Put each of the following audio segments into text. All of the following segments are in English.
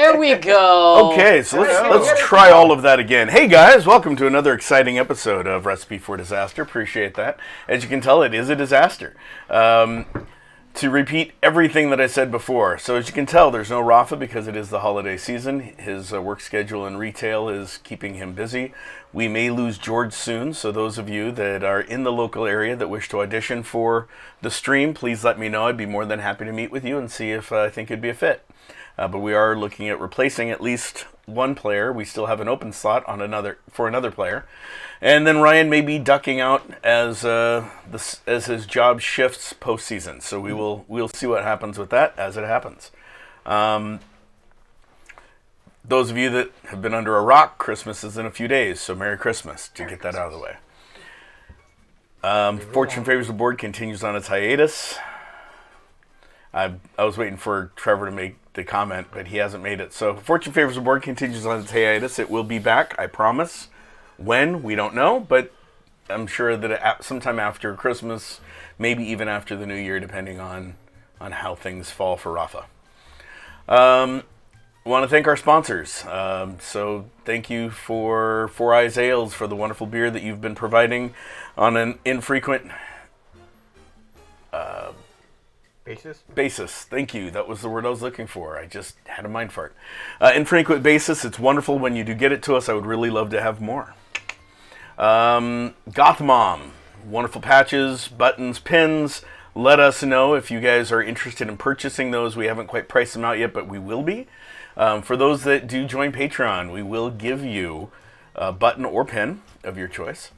There we go. Okay, so let's try all of that again. Hey guys, welcome to another exciting episode of Recipe for Disaster. Appreciate that. As you can tell, it is a disaster. To repeat everything that I said before. So as you can tell, there's no Rafa because it is the holiday season. His work schedule in retail is keeping him busy. We may lose George soon, so those of you that are in the local area that wish to audition for the stream, please let me know. I'd be more than happy to meet with you and see if I think it'd be a fit. But we are looking at replacing at least one player. We still have an open slot on another player. And then Ryan may be ducking out as his job shifts postseason. So we'll see what happens with that as it happens. Those of you that have been under a rock, Christmas is in a few days. So Merry Christmas to get that out of the way. Fortune Favors the Board continues on its hiatus. I was waiting for Trevor to make the comment, but he hasn't made it. So Fortune Favors the Board continues on its hiatus. It will be back, I promise. When, we don't know, but I'm sure that sometime after Christmas, maybe even after the New Year, depending on how things fall for Rafa. I want to thank our sponsors. So thank you for Four Eyes Ales for the wonderful beer that you've been providing on an infrequent basis. Thank you. That was the word I was looking for. I just had a mind fart. Infrequent basis. It's wonderful when you do get it to us. I would really love to have more. Goth Mom. Wonderful patches, buttons, pins. Let us know if you guys are interested in purchasing those. We haven't quite priced them out yet, but we will be. For those that do join Patreon, we will give you a button or pin of your choice.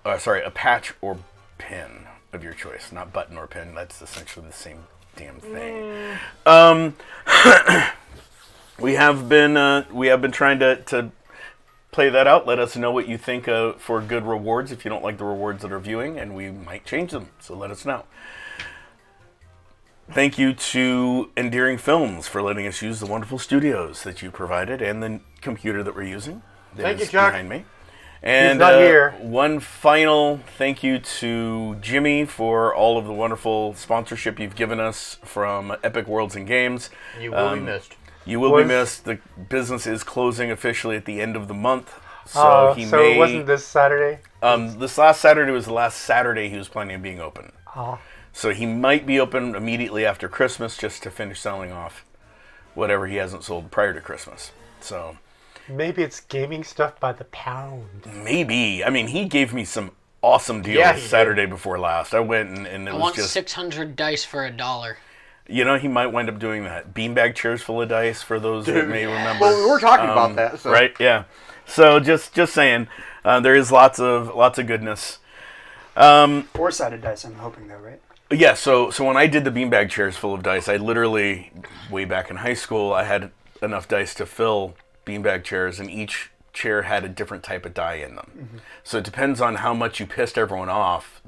A patch or pin of your choice, not button or pin. That's essentially the same damn thing. We have been trying to play that out. Let us know what you think for good rewards if you don't like the rewards that are viewing, and we might change them. So let us know. Thank you to Endearing Films for letting us use the wonderful studios that you provided and the computer that we're using. Thank you, Chuck. Behind me. And not here. One final thank you to Jimmy for all of the wonderful sponsorship you've given us from Epic Worlds and Games. You will be missed. You will be missed. The business is closing officially at the end of the month. So it wasn't this Saturday? This last Saturday was the last Saturday he was planning on being open. Oh. So he might be open immediately after Christmas just to finish selling off whatever he hasn't sold prior to Christmas. So maybe it's gaming stuff by the pound. Maybe. I mean, he gave me some awesome deals Saturday before last. I went and it was want just 600 dice for $1. You know, he might wind up doing that. Beanbag chairs full of dice for those that may remember. Well, we were talking about that. So. Right, yeah. So just saying, there is lots of goodness. Four-sided dice, I'm hoping, though, right? Yeah, so when I did the beanbag chairs full of dice, I literally, way back in high school, I had enough dice to fill beanbag chairs, and each chair had a different type of die in them. Mm-hmm. So it depends on how much you pissed everyone off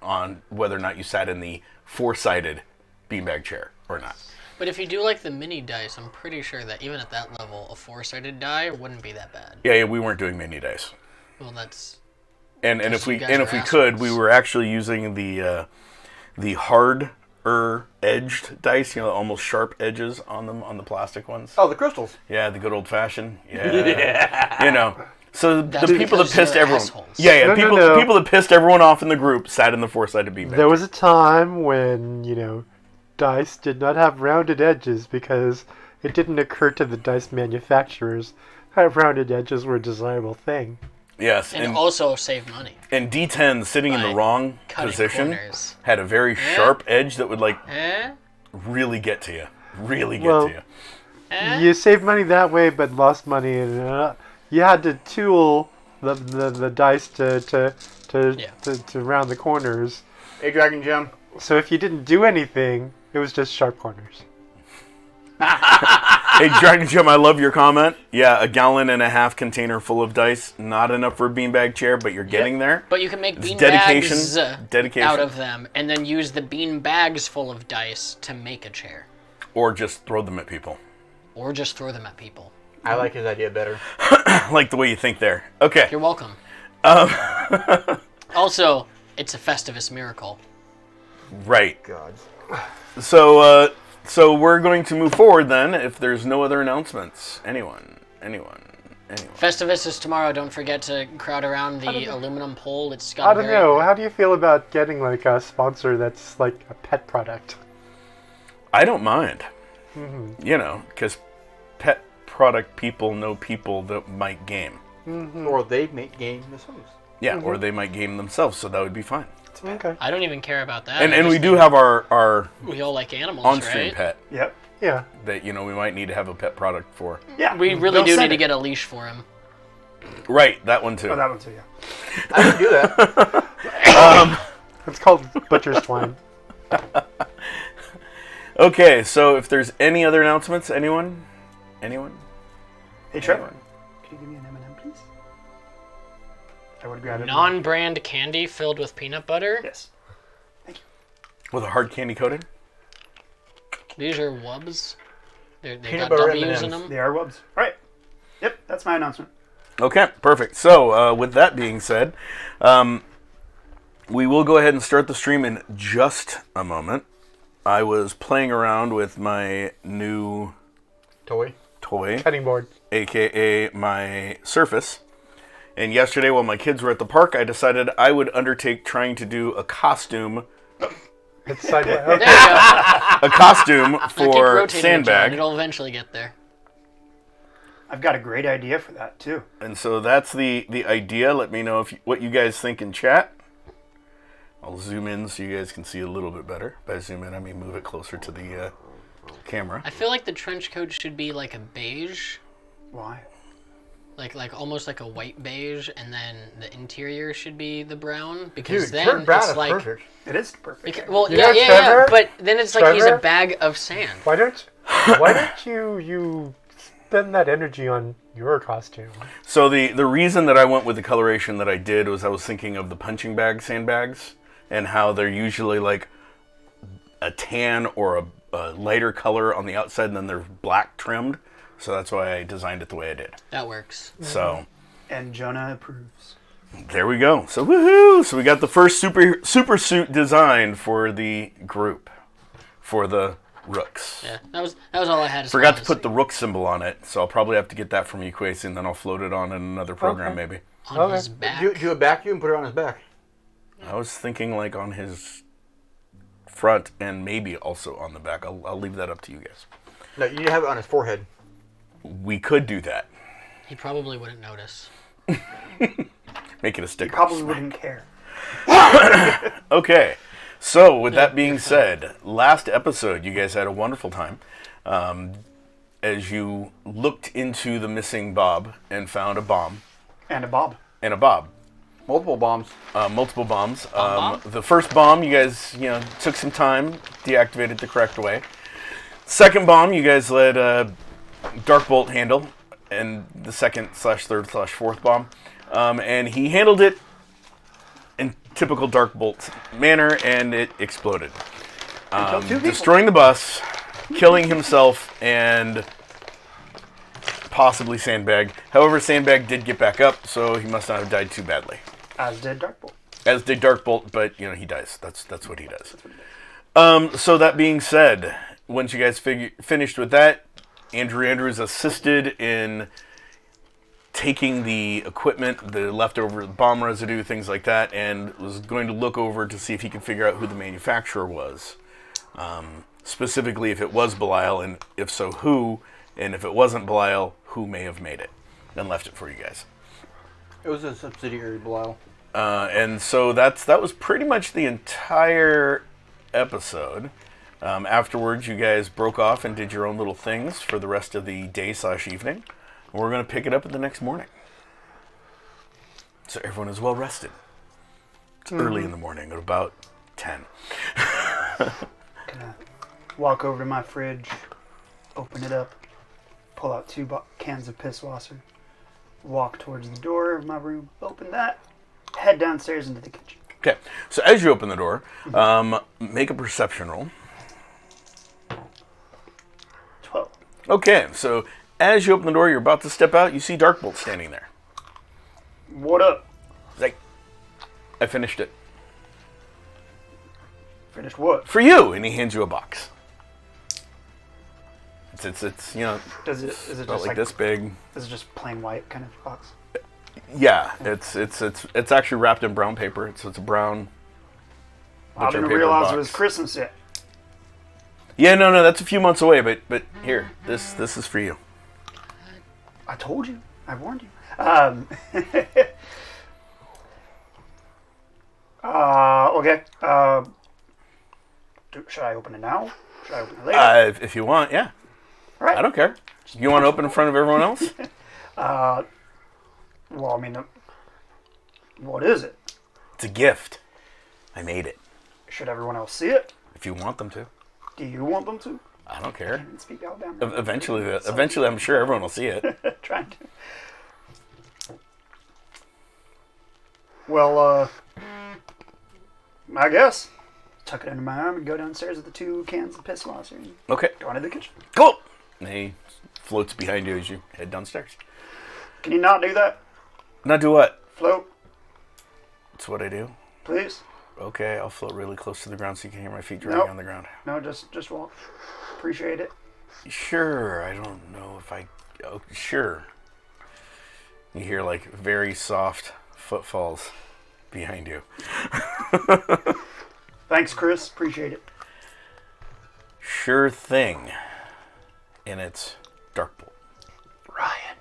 on whether or not you sat in the four-sided beanbag chair or not. But if you do like the mini dice, I'm pretty sure that even at that level, a four-sided die wouldn't be that bad. Yeah, we weren't doing mini dice. Well, that's and if we could, we were actually using the harder edged dice, almost sharp edges on them on the plastic ones. Oh, the crystals. Yeah, the good old fashioned. Yeah. So that's the people that pissed everyone. Assholes. Yeah. People that pissed everyone off in the group sat in the four-sided beanbag. There was a time when dice did not have rounded edges because it didn't occur to the dice manufacturers that rounded edges were a desirable thing. Yes, and also save money. And D10 sitting in the wrong position had a very sharp edge that would really get to you. Really get to you. You saved money that way, but lost money, and you had to tool the dice to round the corners. Hey, Dragon Gem. So if you didn't do anything, it was just sharp corners. Hey, Dragon Gem, I love your comment. Yeah, 1.5 gallon container full of dice. Not enough for a beanbag chair, but you're getting there. But you can make bean dedication out of them, and then use the bean bags full of dice to make a chair. Or just throw them at people. I like his idea better. I like the way you think there. Okay. You're welcome. Also, it's a Festivus miracle. Right. God. So, So we're going to move forward then. If there's no other announcements, anyone. Festivus is tomorrow. Don't forget to crowd around the aluminum pole. It's got I don't know. How do you feel about getting like a sponsor that's like a pet product? I don't mind. You know, because pet product people know people that might game. Or they make game themselves. Yeah, or they might game themselves, so that would be fine. Okay. I don't even care about that. And we do have our We all like animals, on-stream right? pet Yep. Yeah. that, you know, we might need to have a pet product for. Yeah. We really They'll do need send to it. get a leash for him. Right, that one too. Oh, that one too, yeah. I can do that. It's called butcher swine. Okay, so if there's any other announcements, anyone? Hey, Trevor. Can you give me an M&M, please? I would grab it. Non-brand candy filled with peanut butter. Yes. With a hard candy coating? These are wubs. They Peanut got butter W's in M&Ms. them. They are wubs. All right. Yep, that's my announcement. Okay, perfect. So, with that being said, we will go ahead and start the stream in just a moment. I was playing around with my new Toy. toy, Cutting board. aka my Surface. And yesterday, while my kids were at the park, I decided I would undertake trying to do a costume It's sideways. There you go. a costume Now keep for rotating it, John. Sandbag. It'll eventually get there. I've got a great idea for that, too. And so that's the idea. Let me know what you guys think in chat. I'll zoom in so you guys can see a little bit better. By zoom in, I mean move it closer to the camera. I feel like the trench coat should be like a beige, Why? like almost like a white beige, and then the interior should be the brown because Dude, then turn brown it's is like. perfect. It is perfect. Well, You know, yeah, Trevor? but then it's like he's a Trevor? bag of sand. Why don't you spend that energy on your costume? So the reason that I went with the coloration that I did was I was thinking of the punching bag sandbags and how they're usually like a tan or a lighter color on the outside and then they're black trimmed. So that's why I designed it the way I did. That works. So And Jonah approves. there we go. So woohoo! So we got the first super suit designed for the group, for the Rooks. Yeah, that was all I had. As Forgot far to as put the Rook symbol on it, so I'll probably have to get that from Equasi, and then I'll float it on in another program Okay. maybe. on his back. Do a vacuum and put it on his back. I was thinking like on his front and maybe also on the back. I'll leave that up to you guys. No, you need to have it on his forehead. We could do that. He probably wouldn't notice. Make it a sticker. Probably wouldn't care. Okay. So, with that being said, last episode, you guys had a wonderful time as you looked into the missing Bob and found a bomb And a bob. and a Bob. Multiple bombs. Multiple bombs. Bomb? The first bomb, you guys, took some time, deactivated the correct way. Second bomb, you guys let Darkbolt handle, and the second/third/fourth bomb, and he handled it in typical Darkbolt manner, and it exploded, Killed 2 people. destroying the bus, killing himself, and possibly Sandbag. However, Sandbag did get back up, so he must not have died too badly. As did Darkbolt. As did Darkbolt, but he dies. That's what he does. So that being said, once you guys finished with that, Andrew Andrews assisted in taking the equipment, the leftover bomb residue, things like that, and was going to look over to see if he could figure out who the manufacturer was. Specifically, if it was Belial, and if so, who, and if it wasn't Belial, who may have made it, and left it for you guys. It was a subsidiary Belial. And so that was pretty much the entire episode. Afterwards, you guys broke off and did your own little things for the rest of the day/evening. And we're going to pick it up the next morning. So everyone is well rested. It's early in the morning, at about 10. Gonna walk over to my fridge, open it up, pull out 2 cans of piss wasser, walk towards the door of my room, open that, head downstairs into the kitchen. Okay, so as you open the door, make a perception roll. 12. Okay, so as you open the door, you're about to step out, you see Darkbolt standing there. What up? He's like, I finished it. Finished what? For you! And he hands you a box. It's you know, Is it just about like like this big. Is it just plain white kind of box? Yeah, it's actually wrapped in brown paper. It's a brown. I butcher didn't paper realize box. it was Christmas yet. Yeah, no, that's a few months away. But here, this is for you. I told you. I warned you. Okay. Should I open it now? Should I open it later? If you want, yeah. All right. I don't care. You want to open in front of everyone else? Well, I mean, what is it? It's a gift. I made it. Should everyone else see it? If you want them to, Do you want them to? I don't care. And speak Alabama. Eventually, I'm sure everyone will see it. Trying to. Well, I guess. Tuck it under my arm and go downstairs with the 2 cans of piss water and Okay, go into the kitchen. cool. And he floats behind you as you head downstairs. Can you not do that? Now do what? Float, That's what I do. please. Okay, I'll float really close to the ground so you can hear my feet dragging Nope. on the ground. No, just walk. Appreciate it. Sure, I don't know if I... Oh, sure. You hear, like, very soft footfalls behind you. Thanks, Chris. Appreciate it. Sure thing. And it's Darkbolt. Ryan,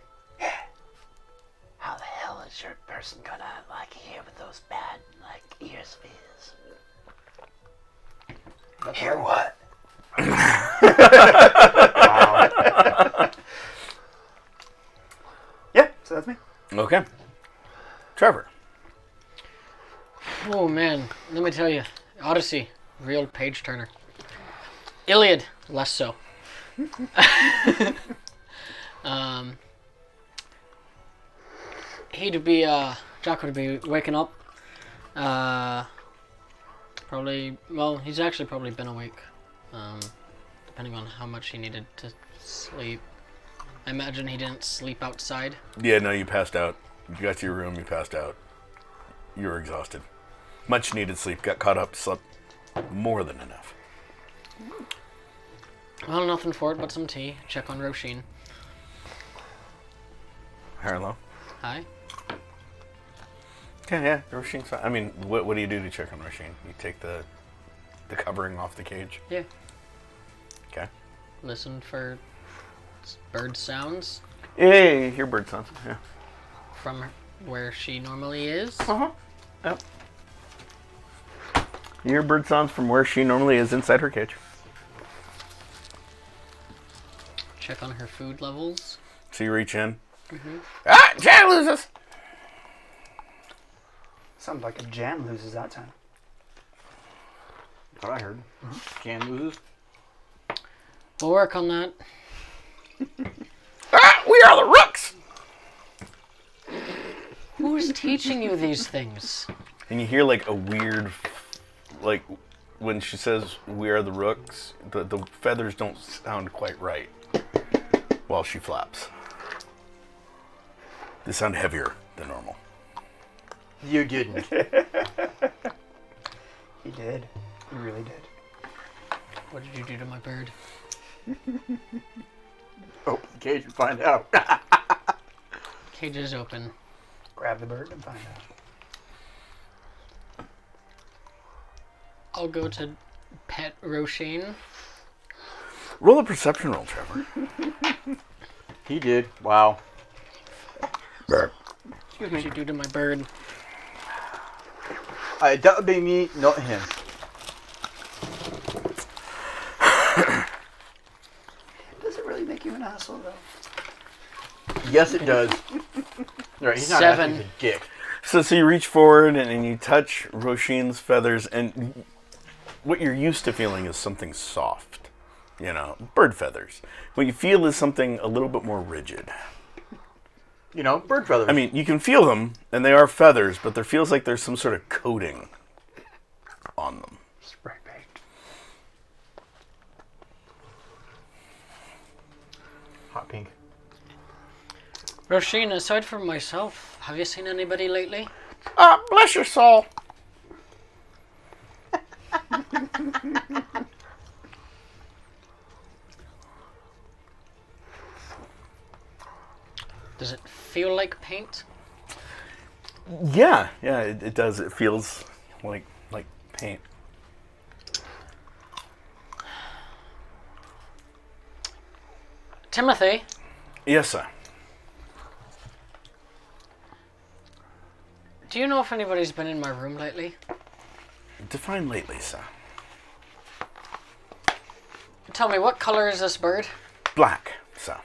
how the hell is your person gonna hear with those bad ears of his? Hear what? Yeah, so that's me. Okay. Trevor. Oh man, let me tell you, Odyssey, real page turner. Iliad, less so. Jack would be waking up. Probably, well, he's actually probably been awake. Depending on how much he needed to sleep. I imagine he didn't sleep outside. Yeah, no, you passed out. You got to your room, you passed out. You were exhausted. Much needed sleep. Got caught up, slept more than enough. Well, nothing for it but some tea. Check on Roshin. Hello. Hi. Okay, yeah, Roshin's fine. I mean, what do you do to check on Roshin? You take the covering off the cage? Yeah. Okay. Listen for bird sounds Yeah, you hear bird sounds. Yeah. from where she normally is. Uh-huh. Yep. You hear bird sounds from where she normally is inside her cage. Check on her food levels. So you reach in. Ah, Jan loses! Sounds like a Jan loses that time. That's what I heard. Can loses. We'll work on that. Ah, we are the rooks! Who's teaching you these things? And you hear like a weird, like when she says we are the rooks, the feathers don't sound quite right while she flaps. They sound heavier than normal. You didn't. He did. He really did. What did you do to my bird? Open the cage and find out. Cage is open. Grab the bird and find out. I'll go to pet Roshin. Roll a perception roll, Trevor. He did. Wow. What did you do to my bird? That would be me, not him. Does it really make you an asshole, though? Yes, it does. Right, he's not 7. He's a dick. So you reach forward and you touch Roshin's feathers, and what you're used to feeling is something soft. You know, bird feathers. What you feel is something a little bit more rigid. You know, bird feathers. I mean, you can feel them, and they are feathers, but there feels like there's some sort of coating on them. Spray paint. hot pink. Roshin, aside from myself, have you seen anybody lately? Bless your soul. Does it feel like paint? Yeah, it does. It feels like paint. Timothy, Yes, sir. do you know if anybody's been in my room lately? Define lately, sir. Tell me, what color is this bird? Black, sir.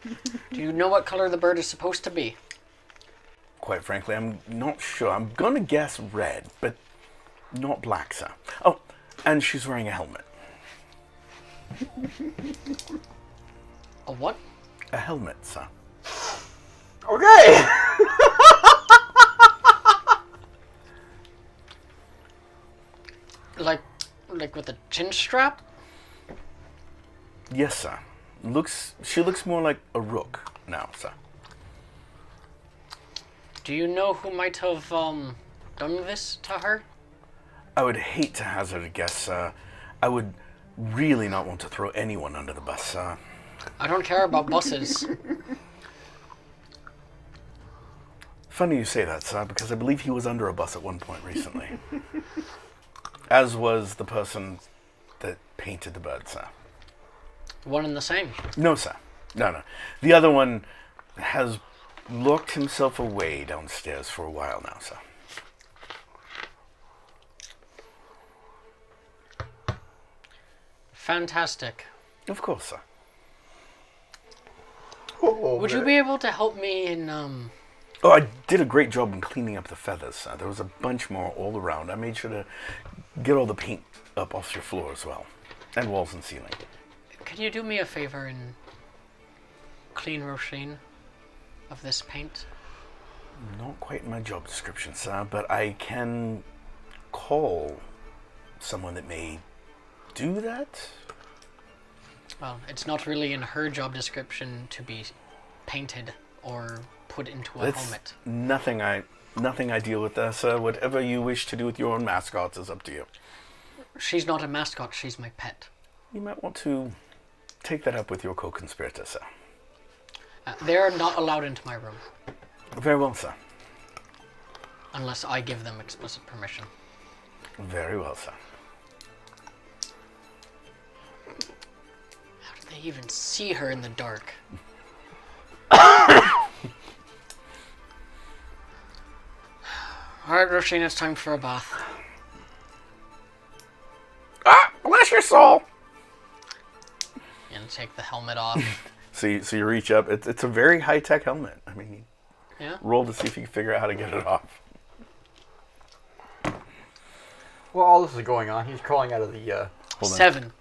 Do you know what color the bird is supposed to be? Quite frankly, I'm not sure. I'm gonna guess red, but not black, sir. Oh, and she's wearing a helmet. A what? A helmet, sir. Okay. Like with a chin strap? Yes, sir. She looks more like a rook now, sir. Do you know who might have done this to her? I would hate to hazard a guess, sir. I would really not want to throw anyone under the bus, sir. I don't care about buses. Funny you say that, sir, because I believe he was under a bus at one point recently. As was the person that painted the bird, sir. One and the same. No, sir. No. The other one has locked himself away downstairs for a while now, sir. Fantastic. Of course, sir. Would you be able to help me in, Oh, I did a great job in cleaning up the feathers, sir. There was a bunch more all around. I made sure to get all the paint up off your floor as well. And walls and ceiling. Could you do me a favor and clean Roisin of this paint? Not quite in my job description, sir, but I can call someone that may do that. Well, it's not really in her job description to be painted or put into a That's helmet. nothing I deal with there, sir. Whatever you wish to do with your own mascots is up to you. She's not a mascot, she's my pet. You might want to take that up with your co-conspirator, sir. They're not allowed into my room Very well, sir. unless I give them explicit permission. Very well, sir. How do they even see her in the dark? Alright, Roisin, it's time for a bath. Ah, bless your soul! And take the helmet off. So you reach up. It's a very high-tech helmet. I mean, Yeah? roll to see if you can figure out how to get it off. Well, all this is going on. He's crawling out of the. Hold on. 7.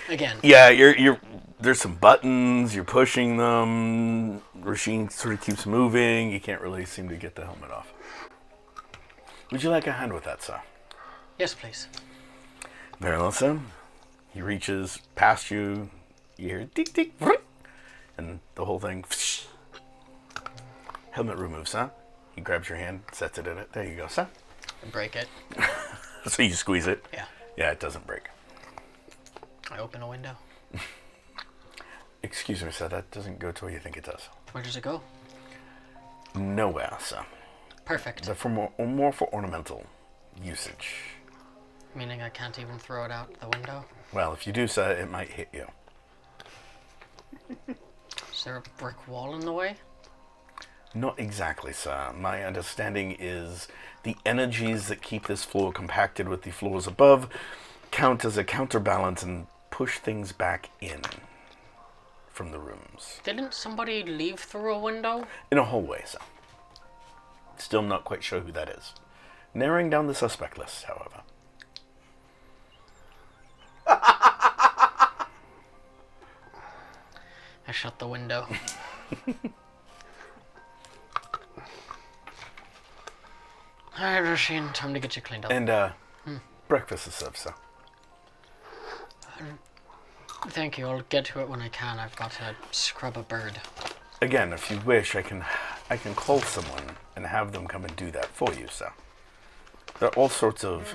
Again. Yeah, you're. There's some buttons. You're pushing them. Roisin sort of keeps moving. You can't really seem to get the helmet off. Would you like a hand with that, sir? Yes, please. Very well, sir. He reaches past you. You hear tick tick, vroom, and the whole thing. Helmet removes, sir. He grabs your hand, sets it in it. There you go, sir. Break it. So you squeeze it. Yeah. Yeah, it doesn't break. I open a window. Excuse me, sir. That doesn't go to where you think it does. Where does it go? Nowhere, sir. Perfect. They're for more for ornamental usage. Meaning I can't even throw it out the window? Well, if you do, sir, it might hit you. Is there a brick wall in the way? Not exactly, sir. My understanding is the energies that keep this floor compacted with the floors above count as a counterbalance and push things back in from the rooms. Didn't somebody leave through a window? In a hallway, sir. Still not quite sure who that is. Narrowing down the suspect list, however. I shut the window. Alright, Roisin, time to get you cleaned up. And, breakfast is served, sir. Thank you, I'll get to it when I can. I've got to scrub a bird. Again, if you wish, I can call someone and have them come and do that for you, sir. There are all sorts of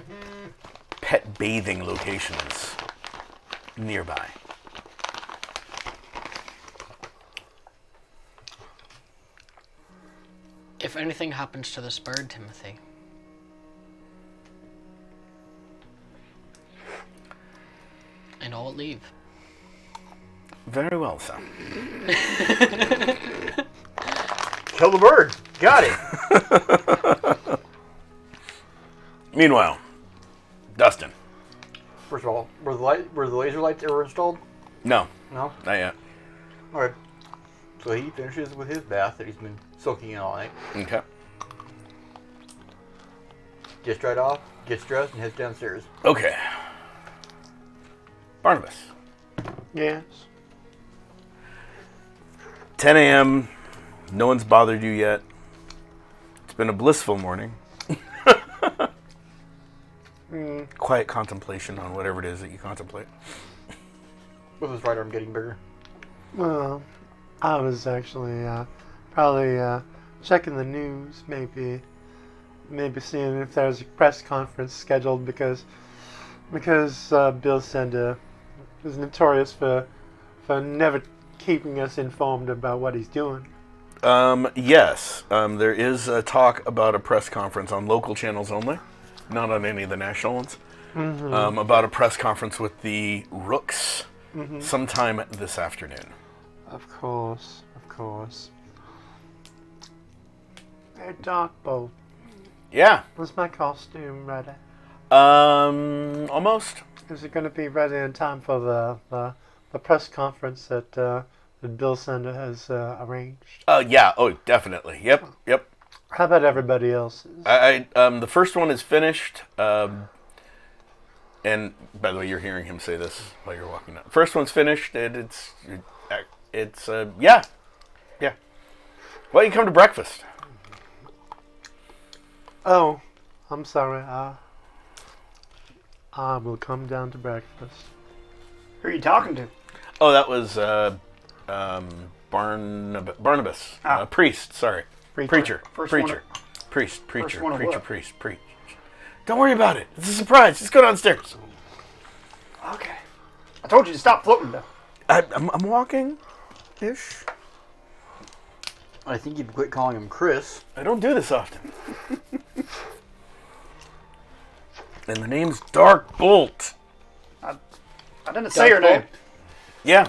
pet bathing locations nearby. if anything happens to this bird, Timothy. And I'll leave. Very well, son. Kill the bird. Got it. Meanwhile, Dustin. First of all, were the laser lights ever installed? No, No. not yet. Alright. So he finishes with his bath that he's been soaking in all night. Okay. Gets dried off, gets dressed, and heads downstairs. Okay. Barnabas. Yes. 10 a.m. No one's bothered you yet. It's been a blissful morning. Quiet contemplation on whatever it is that you contemplate. With his right arm getting bigger. Well, I was actually probably checking the news, maybe seeing if there's a press conference scheduled because Bill Sender is notorious for never keeping us informed about what he's doing. Yes. There is a talk about a press conference on local channels only, not on any of the national ones. About a press conference with the Rooks sometime this afternoon. Of course. Hey, Darkbolt, Yeah. was my costume ready? Almost. Is it going to be ready in time for the press conference that Bill Sender has arranged? Yeah. Oh, definitely. Yep. How about everybody else's? The first one is finished. And by the way, you're hearing him say this while you're walking up. First one's finished. It's yeah. Why don't you come to breakfast? Oh, I'm sorry. I will come down to breakfast. Who are you talking to? Oh, that was Barnabas. Ah. Priest. Sorry. Preacher. First one Preacher. Priest. Preacher. one of Preacher. what? Priest. Preach. Don't worry about it. It's a surprise. Just go downstairs. Okay. I told you to stop floating, though. I'm walking-ish. I think you quit calling him Chris. I don't do this often. And the name's Dark Bolt. I didn't say your name. Yeah.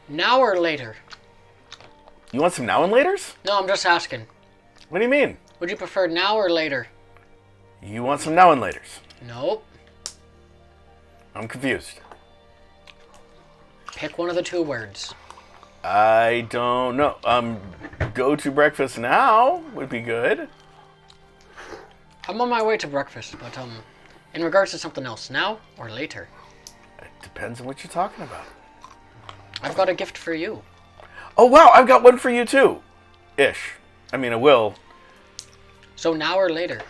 Now or later? You want some now and laters? No, I'm just asking. What do you mean? Would you prefer now or later? You want some now and laters? Nope. I'm confused. Pick one of the two words. I don't know. Go to breakfast now would be good. I'm on my way to breakfast, but in regards to something else, now or later? It depends on what you're talking about. I've got a gift for you. Oh wow, I've got one for you too. Ish. I mean, I will. So now or later?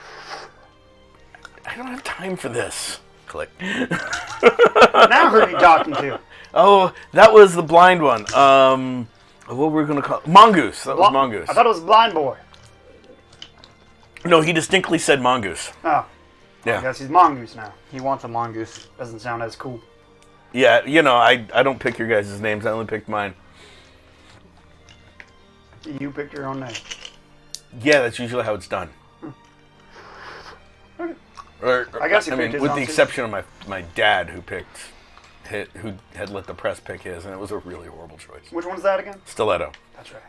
I don't have time for this. Click. Now who are you talking to? Oh, that was the blind one. What were we gonna call it? Mongoose. That was Mongoose. I thought it was Blind Boy. No, he distinctly said Mongoose. Oh. I Yeah. guess he's Mongoose now. He wants a mongoose. Doesn't sound as cool. Yeah, you know, I don't pick your guys' names. I only picked mine. You picked your own name. Yeah, that's usually how it's done. Or I guess he I picked mean, his with own the too. exception of my dad, who had let the press pick his, and it was a really horrible choice. Which one's that again? Stiletto, That's right.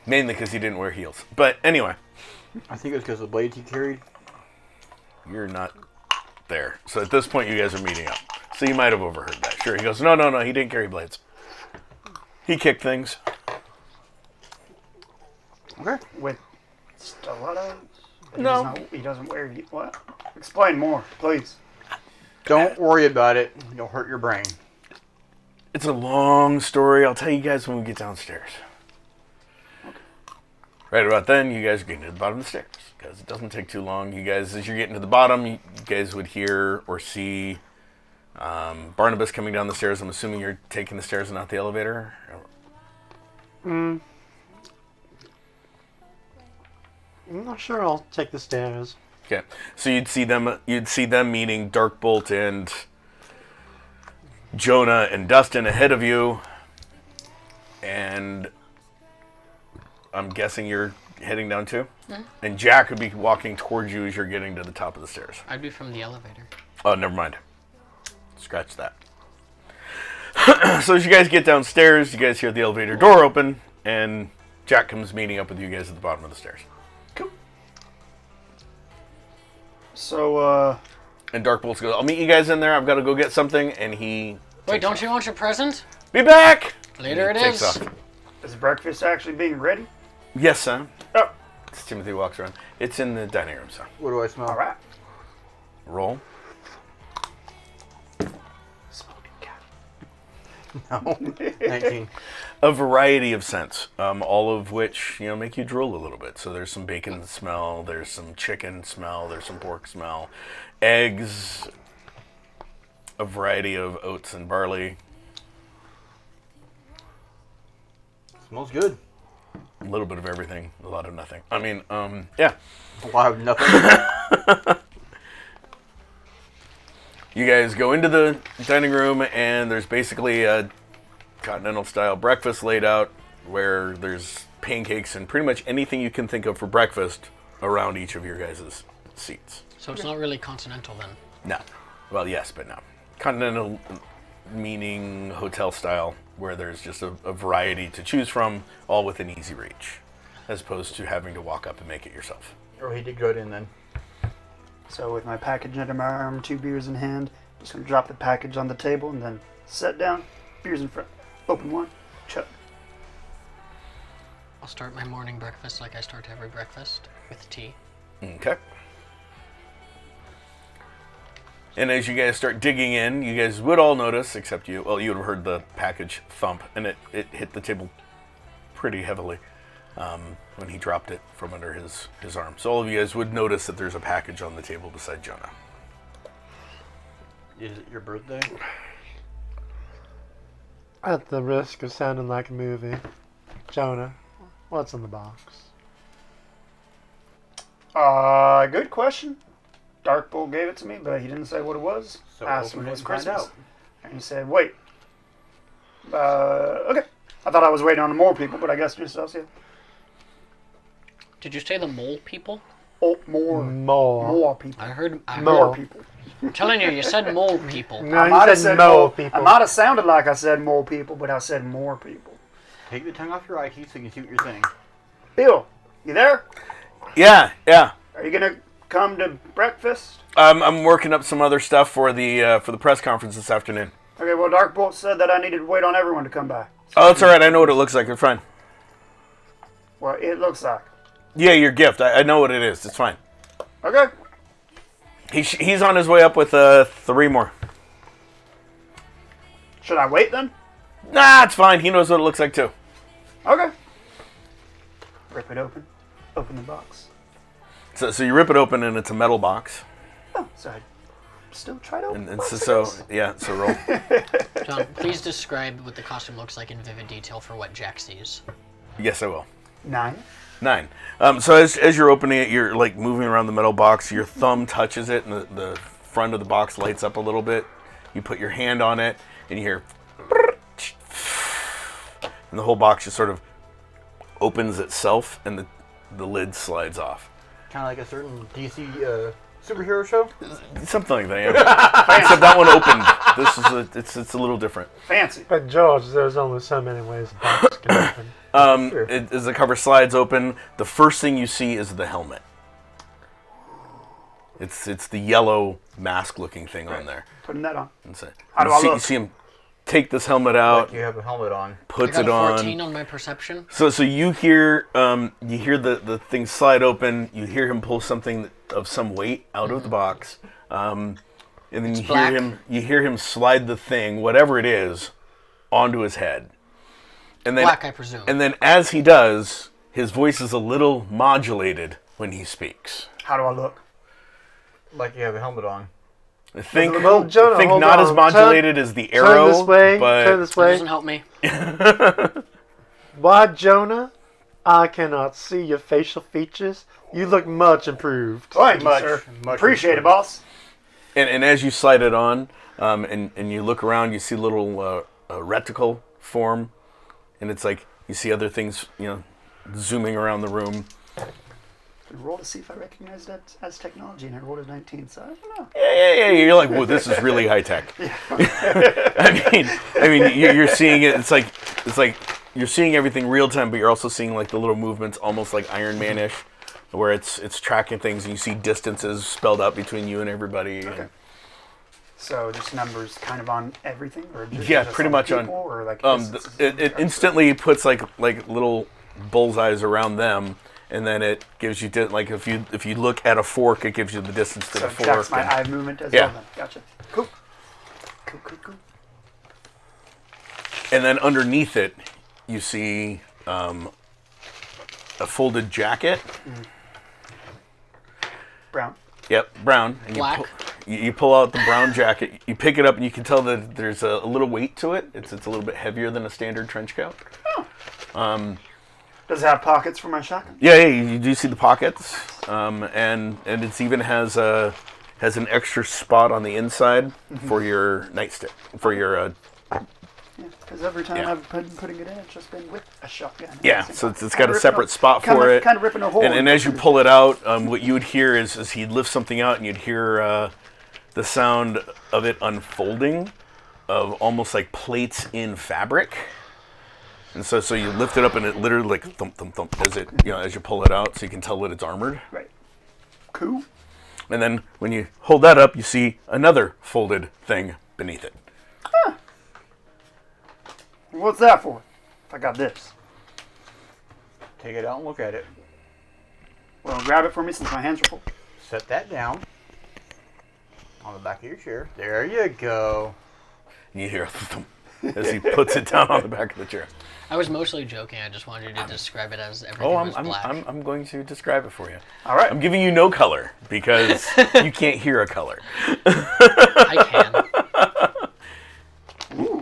mainly because he didn't wear heels. But anyway, I think it was because of the blades he carried. you're not there, so at this point, you guys are meeting up. So you might have overheard that. Sure, he goes, no, he didn't carry blades. He kicked things. Okay. With stilettos? No. He doesn't wear... What? Explain more, please. Don't worry about it. You'll hurt your brain. It's a long story. I'll tell you guys when we get downstairs. Right about then, you guys are getting to the bottom of the stairs, because it doesn't take too long. You guys, as you're getting to the bottom, you guys would hear or see Barnabas coming down the stairs. I'm assuming you're taking the stairs and not the elevator. I'm not sure I'll take the stairs. Okay, so you'd see them meeting Darkbolt and Jonah and Dustin ahead of you, and I'm guessing you're heading down too? And Jack would be walking towards you as you're getting to the top of the stairs. I'd be from the elevator. Oh, never mind. Scratch that. So as you guys get downstairs, you guys hear the elevator door open, and Jack comes meeting up with you guys at the bottom of the stairs. Cool. So, And Darkbolt goes, I'll meet you guys in there. I've got to go get something. And he... Wait, don't you want your present? Be back! Later And it he takes is. off. is breakfast actually being ready? Yes, son. Oh, Timothy walks around. It's in the dining room, son. What do I smell? all right. Roll. Smoking cat. No. 19. A variety of scents, all of which, make you drool a little bit. So there's some bacon smell, there's some chicken smell, there's some pork smell, eggs, a variety of oats and barley, Smells good. a little bit of everything, a lot of nothing. I mean, yeah. A lot of nothing. You guys go into the dining room, and there's basically a continental-style breakfast laid out where there's pancakes and pretty much anything you can think of for breakfast around each of your guys' seats. So it's not really continental then. No. Well, yes, but no. Continental meaning hotel style, where there's just a variety to choose from, all within easy reach, as opposed to having to walk up and make it yourself. Oh, he did good in then. So with my package under my arm, 2 beers in hand, just gonna drop the package on the table and then sit down, beers in front, open one, chug. I'll start my morning breakfast like I start every breakfast, with tea. Okay. And as you guys start digging in, you guys would all notice, except you, well, you would have heard the package thump, and it hit the table pretty heavily when he dropped it from under his arm. So all of you guys would notice that there's a package on the table beside Jonah. Is it your birthday? At the risk of sounding like a movie, Jonah, what's in the box? Good question. Darkbolt gave it to me, but he didn't say what it was. So Asked him open if it it was and find Christmas. out. And he said, wait. Okay. I thought I was waiting on more people, but I guess just us, yeah. Did you say the mole people? Oh, more More. people. I heard. More people. I'm telling you, you said mole people. No, I you might have said said more more people. I might have sounded like I said more people, but I said more people. Take the tongue off your eye teeth so you can see what you're saying. Bill, you there? Yeah. Are you gonna come to breakfast? I'm working up some other stuff for the press conference this afternoon. Okay, well, Darkbolt said that I needed to wait on everyone to come by. Oh, that's all right. I know what it looks like. It's fine. Well, it looks like. Yeah, your gift. I know what it is. It's fine. Okay. He's on his way up with 3 more. Should I wait then? Nah, it's fine. He knows what it looks like too. Okay. Rip it open. Open the box. So you rip it open and it's a metal box. Oh, so I still try to open And boxes. so roll. John, please describe what the costume looks like in vivid detail for what Jack sees. Yes, I will. 9. 9. So as you're opening it, you're like moving around the metal box. Your thumb touches it, and the front of the box lights up a little bit. You put your hand on it, and you hear, and the whole box just sort of opens itself, and the lid slides off. Kind of like a certain DC superhero show. Something like that. Yeah. Except that one opened. This is it's a little different. Fancy. But George, there's only so many ways a box can open. Sure. As the cover slides open, the first thing you see is the helmet. It's the yellow mask-looking thing on there. Putting that on. And so, How do you I see, look? You see him take this helmet out, Like you have a helmet on. I puts got it a on. 14 on my perception. So you hear the thing slide open. You hear him pull something of some weight out of the box, and then black. you hear him slide the thing, whatever it is, onto his head. And then Black, I presume. and then as he does, his voice is a little modulated when he speaks. How do I look? Like you have a helmet on. I think Well, Jonah, think hold not on. as modulated as the arrow, Turn this way. but Turn this That way. doesn't help me. Why, Jonah? I cannot see your facial features. You look much improved. Thank you, Much, sir. much Appreciate it, improved. boss. and as you slide it on, and you look around, you see a little reticle form, and it's like you see other things, zooming around the room. I roll to see if I recognize that as technology, and I rolled a 19, so I don't know. Yeah. You're like, whoa, this is really high tech. I mean, you're seeing it. It's like you're seeing everything real time, but you're also seeing like the little movements, almost like Iron Man-ish, where it's tracking things, and you see distances spelled out between you and everybody. Okay. So just numbers kind of on everything, or just Pretty on much people, on. or like It instantly puts like little bullseyes around them. And then it gives you, like, if you look at a fork, it gives you the distance to so the fork. that's my eye movement as Yeah. well then. Gotcha. Cool. And then underneath it, you see a folded jacket. Brown. Yep, brown. And Black. You pull out the brown jacket. You pick it up, and you can tell that there's a little weight to it. It's a little bit heavier than a standard trench coat. Does it have pockets for my shotgun? Yeah, you do see the pockets, and it even has an extra spot on the inside for your nightstick, for your Yeah, because every time Yeah. I've been putting it in, it's just been with a shotgun. so it's got a separate spot for it. Kind of ripping a hole. And as you pull it out, what you would hear is he'd lift something out, and you'd hear the sound of it unfolding, of almost like plates in fabric. And so you lift it up, and it literally like thump thump thump as you pull it out, so you can tell that it's armored. Right. Cool. And then when you hold that up, you see another folded thing beneath it. What's that for? If I got this. Take it out and look at it. Well, grab it for me since my hands are full. Set that down on the back of your chair. There you go. And you hear a thump as he puts it down on the back of the chair. I was mostly joking. I just wanted you to describe it as everything Oh, was black. I'm going to describe it for you. All right. I'm giving you no color because you can't hear a color. I can.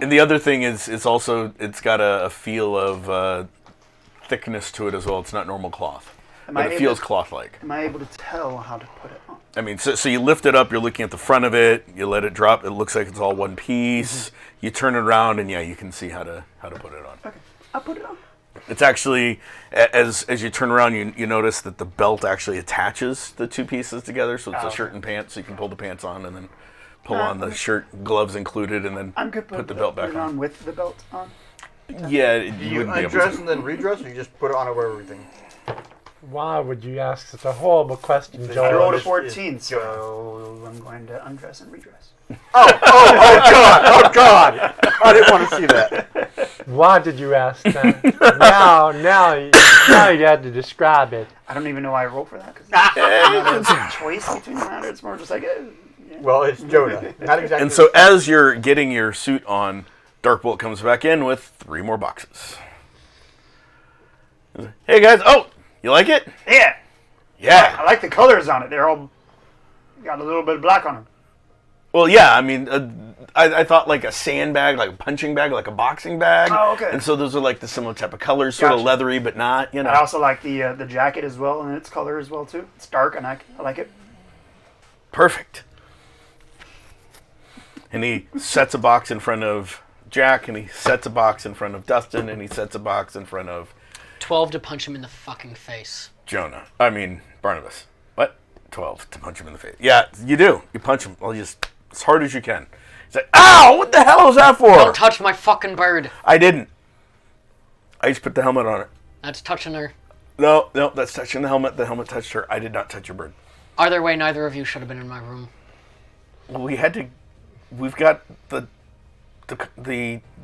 And the other thing is, it's got a feel of thickness to it as well. It's not normal cloth, but it feels cloth-like. Am I able to tell how to put it on? I mean, so you lift it up, you're looking at the front of it, you let it drop, it looks like it's all one piece. You turn it around, and you can see how to put it on. Okay. I'll put it on. It's actually, as you turn around, you notice that the belt actually attaches the two pieces together, so it's a shirt and pants, so you can pull the pants on and then pull on the shirt, gloves included, and then I'm good. put the belt back on. with the belt on. Yeah, Do you you wouldn't be able undress to. and then redress, or you just put it on over everything? Why would you ask such a horrible question, I Joel? rolled a just- 14, so I'm going to undress and redress. Oh God! I didn't want to see that. Why did you ask that? now you had to describe it. I don't even know why I rolled for that. Cause it's not a choice between the matter. It's more just like, yeah. Well, it's Jonah. Not exactly. And so as you're getting your suit on, Darkbolt comes back in with 3 more boxes. Hey guys, you like it? Yeah. I Yeah. like the colors on it. They're all got a little bit of black on them. Well, yeah, I mean, I thought like a sandbag, like a punching bag, like a boxing bag. Oh, okay. And so those are like the similar type of colors, sort of Gotcha. leathery, but not, I also like the jacket as well, and its color as well too. It's dark, and I like it. Perfect. And he sets a box in front of Jack, and he sets a box in front of Dustin, and he sets a box in front of 12 to punch him in the fucking face. Barnabas. What? 12 to punch him in the face. Yeah, you do. You punch him just as hard as you can. He's like, ow, what the hell is that for? Don't touch my fucking bird. I didn't. I just put the helmet on it. That's touching her. No, that's touching the helmet. The helmet touched her. I did not touch your bird. Either way, neither of you should have been in my room. Well, we've got the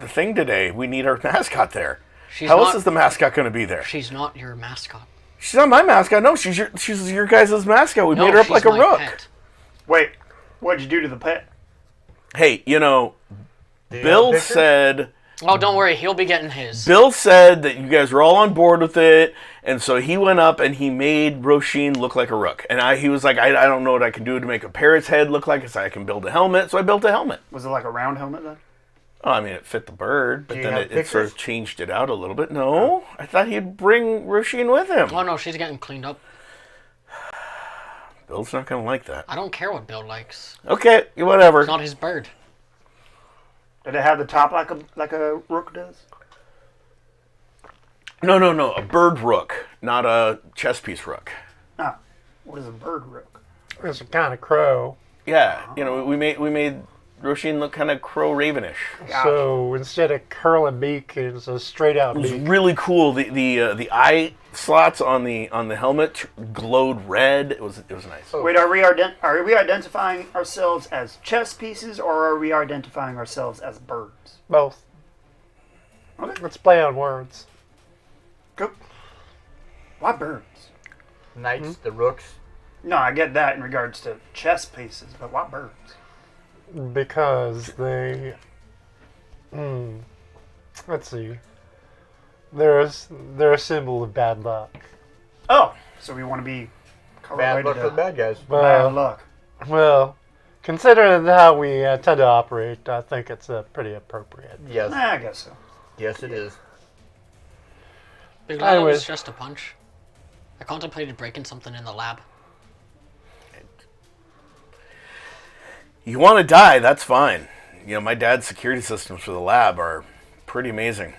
thing today. We need our mascot there. How else is the mascot going to be there? She's not your mascot. She's not my mascot. No, she's your guys' mascot. We No, made her up she's like a my rook. pet. Wait, what'd you do to the pet? Hey, Bill said Oh, don't worry. He'll be getting his. Bill said that you guys were all on board with it, and so he went up and he made Roisin look like a rook. And he was like, I don't know what I can do to make a parrot's head look like. I can build a helmet, so I built a helmet. Was it like a round helmet then? Oh, I mean, it fit the bird, but Do you then have it sort of pictures? changed it out a little bit. No, I thought he'd bring Roisin with him. Oh, no, she's getting cleaned up. Bill's not going to like that. I don't care what Bill likes. Okay, whatever. It's not his bird. Did it have the top like a rook does? No. A bird rook, not a chess piece rook. Ah, what is a bird rook? It's a kind of crow. Yeah, we made Roshin look kind of crow ravenish. So instead of curl and beak, it's a straight out It was beak. really cool. The eye slots on the helmet glowed red. It was nice. Wait, are we identifying ourselves as chess pieces, or are we identifying ourselves as birds? Both. Okay. Let's play on words. Go. Why birds? Knights, the rooks. No, I get that in regards to chess pieces, but why birds? Because they... let's see. They're a symbol of bad luck. Oh, so we want to be Bad correlated luck to for the bad guys. bad luck. Well, considering how we tend to operate, I think it's pretty appropriate. Yes. I guess so. Yes, it is. Big Lad Anyways. was just a punch. I contemplated breaking something in the lab. You want to die? That's fine. My dad's security systems for the lab are pretty amazing.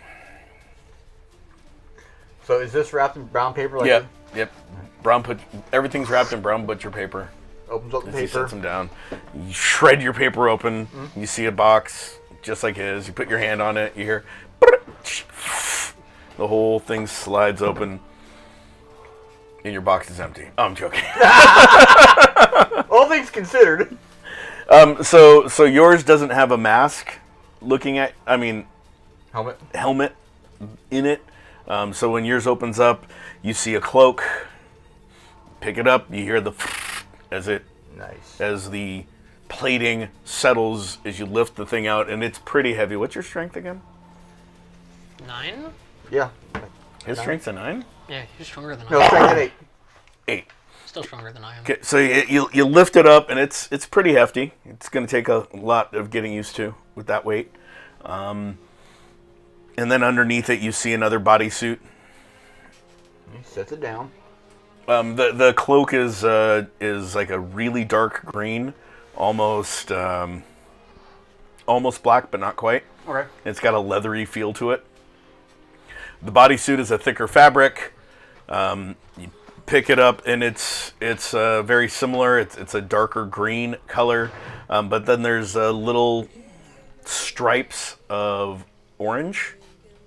So is this wrapped in brown paper? Like Yep. Everything's wrapped in brown butcher paper. Opens up the As he paper. sets them down, you shred your paper open. You see a box just like his. You put your hand on it. You hear the whole thing slides open, and your box is empty. Oh, I'm joking. All things considered. So yours doesn't have a mask. Helmet in it. So when yours opens up, you see a cloak. Pick it up. You hear the Nice. as the plating settles as you lift the thing out, and it's pretty heavy. What's your strength again? 9? Yeah. His strength's a 9? Yeah, he's stronger than I No, am. strength at 8. 8. Still stronger than I am. Okay, so you lift it up, and it's pretty hefty. It's going to take a lot of getting used to with that weight. And then underneath it, you see another bodysuit. He sets it down. The cloak is like a really dark green, almost black, but not quite. Okay. It's got a leathery feel to it. The bodysuit is a thicker fabric. You pick it up, and it's very similar. It's a darker green color, but then there's little stripes of orange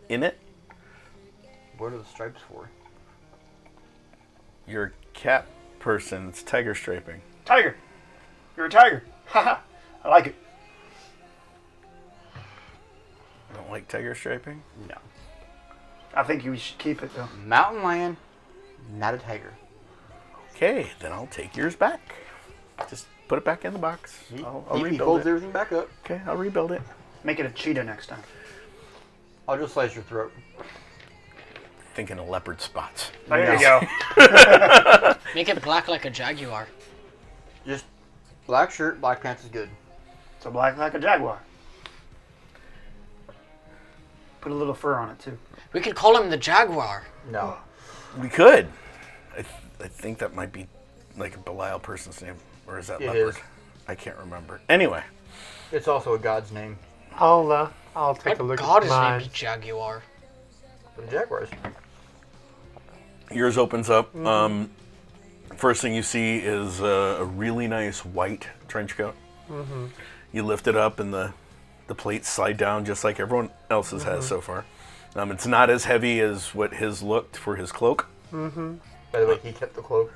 in it. What are the stripes for? You're a cat person. It's tiger striping. Tiger. You're a tiger. Haha. I like it. Don't like tiger striping? No. I think you should keep it though. Mountain lion, not a tiger. Okay, then I'll take yours back. Just put it back in the box. I'll He rebuild folds it. everything back up. Okay, I'll rebuild it. Make it a cheetah next time. I'll just slice your throat. Thinking of leopard spots. There you go. Make it black like a jaguar. Just black shirt, black pants is good. So black like a jaguar. Put a little fur on it too. We could call him the Jaguar. No. We could. I think that might be like a Belial person's name. Or is that It leopard? is. I can't remember. Anyway. It's also a god's name. I'll take a What look god at is mine. named Jaguar? For the jaguars. Yours opens up. First thing you see is a really nice white trench coat. You lift it up, and the plates slide down just like everyone else's has so far. It's not as heavy as what his looked for his cloak. By the way, he kept the cloak.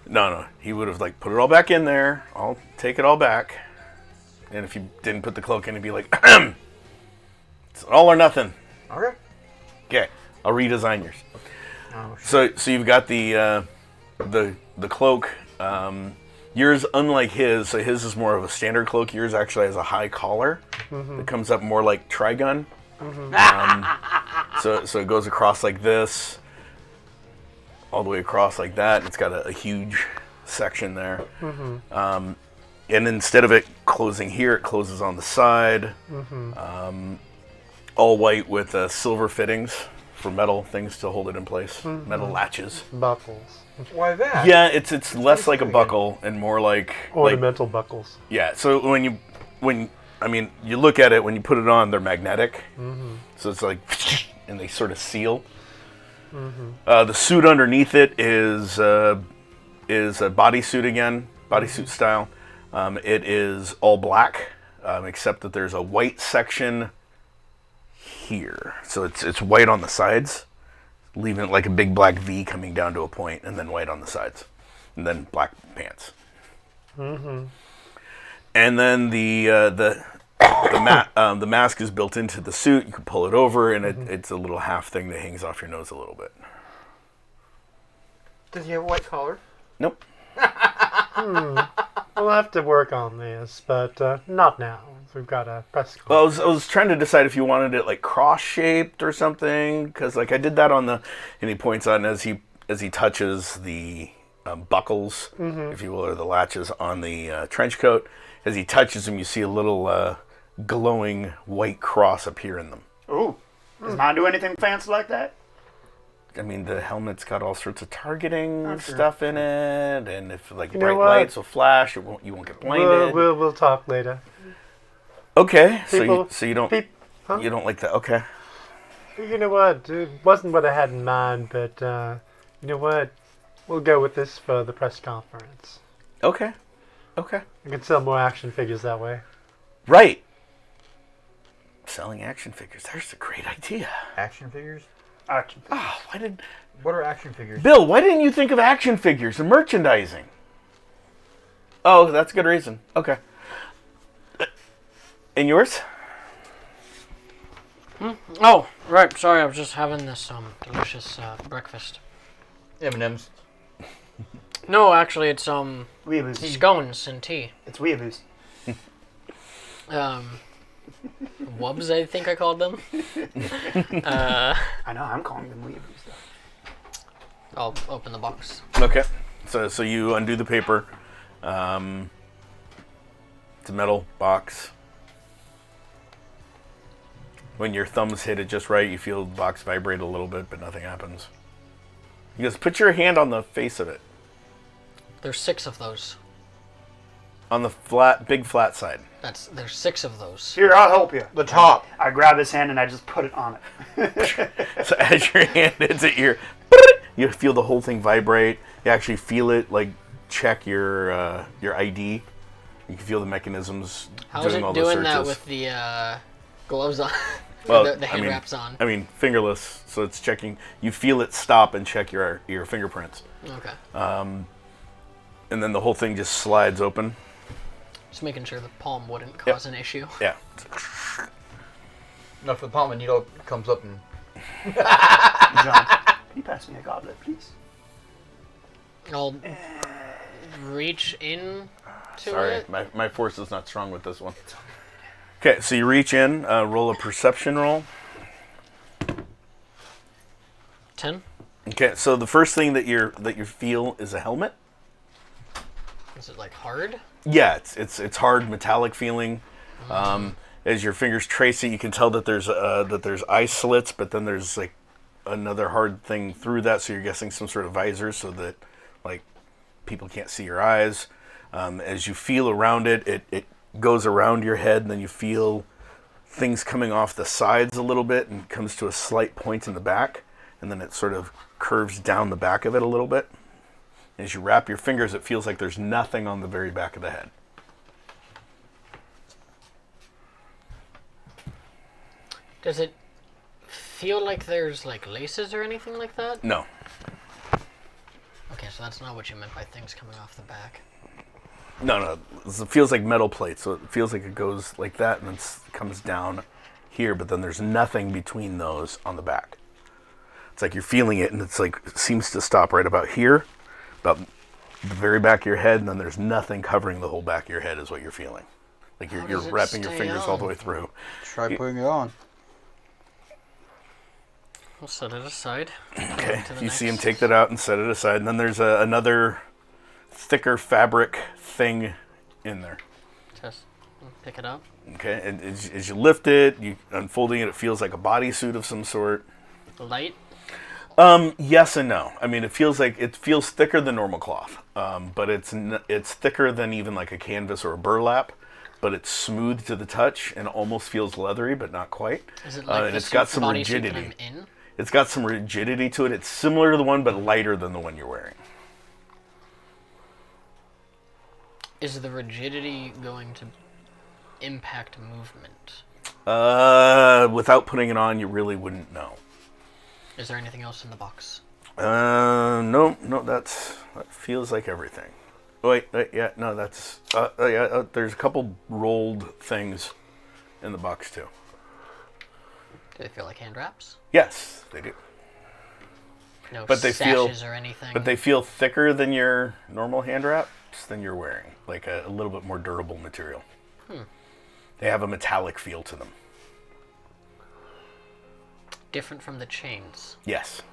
No, he would have put it all back in there. I'll take it all back. And if you didn't put the cloak in, he'd be like, it's all or nothing. Okay. Okay, I'll redesign yours. Oh, shit. So you've got the cloak. Yours, unlike his, so his is more of a standard cloak. Yours actually has a high collar that comes up more like Trigun. So it goes across like this, all the way across like that. And it's got a huge section there. And instead of it closing here, it closes on the side. All white with silver fittings for metal things to hold it in place. Metal latches. Buckles. Why that? Yeah, it's less like a buckle and more like Ornamental buckles. yeah. So when you look at it, when you put it on, they're magnetic. So it's like, and they sort of seal. The suit underneath it is a bodysuit again, bodysuit style. It is all black, except that there's a white section here. So it's white on the sides, leaving it like a big black V coming down to a point, and then white on the sides, and then black pants. And then the mask is built into the suit. You can pull it over, and it's a little half thing that hangs off your nose a little bit. Does he have a white collar? Nope. We'll have to work on this, but not now. We've got a press conference. Well, I was trying to decide if you wanted it like cross-shaped or something, because like I did that on the, and he points on as he touches the buckles, if you will, or the latches on the trench coat. As he touches them, you see a little glowing white cross appear in them. Ooh. Does mine do anything fancy like that? I mean, the helmet's got all sorts of targeting stuff in it, and if like You know bright what? lights will flash, you won't get blinded. We'll talk later. Okay, People- so you don't Huh? you don't like that? Okay. You know what? It wasn't what I had in mind, but you know what? We'll go with this for the press conference. Okay. We can sell more action figures that way. Right. Selling action figures. There's a great idea. Action figures? Action. Oh, What are action figures? Bill, why didn't you think of action figures and merchandising? Oh, that's a good reason. Okay. And yours? Oh, right. Sorry, I was just having this delicious breakfast. M&M's. No, actually, it's Weeaboos. scones and tea. It's weeaboos. Wubs, I think I called them. I know, I'm calling them weeaboos though. I'll open the box. Okay. So you undo the paper. It's a metal box. When your thumbs hit it just right, you feel the box vibrate a little bit, but nothing happens. He goes, put your hand on the face of it. There's 6 of those. On the big flat side. There's 6 of those. Here, I'll help you. The top. I grab his hand and I just put it on it. So as your hand hits it, you feel the whole thing vibrate. You actually feel it, like, check your ID. You can feel the mechanisms How is doing it all the doing searches. that with the gloves on? Well, the hand wraps on. I mean, fingerless, so it's checking. You feel it stop and check your fingerprints. Okay. And then the whole thing just slides open. Just making sure the palm wouldn't cause an issue. Yeah. Enough for the palm and needle comes up and... John, can you pass me a goblet, please? I'll reach in to Sorry, it. my force is not strong with this one. Okay, so you reach in, roll a perception roll. 10. Okay, so the first thing that you feel is a helmet. Is it like hard? Yeah, it's hard, metallic feeling. As your fingers trace it, you can tell that there's eye slits, but then there's like another hard thing through that. So you're guessing some sort of visor, so that like people can't see your eyes. As you feel around it, it goes around your head, and then you feel things coming off the sides a little bit, and comes to a slight point in the back, and then it sort of curves down the back of it a little bit. As you wrap your fingers, it feels like there's nothing on the very back of the head. Does it feel like there's like laces or anything like that? No. Okay, so that's not what you meant by things coming off the back. No. It feels like metal plates, so it feels like it goes like that and then comes down here, but then there's nothing between those on the back. It's like you're feeling it, and it's like it seems to stop right about here, about the very back of your head, and then there's nothing covering the whole back of your head is what you're feeling. Like you're does it wrapping your stay fingers all the on? way through. Try putting it on. We'll set it aside. Okay, To the you see him next. take that out and set it aside, and then there's another thicker fabric thing in there. Just pick it up. Okay, and as you lift it, you unfolding it, it feels like a bodysuit of some sort. Light. Yes and no. I mean, it feels thicker than normal cloth, but it's thicker than even like a canvas or a burlap, but it's smooth to the touch and almost feels leathery, but not quite. Is it like and the it's got suit- some bodysuit that rigidity. I'm in? It's got some rigidity to it. It's similar to the one, but lighter than the one you're wearing. Is the rigidity going to impact movement? Without putting it on, you really wouldn't know. Is there anything else in the box? No, that feels like everything. Wait, yeah, no, that's, there's a couple rolled things in the box too. Do they feel like hand wraps? Yes, they do. No But they sashes or anything? But they feel thicker than your normal hand wraps than you're wearing, like a little bit more durable material. They have a metallic feel to them. Different from the chains. Yes.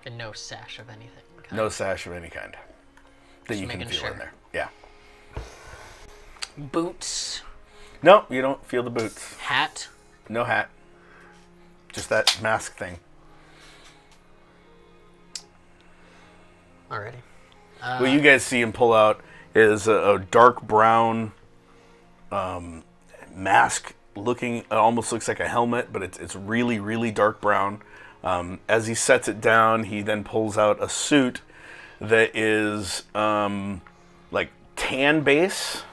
And no sash of anything. No sash of any kind that Just you can making feel sure. in there. Yeah. Boots. No, you don't feel the boots. Hat. No hat. Just that mask thing. Alrighty. What you guys see him pull out is a dark brown mask looking, it almost looks like a helmet, but it's really, really dark brown. As he sets it down, he then pulls out a suit that is like tan base.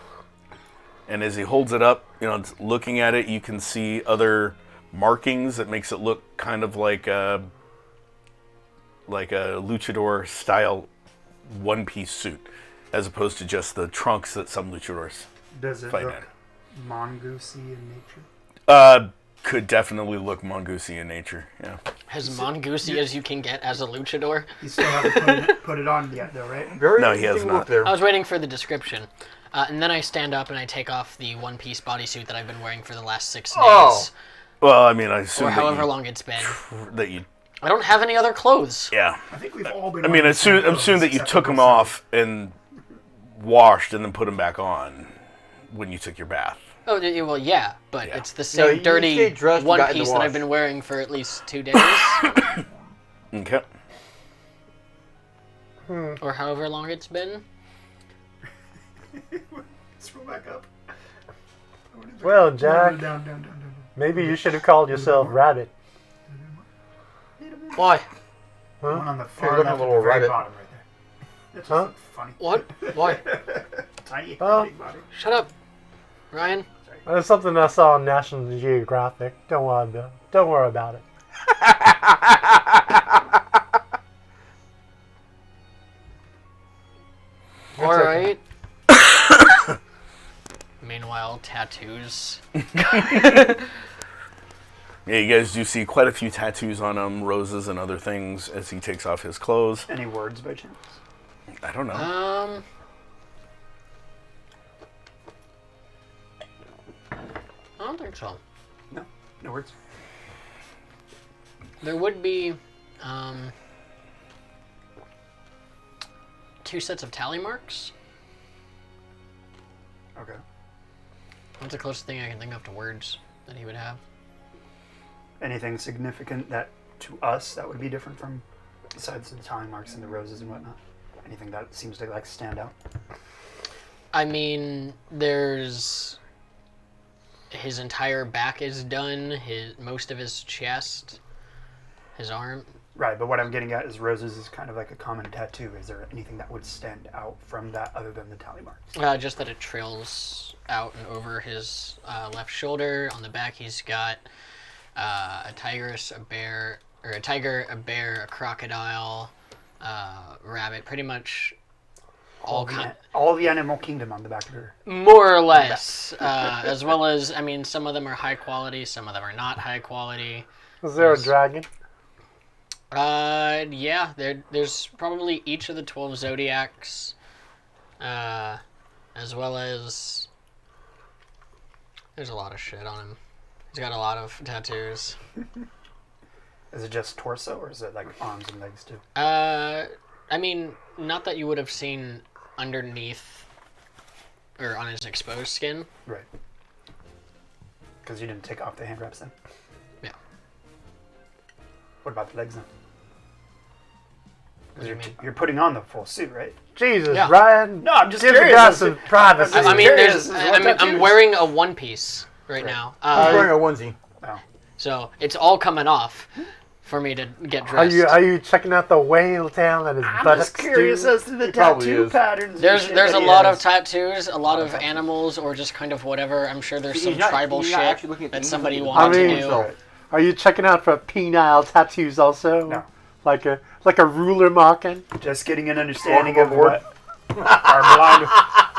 And as he holds it up, looking at it, you can see other markings that makes it look kind of like a luchador style one-piece suit, as opposed to just the trunks that some luchadors Does it fight look in. mongoosey in nature? Could definitely look mongoosey in nature. Yeah. As mongoosey as you can get as a luchador. You still haven't put it on yet, though, right? Very No, he has interesting not. look there. I was waiting for the description. And then I stand up and I take off the one-piece bodysuit that I've been wearing for the last 6 days. Oh. Well, I mean, I assume Or however long it's been. that you. I don't have any other clothes. Yeah. I think we've all been. I mean, assume that you took them off and washed and then put them back on when you took your bath. Oh, well, yeah, but Yeah. it's the No, same you dirty stayed dressed and one got in the piece that I've wash. been wearing for at least 2 days. Okay. Or however long it's been. Scroll back up. Well, Jack, Down. maybe you should have called yourself Rabbit. Why? One on the far looking left, a little at the very rabbit. bottom right there. That's Huh? just funny. What? Why? Tiny, Oh. big body. Shut up, Ryan. That's something I saw on National Geographic. Don't worry about it. All right. Meanwhile, tattoos. Yeah, you guys do see quite a few tattoos on him, roses and other things, as he takes off his clothes. Any words by chance? I don't know. I don't think so. No words. There would be 2 sets of tally marks. Okay. That's the closest thing I can think of to words that he would have. Anything significant that to us that would be different from, besides the tally marks and the roses and whatnot? Anything that seems to like stand out? I mean, there's his entire back is done. Most of his chest, his arm. Right, but what I'm getting at is roses is kind of like a common tattoo. Is there anything that would stand out from that other than the tally marks? Just that it trails out and over his left shoulder. On the back, he's got a tigress, a bear, or a tiger, a bear, a crocodile, rabbit. Pretty much all the animal kingdom on the back of her. more or less. As well as, I mean, some of them are high quality, some of them are not high quality. Is there a dragon? Yeah, there's probably each of the 12 zodiacs, as well as there's a lot of shit on him. He's got a lot of tattoos. Is it just torso or is it like arms and legs too? I mean, not that you would have seen underneath or on his exposed skin. Right. Because you didn't take off the hand wraps then. Yeah. What about the legs then? What do you mean? You're putting on the full suit, right? Jesus, Yeah. Ryan. No, I'm just Give the curious. guy some privacy. I mean, curious. I'm wearing a one piece right now. I'm wearing a onesie. So it's all coming off for me to get Are dressed. you checking out the whale tail and his I'm buttocks? just curious do? as to the It probably tattoo is. patterns. and There's shit a that he lot of has. tattoos, a lot of animals, or just kind of whatever. I'm sure there's some He's not- tribal he's not shit actually looking at that the somebody images. wanted I to mean- do. So, Are you checking out for penile tattoos also? No. Like a ruler marking? Just getting an understanding Welcome of aboard. what our blind,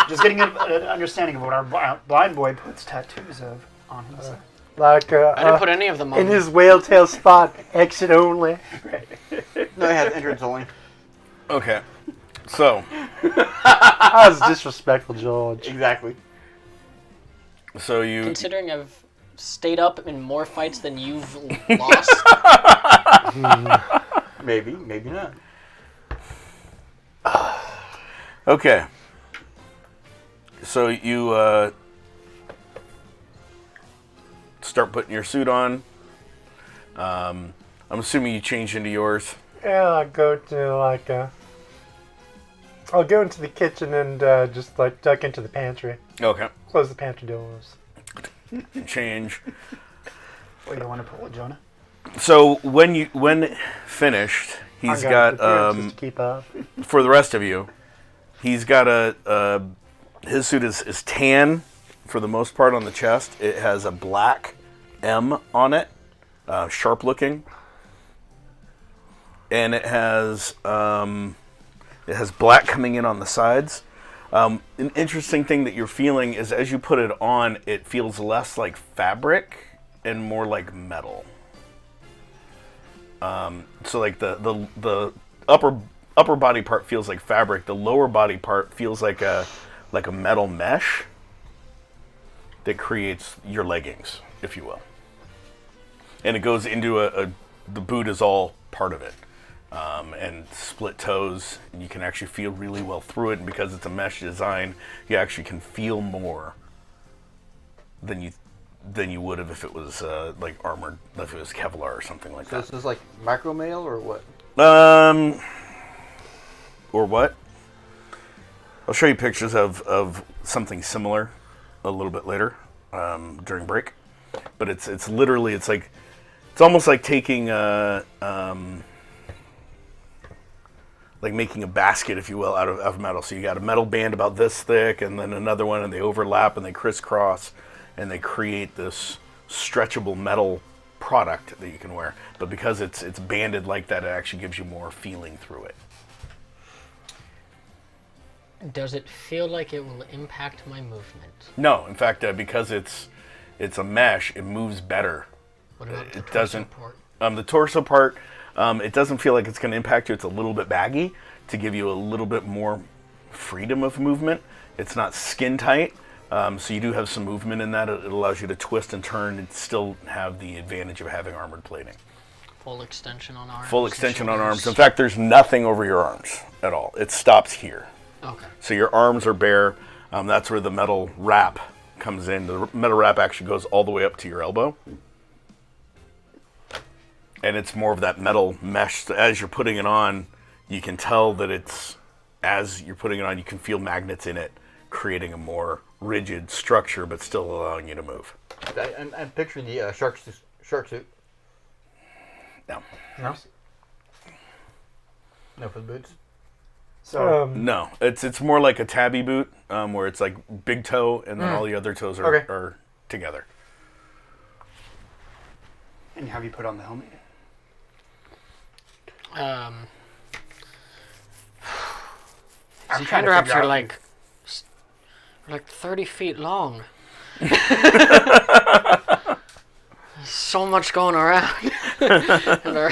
just getting an understanding of what our blind boy puts tattoos of on himself. Like I didn't put any of them on. in his whale tail spot, exit only. no, it has entrance only. Okay. So, That was disrespectful, George. Exactly. so you Considering I've stayed up in more fights than you've lost, Maybe, maybe not. okay. So you start putting your suit on. I'm assuming you change into yours. Yeah, I go to like I'll go into the kitchen and just like duck into the pantry. Okay. Close the pantry doors. Change. What do you want to pull, Jonah? So when finished, he's I got appearances to keep up. for the rest of you, he's got his suit is tan for the most part on the chest. It has a black M on it, sharp looking, and it has black coming in on the sides. An interesting thing that you're feeling is as you put it on, it feels less like fabric and more like metal. So like the upper body part feels like fabric. The lower body part feels like a metal mesh that creates your leggings, if you will. And it goes into the boot is all part of it. And split toes, and you can actually feel really well through it. And because it's a mesh design, you actually can feel more than you would have if it was like armored, if it was Kevlar or something like So that. this is like micro mail or what? Or what? I'll show you pictures of something similar a little bit later during break. But it's literally it's almost like taking like making a basket, if you will, out of metal. So you got a metal band about this thick, and then another one, and they overlap and they crisscross, and they create this stretchable metal product that you can wear. But because it's banded like that, it actually gives you more feeling through it. does it feel like it will impact my movement? No, in fact, because it's a mesh, it moves better. What about the It torso doesn't. part? The torso part, it doesn't feel like it's going to impact you. It's a little bit baggy to give you a little bit more freedom of movement. It's not skin tight, so you do have some movement in that. It allows you to twist and turn and still have the advantage of having armored plating. Full extension on arms. Full and extension on shoulders. arms. In fact, there's nothing over your arms at all. It stops here. Okay. So your arms are bare. That's where the metal wrap comes in. The metal wrap actually goes all the way up to your elbow. And it's more of that metal mesh. As you're putting it on, you can tell that as you're putting it on, you can feel magnets in it, creating a more rigid structure, but still allowing you to move. I'm picturing the shark suit. No. No? No for the boots? So No. It's more like a tabby boot, where it's like big toe, and then all the other toes are, Okay. are together. and have you put on the helmet? These trying hand to wraps figure are out- like 30 feet long. So much going around. And our-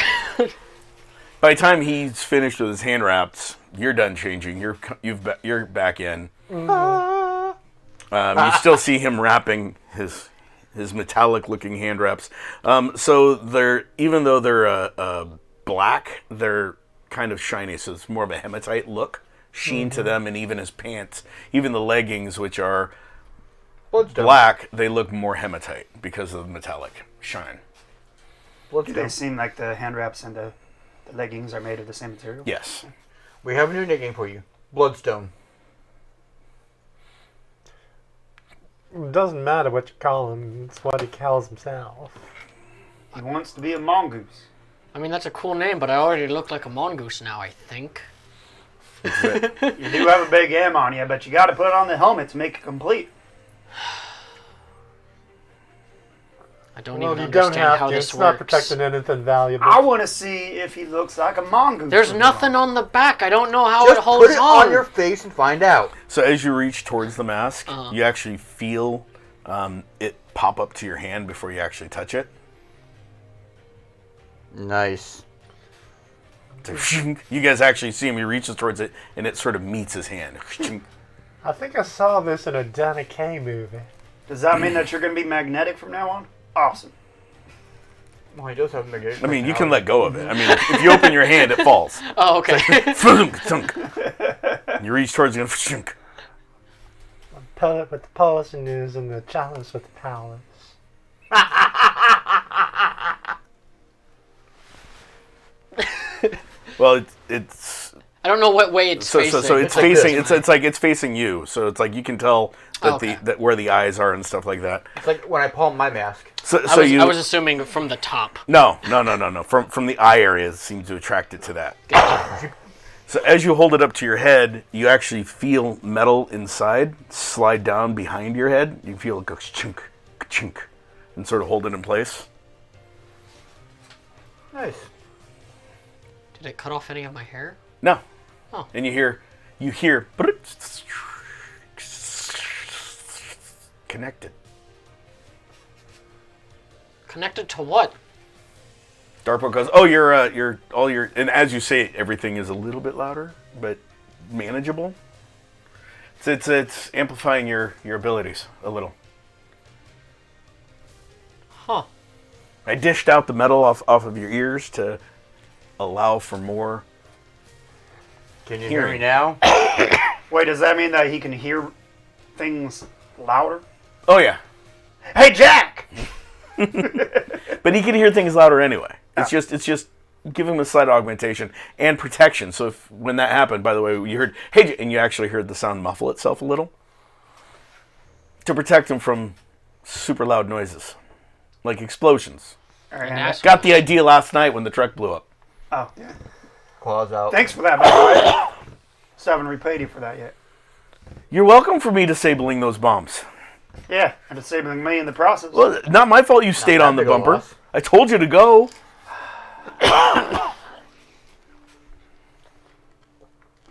By the time he's finished with his hand wraps, you're done changing. You're back in. You still see him wrapping his metallic looking hand wraps. So they're, even though they're black, they're kind of shiny. So it's more of a hematite look, sheen to them, and even his pants, even the leggings, which are Bloodstone. black, they look more hematite because of the metallic shine. Do they Bloodstone. seem like the hand wraps and the leggings are made of the same material? Yes. We have a new nickname for you. Bloodstone. It doesn't matter what you call him. It's what he calls himself. He wants to be a mongoose. I mean, that's a cool name, but I already look like a mongoose now, I think. You do have a big M on you, but you got to put on the helmet to make it complete. I don't Well, even you don't understand have how to. this It's works. not protecting anything valuable. I want to see if he looks like a mongoose. There's nothing on the back. I don't know how Just it holds put it on your face and find out. So as you reach towards the mask, Uh-huh. you actually feel it pop up to your hand before you actually touch it. Nice. So, you guys actually see him. He reaches towards it, and it sort of meets his hand. I think I saw this in a Danny Kaye movie. Does that mean that you're going to be magnetic from now on? Awesome. Well, he does have a big. I mean, you can let go of it. I mean, if you open your hand, it falls. Oh, okay. Thunk, thunk. You reach towards it, and Pellet with the poison is and the chalice with the palace. well, it's I don't know what way it's so facing. it's like facing. this, it's like it's facing you. So it's like you can tell that Okay. that where the eyes are and stuff like that. It's like when I palm my mask. So I was assuming from the top. No. From the eye area, it seems to attract it to that. So as you hold it up to your head, you actually feel metal inside slide down behind your head. You feel it go chunk, chunk, and sort of hold it in place. Nice. Did it cut off any of my hair? No. Oh. And you hear connected. Connected to what? Darpo goes, "Oh, you're all your," and as you say it, everything is a little bit louder, but manageable. It's amplifying your abilities a little. Huh. I dished out the metal off of your ears to allow for more. Can you hear me Hearing. now? Wait, does that mean that he can hear things louder? Oh yeah, Hey, Jack! but he can hear things louder anyway. It's just give him a slight augmentation and protection. So if when that happened, by the way, you heard hey, and you actually heard the sound muffle itself a little to protect him from super loud noises like explosions. All right, And and- ask- Got the idea last night when the truck blew up. oh, yeah. Claws out. Thanks for that, by the way. Still haven't repaid you for that yet. You're welcome for me disabling those bombs. Yeah, and disabling me in the process. Well, not my fault you stayed that on the big of a bumper. loss. I told you to go.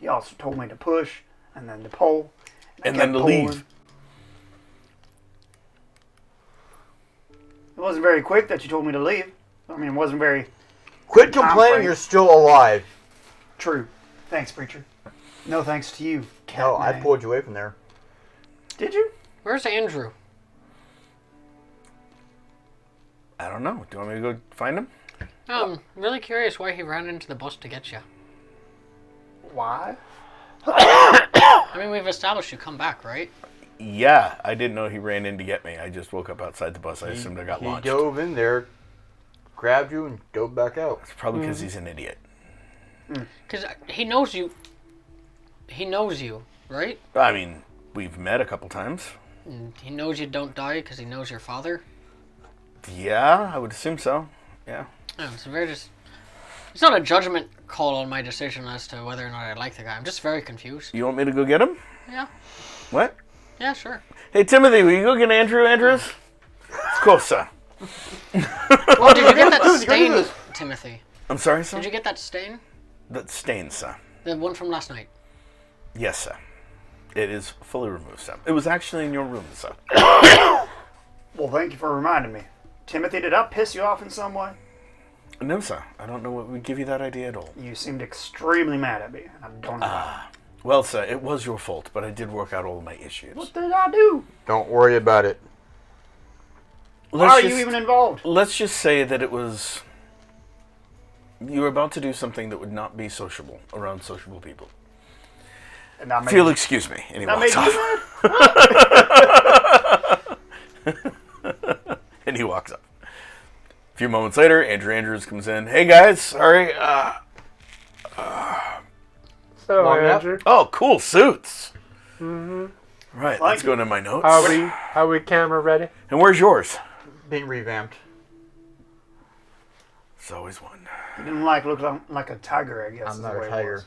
He also told me to push, and then to pull, And I then kept to pulling. leave. It wasn't very quick that you told me to leave. I mean, it wasn't very Quit complaining. Frank. You're still alive. true. Thanks, preacher. No thanks to you, cat No, I man. pulled you away from there. Did you? Where's Andrew? I don't know. Do you want me to go find him? I'm really curious why he ran into the bus to get you. Why? I mean, we've established you come back, right? Yeah, I didn't know he ran in to get me. I just woke up outside the bus. I assumed I got He launched. dove in there, grabbed you, and dove back out. It's probably because he's an idiot. Because he knows you. He knows you, right? I mean, we've met a couple times. And he knows you don't die because he knows your father. Yeah, I would assume so. Yeah. Yeah, it's very just. It's not a judgment call on my decision as to whether or not I like the guy. I'm just very confused. You want me to go get him? Yeah. What? Yeah, sure. Hey, Timothy, will you go get Andrew Andrews? Scusa. Well, did you get that stain, Timothy? I'm sorry, sir? Did you get that stain? That stain, sir. The one from last night. Yes, sir. It is fully removed, sir. It was actually in your room, sir. Well, thank you for reminding me. Timothy, did I piss you off in some way? No, sir. I don't know what would give you that idea at all. You seemed extremely mad at me, and I don't know why. Well, sir, it was your fault, but I did work out all of my issues. What did I do? Don't worry about it. Why are you even involved? Let's just say that it was... You were about to do something that would not be sociable around sociable people. And I made, If you'll excuse me. And he I made walks you off. mad? And he walks up. A few moments later, Andrew Andrews comes in. Hey, guys. Sorry. So, Long enough? Andrew, Oh, cool suits. Mm-hmm. Right, let's go into my notes. are we camera ready? And where's yours? Being revamped. There's always one. He didn't look like a tiger, I guess. I'm is not the a way it tiger. was.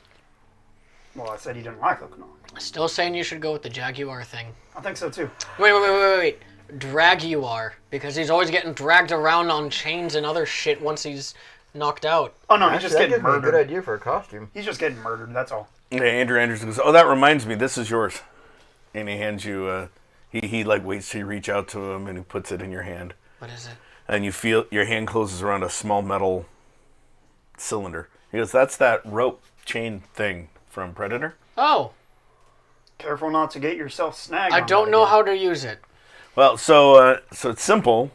Well, I said he didn't like looking like. Still saying you should go with the Jaguar thing. I think so too. Wait. Draguar. Because he's always getting dragged around on chains and other shit once he's knocked out. Oh no, he's Actually, just that getting gives me a good murdered. idea for a costume. He's just getting murdered. That's all. Yeah, Andrew Anderson goes, "Oh, that reminds me. This is yours." And he hands you. He like waits till you reach out to him, and he puts it in your hand. What is it? And you feel your hand closes around a small metal cylinder. He goes, "That's that rope chain thing from Predator." Oh, Careful not to get yourself snagged. I on don't that know again. how to use it. Well, so it's simple.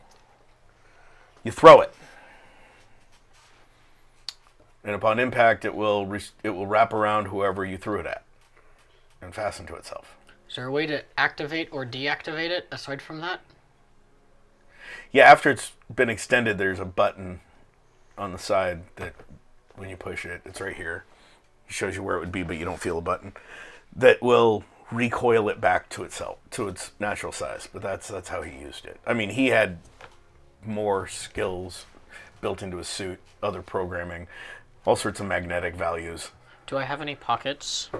You throw it, and upon impact, it will wrap around whoever you threw it at, and fasten to itself. Is there a way to activate or deactivate it aside from that? Yeah, after it's been extended, there's a button on the side that when you push it, it's right here. It shows you where it would be, but you don't feel a button. That will recoil it back to itself, to its natural size. But that's how he used it. I mean, he had more skills built into his suit, other programming, all sorts of magnetic values. Do I have any pockets?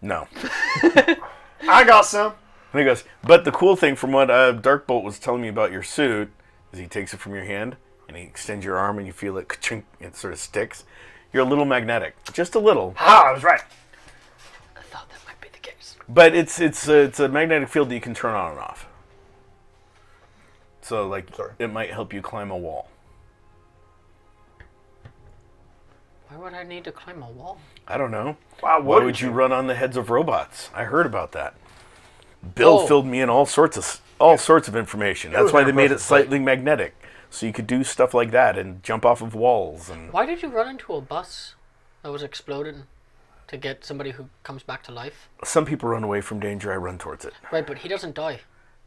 No. I got some. And he goes, but the cool thing from what Darkbolt was telling me about your suit is he takes it from your hand and he extends your arm and you feel it, ka-chink, it sort of sticks. You're a little magnetic, just a little, Ah, I was right. I thought that might be the case. but it's a magnetic field that you can turn on and off. So like, Sorry. it might help you climb a wall. Why would I need to climb a wall? I don't know. Why Why would you run on the heads of robots? I heard about that. Bill Oh. filled me in all sorts of information. That's was why an they made it impressive fight. slightly magnetic, so you could do stuff like that and jump off of walls. And Why did you run into a bus that was exploded to get somebody who comes back to life? some people run away from danger. I run towards it. Right, but he doesn't die.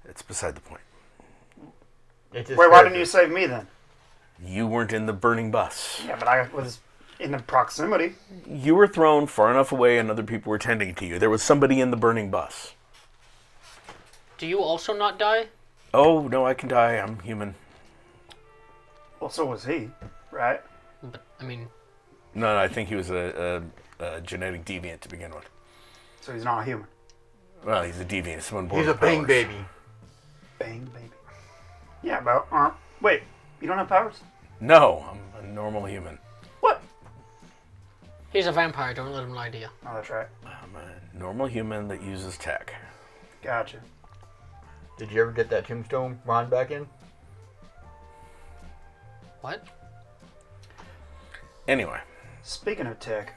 It's beside the point. It's his Wait, why didn't character. you save me then? You weren't in the burning bus. Yeah, but I was in the proximity. You were thrown far enough away, and other people were tending to you. There was somebody in the burning bus. Do you also not die? Oh no, I can die. I'm human. Well, so was he, right? But, I mean, No, I think he was a genetic deviant to begin with. So he's not a human. Well, he's a deviant. Someone born He's a with bang powers. baby. Bang, baby. Yeah, but wait, you don't have powers? No, I'm a normal human. What? he's a vampire. Don't let him lie to you. Oh, that's right. I'm a normal human that uses tech. Gotcha. Did you ever get that tombstone Ron back in? What? Anyway, Speaking of tech,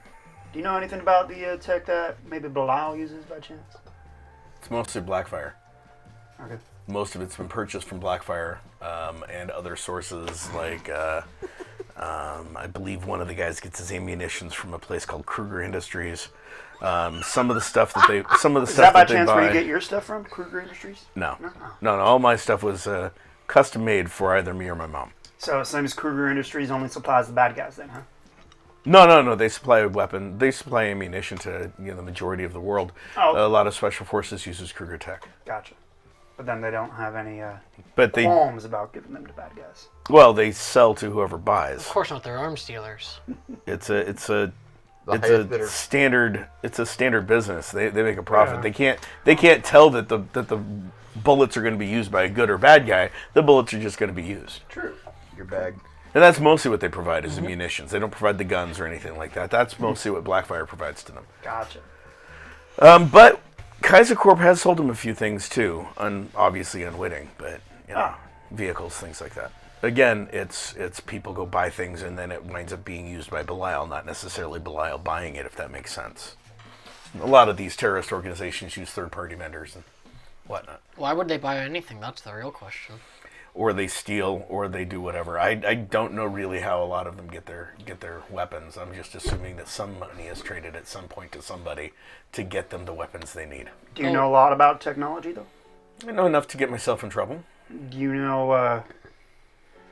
do you know anything about the tech that maybe Belial uses by chance? it's mostly Blackfire. Okay. Most of it's been purchased from Blackfire and other sources like I believe one of the guys gets his ammunitions from a place called Kruger Industries. Some of the stuff that they Is that by they chance buy. where you get your stuff from? Kruger Industries? No. No. No. All my stuff was custom made for either me or my mom. So same as Kruger Industries only supplies the bad guys then, huh? No. They supply a weapon. They supply ammunition to the majority of the world. Oh. A lot of special forces uses Kruger tech, Gotcha. But then they don't have any but they qualms about giving them to bad guys. they sell to whoever buys. Of course not. They're arms dealers. It's a The highest bidder. standard business. They make a profit. Yeah. They can't tell that the bullets are going to be used by a good or bad guy. The bullets are just going to be used. True. Your bag. And that's mostly what they provide is the munitions. They don't provide the guns or anything like that. That's mostly what Blackfire provides to them. Gotcha. But Kaiser Corp has sold them a few things too, obviously unwitting, but vehicles, things like that. Again, it's people go buy things and then it winds up being used by Belial, not necessarily Belial buying it, if that makes sense. A lot of these terrorist organizations use third-party vendors and whatnot. Why would they buy anything? That's the real question. Or they steal, or they do whatever. I don't know really how a lot of them get their weapons. I'm just assuming that some money is traded at some point to somebody to get them the weapons they need. Do you know a lot about technology though? I know enough to get myself in trouble. Do you know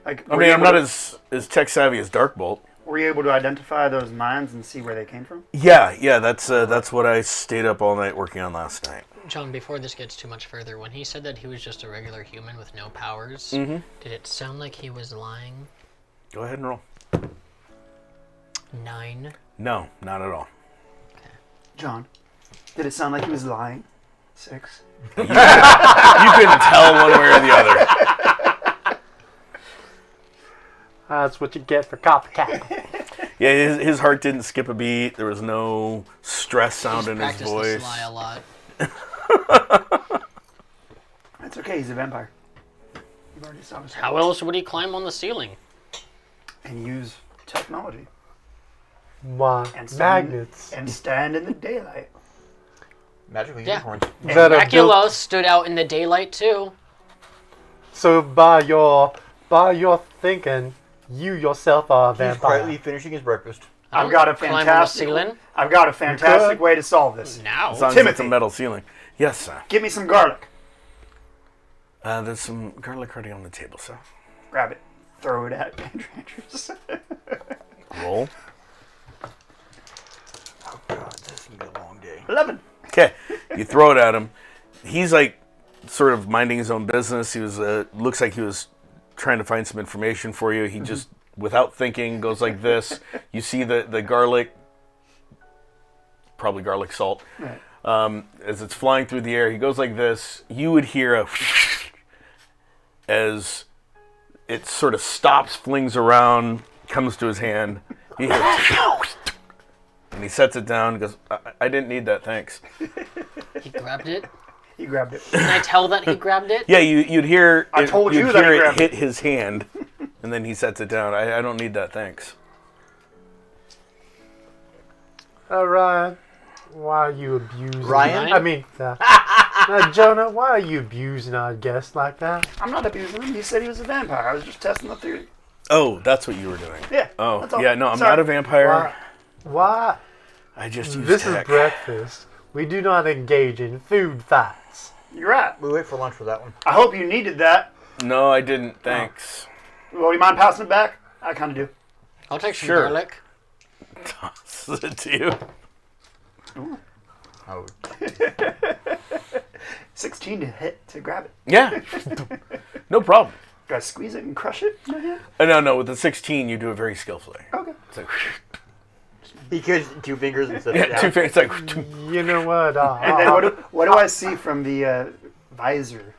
like I mean, I'm not as tech savvy as Darkbolt. were you able to identify those mines and see where they came from? Yeah, that's what I stayed up all night working on last night. John, before this gets too much further, when he said that he was just a regular human with no powers, did it sound like he was lying? Go ahead and roll. 9. No, not at all. John, did it sound like he was lying? 6. You couldn't tell one way or the other. That's what you get for copycat. Yeah, his heart didn't skip a beat. There was no stress sound in his Practice voice. this lie a lot. That's okay, he's a vampire. You've already established that. How else would he climb on the ceiling? And use technology. Why? And stand- Magnets. And stand in the daylight. Magical Yeah. unicorns. And That are Dracula built- stood out in the daylight too. So by your thinking, you yourself are a He's vampire. quietly finishing his breakfast. I I've got a don't climb on the fantastic ceiling I've got a fantastic could. way to solve this. now. As long as it's a Timothy. metal ceiling. Yes, sir. Give me some garlic. There's some garlic already on the table, sir. Grab it. Throw it at Andrews. Roll. Oh god, this is gonna be a long day. 11. Okay, you throw it at him. He's like sort of minding his own business. He was looks like he was trying to find some information for you. He just, without thinking, goes like this. You see the garlic, probably garlic salt, Right. as it's flying through the air. He goes like this. You would hear a as it sort of stops, flings around, comes to his hand. You hear and he sets it down and goes, I didn't need that, thanks. He grabbed it. He grabbed it. Can I tell that he grabbed it? Yeah, you'd hear I told you that hear he it grabbed hit his hand, and then he sets it down. I don't need that, thanks. Ryan, why are you abusing? Ryan? I mean, Jonah, why are you abusing our guest like that? I'm not abusing him. He said he was a vampire. I was just testing the theory. Oh, that's what you were doing. Yeah. Oh, that's all. yeah, no, I'm Sorry. not a vampire. Why? I just use This tech. is breakfast. We do not engage in food fights. You're right. We wait for lunch for that one. I hope you needed that. No, I didn't, thanks. Well, you mind passing it back? I kind of do. I'll take some Sure. garlic. Toss it to you. Oh, 16 to hit to grab it. Yeah, no problem. Do I squeeze it and crush it? in my hand? No, with the 16, you do it very skillfully. Okay. It's like, because 2 fingers instead of yeah, down. 2 fingers, it's like, You know what? And then what do I see from the visor?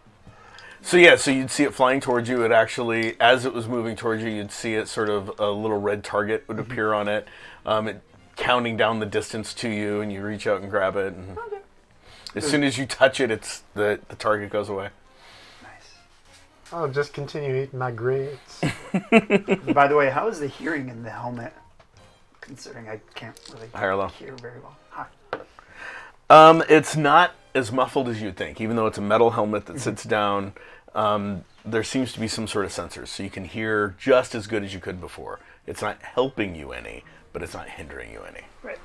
So you'd see it flying towards you. It actually, as it was moving towards you, you'd see it sort of a little red target would appear on it, it counting down the distance to you, and you reach out and grab it. And as soon as you touch it, it's the target goes away. Nice. I'll just continue eating my grits. By the way, how is the hearing in the helmet? Considering I can't really High or low? hear very well. Hi. It's not as muffled as you'd think, even though it's a metal helmet that sits down. There seems to be some sort of sensors, so you can hear just as good as you could before. It's not helping you any, but it's not hindering you any. Right.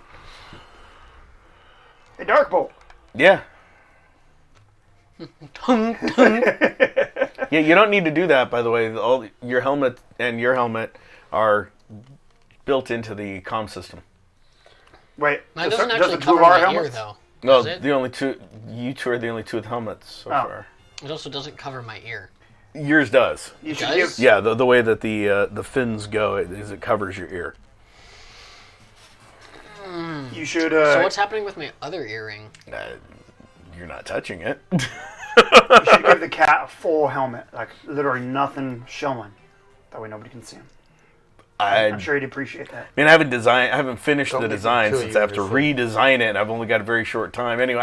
Hey, Darkbolt. Yeah. Yeah, you don't need to do that, by the way. All your helmet and your helmet are built into the comm system. Wait, Mine does doesn't the actually Blue cover my Bar ear helmet? though. No, Does it? the only two, you two are the only two with helmets so far. It also doesn't cover my ear. Yours does. You should Does? give. Yeah, the way that the fins go is it covers your ear. You should. So what's happening with my other earring? You're not touching it. You should give the cat a full helmet, like literally nothing showing. That way nobody can see him. I'm I sure he'd appreciate that. mean, I haven't finished Don't the make me design kill since you I have to yourself. redesign it, and I've only got a very short time. Anyway,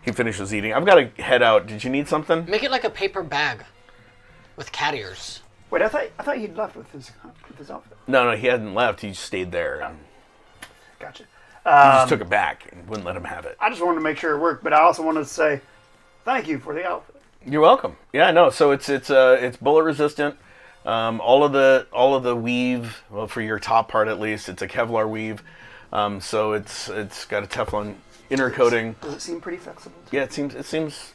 he finishes eating. I've got to head out. Did you need something? Make it like a paper bag with cat ears. Wait, I thought he'd left with his outfit. No, he hadn't left. He just stayed there. And Gotcha. he just took it back and wouldn't let him have it. I just wanted to make sure it worked, but I also wanted to say thank you for the outfit. You're welcome. Yeah, no. So it's bullet resistant. All of the weave, well, for your top part at least, it's a Kevlar weave. So it's got a Teflon inner coating. Does it seem pretty flexible? Yeah, it seems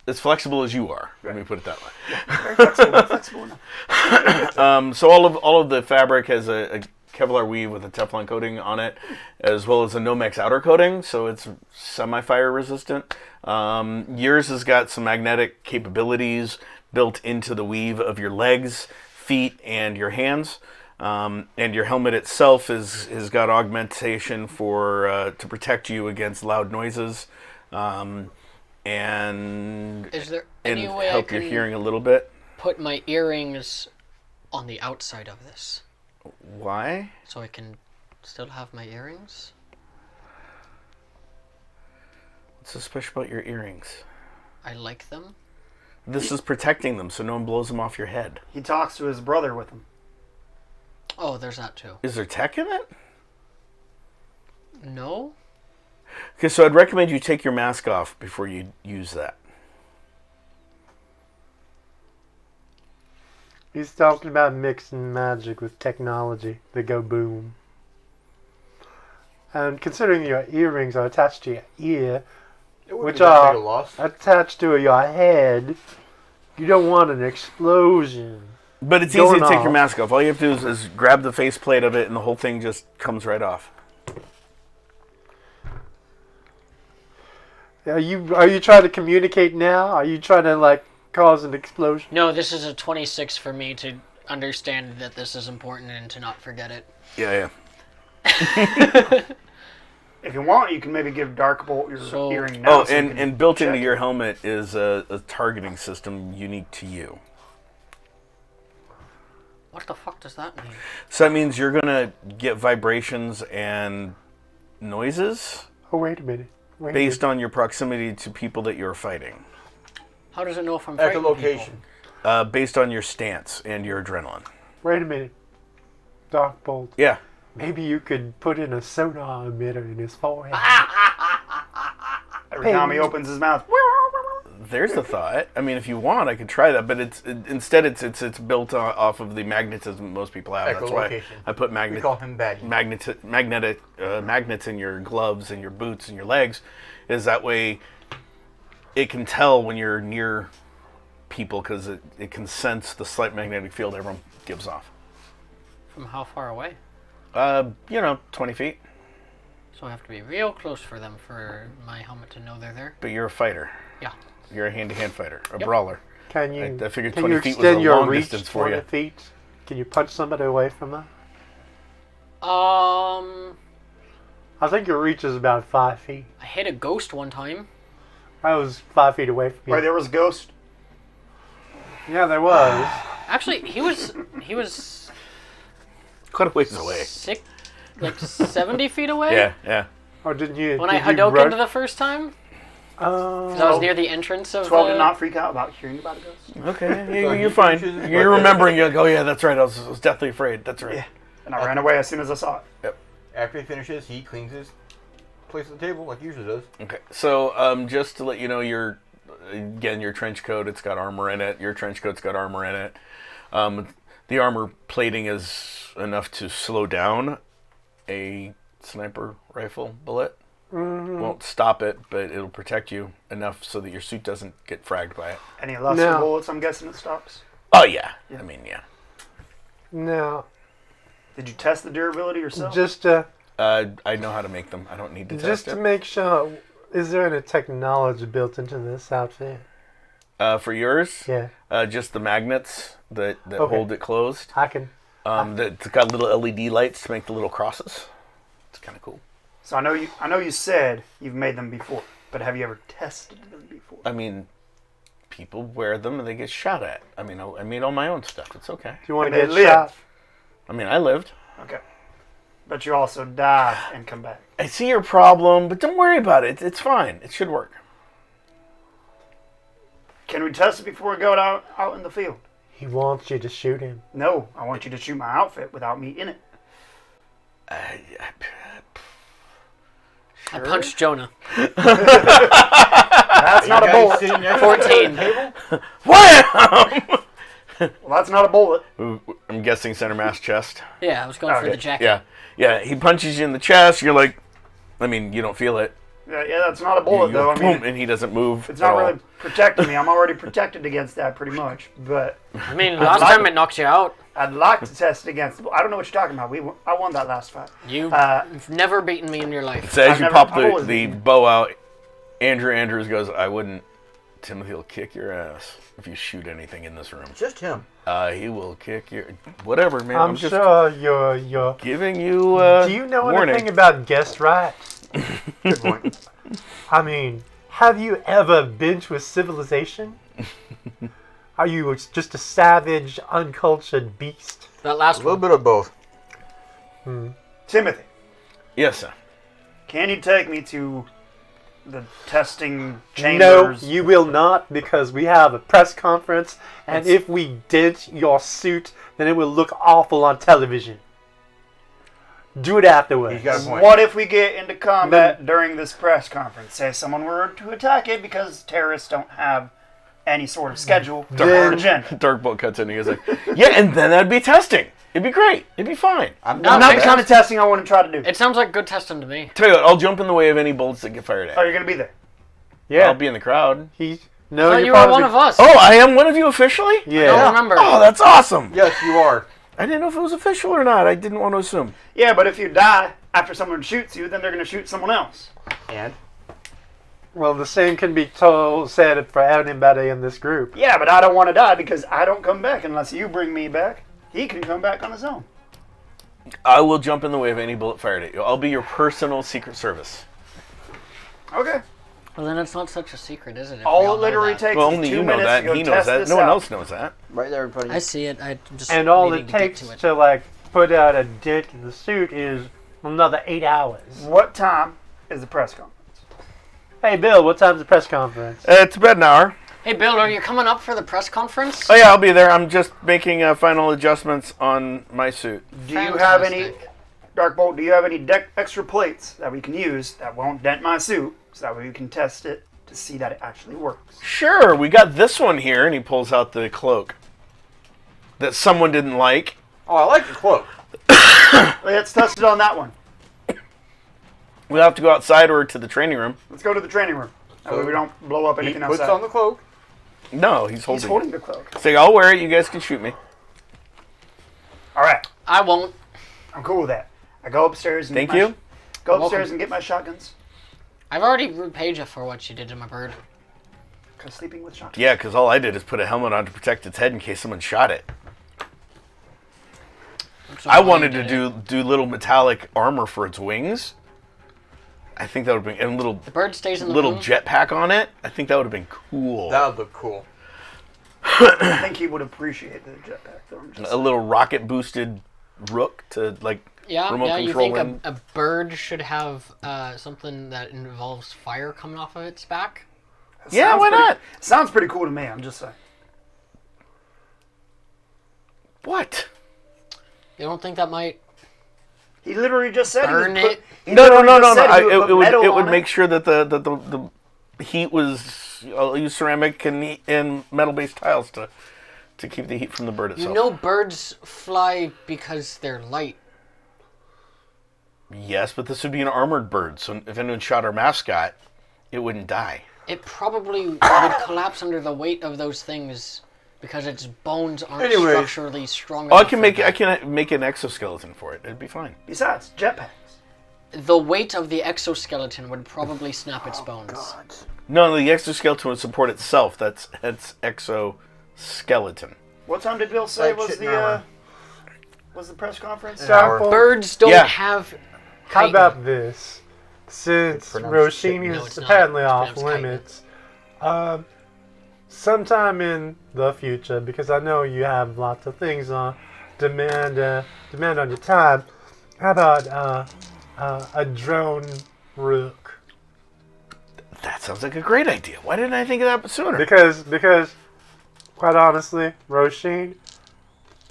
as flexible as you are. Let me put it that way. Very flexible. Flexible enough. So all of the fabric has a Kevlar weave with a Teflon coating on it, as well as a Nomex outer coating, so it's semi-fire resistant. Yours has got some magnetic capabilities built into the weave of your legs, feet, and your hands. And your helmet itself has got augmentation for to protect you against loud noises, and Is there any way I help your can hearing a little bit. put my earrings on the outside of this Why? so I can still have my earrings? What's so special about your earrings? I like them. This is protecting them so no one blows them off your head. He talks to his brother with him. Oh, there's that too. Is there tech in it? No? Okay, so I'd recommend you take your mask off before you use that. He's talking about mixing magic with technology to go boom. And considering your earrings are attached to your ear, It would which be that big a are loss. attached to your head, you don't want an explosion. But it's Going easy to take your off. mask off. All you have to do is grab the faceplate of it and the whole thing just comes right off. Are you trying to communicate now? Are you trying to like cause an explosion? No, this is a 26 for me to understand that this is important and to not forget it. Yeah. If you want, you can maybe give Darkbolt your So- earring now. Oh, so you and, can and built into check. your helmet is a targeting system unique to you. What the fuck does that mean? So that means you're going to get vibrations and noises Oh, wait a minute. Wait a based minute. on your proximity to people that you're fighting. How does it know if I'm At the frightening location. Based on your stance and your adrenaline. Wait a minute. Dark Bolt. Yeah. Maybe you could put in a sonar emitter in his forehead. Every time he opens his mouth. There's the thought. I mean, if you want, I could try that, but instead it's built off of the magnetism most people have. That's why Echolocation. I put We call him Batty. magnets in your gloves and your boots and your legs, is that way it can tell when you're near people because it can sense the slight magnetic field everyone gives off. From how far away? 20 feet. So I have to be real close for them for my helmet to know they're there. But you're a fighter. Yeah. You're a hand-to-hand fighter, a brawler. Can you? I figured can 20 you feet was extend a your long reach distance for 20 you. feet? Can you punch somebody away from that? I I think your reach is about 5 feet. hit a ghost one time. I was 5 feet away from you. Wait, there was Ghost. Yeah, there was. Actually, he was Quite a ways away. like 70 feet away. Yeah. Or didn't you? When I did you Hadoukened run- the first time, Oh. 'cause I was near the entrance of 12 the... did not freak out about hearing about a ghost. Okay, So you're he fine. finishes his You're weapon. remembering. You're like, oh yeah, that's right. I was deathly afraid. That's right. Yeah. And I ran away as soon as I saw it. After he finishes, he cleans his place at the table like he usually does. Okay, so just to let you know, your trench coat, it's got armor in it. Your trench coat's got armor in it. The armor plating is enough to slow down a sniper rifle bullet. Won't stop it, but it'll protect you enough so that your suit doesn't get fragged by it. Any lesser No. bullets, I'm guessing it stops. Oh yeah. I mean, yeah. Now, Did you test the durability yourself? just I know how to make them. I don't need to just test to it. make sure, is there any technology built into this outfit? For yours, Yeah, just the magnets that Okay. hold it closed. I can. It's got little LED lights to make the little crosses. It's kind of cool. So I know you said you've made them before, but have you ever tested them before? I mean, people wear them and they get shot at. I mean, I made all my own stuff. It's okay. Do you want But to they get shot? live. I mean, I lived. Okay. But you also die and come back. I see your problem, but don't worry about it. It's fine. It should work. Can we test it before we go out in the field? He wants you to shoot him. No, I want you to shoot my outfit without me in it. I punched Jonah. That's not a bullet. Sitting next to 14. the table? Wham! Well, that's not a bullet. I'm guessing center mass chest. Yeah, I was going for Okay. the jacket. Yeah. He punches you in the chest. You're like, I mean, you don't feel it. Yeah, that's not a bullet, You though. go, I mean, boom, and he doesn't move. it's at not all. really protecting me. I'm already protected against that pretty much. But I mean, last like time it. it knocked you out. I'd like to test it against. I don't know what you're talking about. I won that last fight. You've Uh, never beaten me in your life. So as I've you never- pop I've always the been- bow out, Andrew Andrews goes, I wouldn't Timothy will kick your ass if you shoot anything in this room. Just him. He will kick your... Whatever, man. I'm just sure you're. giving you Do you know warning. anything about guest rights? Good point. I mean, have you ever been to a civilization? Are you just a savage, uncultured beast? That A last little one. bit of both. Timothy, Yes, sir. can you take me to the testing No, chambers? you will not, because we have a press conference, and if we dent your suit, then it will look awful on television. Do it afterwards. He's got a point. What if we get into combat during this press conference? Say someone were to attack it because terrorists don't have any sort of schedule or Then- agenda. Darkbolt cuts in and he's like, yeah, and then that'd be testing. It'd be great. It'd be fine. I'm No, Not not the kind of testing I want to try to do. It sounds like good testing to me. Tell you what, I'll jump in the way of any bullets that get fired at. Oh, you're going to be there. Yeah. I'll be in the crowd. No, I thought you're you were part one the- of us. Oh, I am one of you officially? I Yeah. don't remember. Oh, that's awesome. Yes, you are. I didn't know if it was official or not. I didn't want to assume. Yeah, but if you die after someone shoots you, then they're going to shoot someone else. And Well, the same can be said for anybody in this group. Yeah, but I don't want to die because I don't come back unless you bring me back. He can come back on his own. I will jump in the way of any bullet fired at you. I'll be your personal Secret Service. Okay. Well, then it's not such a secret, is it? if we All know it literally that? takes Well, is only 2 you know minutes that, to go and he knows test that. this No one out. else knows that. right there in front of I you. see it. I just And all needed it to get takes to it. to, like, put out a dent in the suit is another 8 hours. What time is the press conference? Hey, Bill, what time's the press conference? It's about an hour. Hey, Bill, are you coming up for the press conference? Oh, yeah, I'll be there. I'm just making final adjustments on my suit. Do you have any, Fantastic. Darkbolt, do you have any extra plates that we can use that won't dent my suit so that way we can test it to see that it actually works? Sure, we got this one here, and he pulls out the cloak that someone didn't like. Oh, I like the cloak. Let's test it on that one. We'll have to go outside or to the training room. Let's go to the training room. That way we don't blow up He anything puts outside. on the cloak. No, he's holding, He's holding the cloak. it. Say, I'll wear it. You guys can shoot me. All right. I won't. I'm cool with that. I go upstairs and Thank get my you. go You're upstairs welcome. and get my shotguns. I've already repaid you for what you did to my bird. Cause sleeping with shotguns. Yeah, because all I did is put a helmet on to protect its head in case someone shot it. I'm so I glad wanted you to did it. do little metallic armor for its wings. I think that would have been... And little The bird stays in the little room. jetpack on it. I think that would have been cool. That would look cool. I think he would appreciate the jetpack though. I'm just A little rocket boosted rook to like Yeah, remote yeah. You control think in. a bird should have something that involves fire coming off of its back? Yeah, sounds why pretty- not? Sounds pretty cool to me. I'm just saying. What? You don't think that might He literally just said burn he would it? put, he No. literally just said he would put It metal would on make sure that the heat was. I'll use ceramic and metal based tiles to keep the heat from the bird itself. You know, birds fly because they're light. Yes, but this would be an armored bird, so if anyone shot our mascot, it wouldn't die. It probably would collapse under the weight of those things because its bones aren't Anyways. structurally strong Oh, enough. I can make an exoskeleton for it. It'd be fine. Besides, jetpacks. The weight of the exoskeleton would probably snap its bones. No, the exoskeleton would support itself. That's exoskeleton. What time did Bill say Like was shit the an hour. press conference? hour. Birds don't Yeah. have. How chitin. about this? Since pronounced shit. Roshini No, is it's not. apparently It's off pronounced limits, sometime in the future, because I know you have lots of things on demand on your time. How about a drone rook? That sounds like a great idea. Why didn't I think of that sooner? Because quite honestly, Roshin,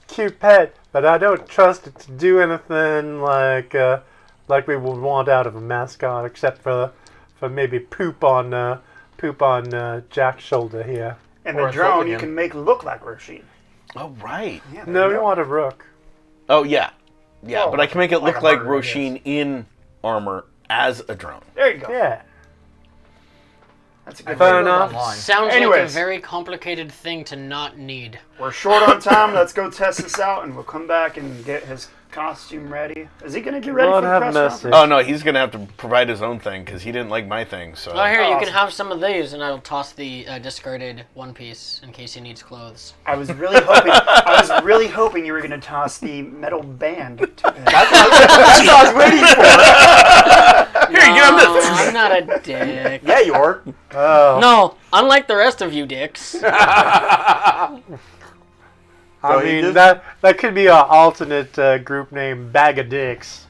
cute pet, but I don't trust it to do anything like we would want out of a mascot, except for maybe poop on Jack's shoulder here. And Or the drone insulting you him. can make look like Rashid. Oh, right. Yeah, there No, you we go. want a rook. Oh, yeah. Yeah, Oh, but I can make it like look a like bird, I guess. Roshin in armor as a drone. There you go. Yeah. That's a good Fair one. enough. Online. Sounds like a Anyways. very complicated thing to not need. We're short on time. Let's go test this out, and we'll come back and get his costume ready. Is he gonna get ready Lord for the have press mercy. conference? Oh no, he's gonna have to provide his own thing because he didn't like my thing. So Oh, here, you Awesome. can have some of these, and I'll toss the discarded one piece in case he needs clothes. I was really hoping you were gonna toss the metal band to him. That's what I was waiting for. here, you get on this. I'm not a dick. Yeah, you are. Oh, No, unlike the rest of you dicks. So I he mean just- that could be an alternate group name, Bag of Dicks.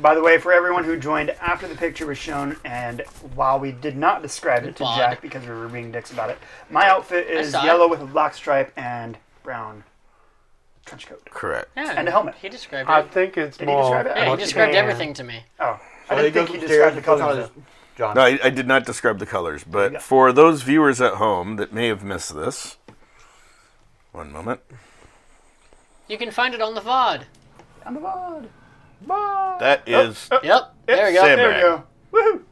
By the way, for everyone who joined after the picture was shown, and while we did not describe it to Bod. Jack because we were being dicks about it, my outfit is saw yellow it. with a black stripe and brown trench coat. Correct. Yeah, And a helmet. He described I it. think it's Did he more. describe it? Yeah, he more described tan. everything to me. Oh, So I didn't think goes he upstairs described the and puts colors. on his- John. No, I did not describe the colors, but Yeah. for those viewers at home that may have missed this, one moment. You can find it on the VOD. On the VOD. That is Yep, there you go. Sam. There we Sandbag. go. Woohoo!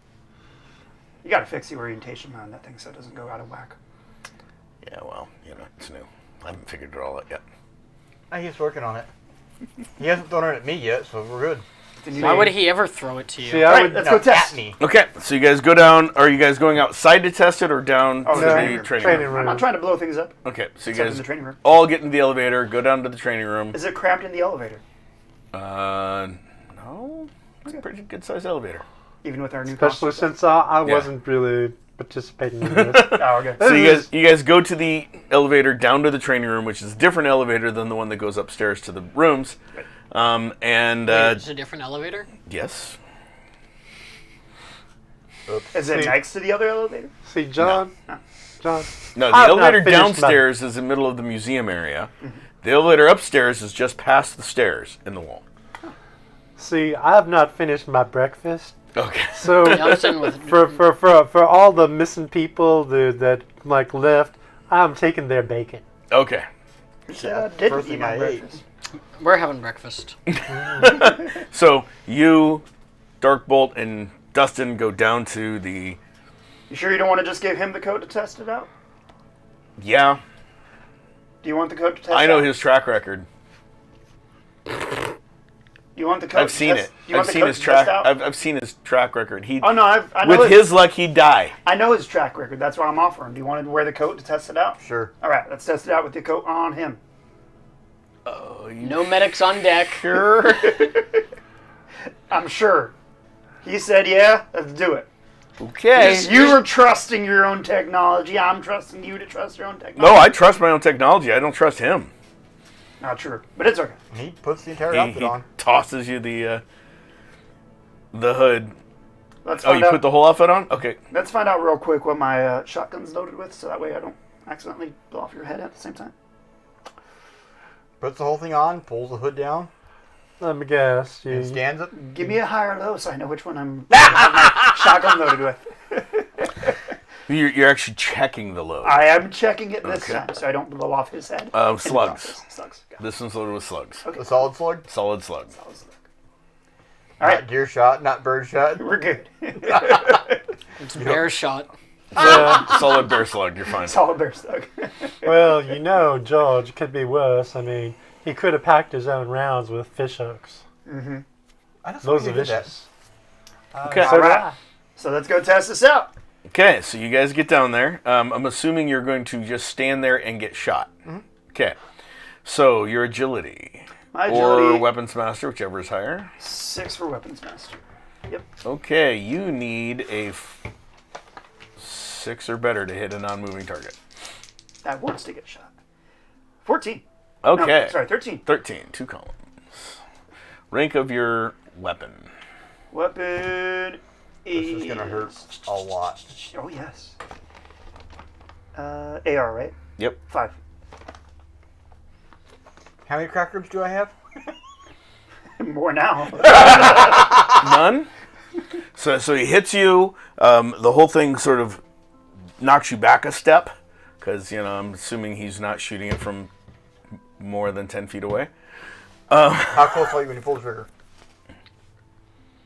You gotta fix the orientation on that thing so it doesn't go out of whack. yeah. Well, it's new. I haven't figured it all out yet. He's working on it. He hasn't thrown it at me yet, so we're good. Why would he ever throw it to you? See, I Alright, would. let's go test. At me. Okay, so you guys go down. Are you guys going outside to test it or down Oh, to the the training room. training room? I'm not trying to blow things up. Okay, so you Except in guys the training room. all get in the elevator, go down to the training room. Is it cramped in the elevator? No, it's a pretty good sized elevator. Even with our new Especially costumes? since I Yeah. wasn't really participating in this. Oh, okay. So you guys go to the elevator down to the training room, which is a different elevator than the one that goes upstairs to the rooms. And It's a different elevator? yes, Is it See- next to the other elevator? See, John. John. no, the I've not elevator finished my- downstairs is in the middle of the museum area. The elevator upstairs is just past the stairs in the wall. See, I have not finished my breakfast. Okay. So Nelson with for all the missing people that like left, I'm taking their bacon. Okay. Yeah, didn't first eat thing my I ate. breakfast. we're having breakfast. So you, Darkbolt, and Dustin go down to the. You sure you don't want to just give him the code to test it out? Yeah, Do you want the code to test I know out? his track record. You want the code I've to seen test? it. You I've want the seen code his to track. test out? I've seen his track record. He Oh no, I know with his luck, he'd die. I know his track record. That's why I'm offering. Do you want to wear the coat to test it out? Sure. All right, let's test it out with the coat on him. No medics on deck. Sure. I'm sure. He said, "Yeah, let's do it." Okay. You were trusting your own technology. I'm trusting you to trust your own technology. No, I trust my own technology. I don't trust him. Not true, but it's okay. He puts the entire He, outfit he on. tosses you the hood. Let's Oh, find you out. put the whole outfit on? Okay. Let's find out real quick what my shotgun's loaded with, so that way I don't accidentally blow off your head at the same time. Puts the whole thing on, pulls the hood down, Let me guess. and You, scans it. Give me a high or low, so I know which one I'm have my shotgun loaded with. You're actually checking the load. I am checking it this Okay. time, so I don't blow off his head. in the Slugs. process. Slugs. Got it. This one's loaded with slugs. The solid slug. Solid slugs. All right, Not deer shot, not bird shot. we're good. It's bear shot. Solid bear slug. You're fine. Solid bear slug. well, George, it could be worse. I mean, he could have packed his own rounds with fish hooks. I just Those are did that. vicious. Okay. So did Alright. I. So let's go test this out. Okay, so you guys get down there. I'm assuming you're going to just stand there and get shot. Okay. So your agility. My Or agility, weapons master, whichever is higher. 6 for weapons master. Yep. Okay, you need a 6 or better to hit a non-moving target. That wants to get shot. 14. Okay. No, sorry, 13. 13, 2 columns. Rank of your weapon. Weapon This is gonna hurt a lot. Oh, yes. AR, right? Yep. 5. How many crack ribs do I have? More now. None. So he hits you. The whole thing sort of knocks you back a step because I'm assuming he's not shooting it from more than 10 feet away. How close are you when you pull the trigger?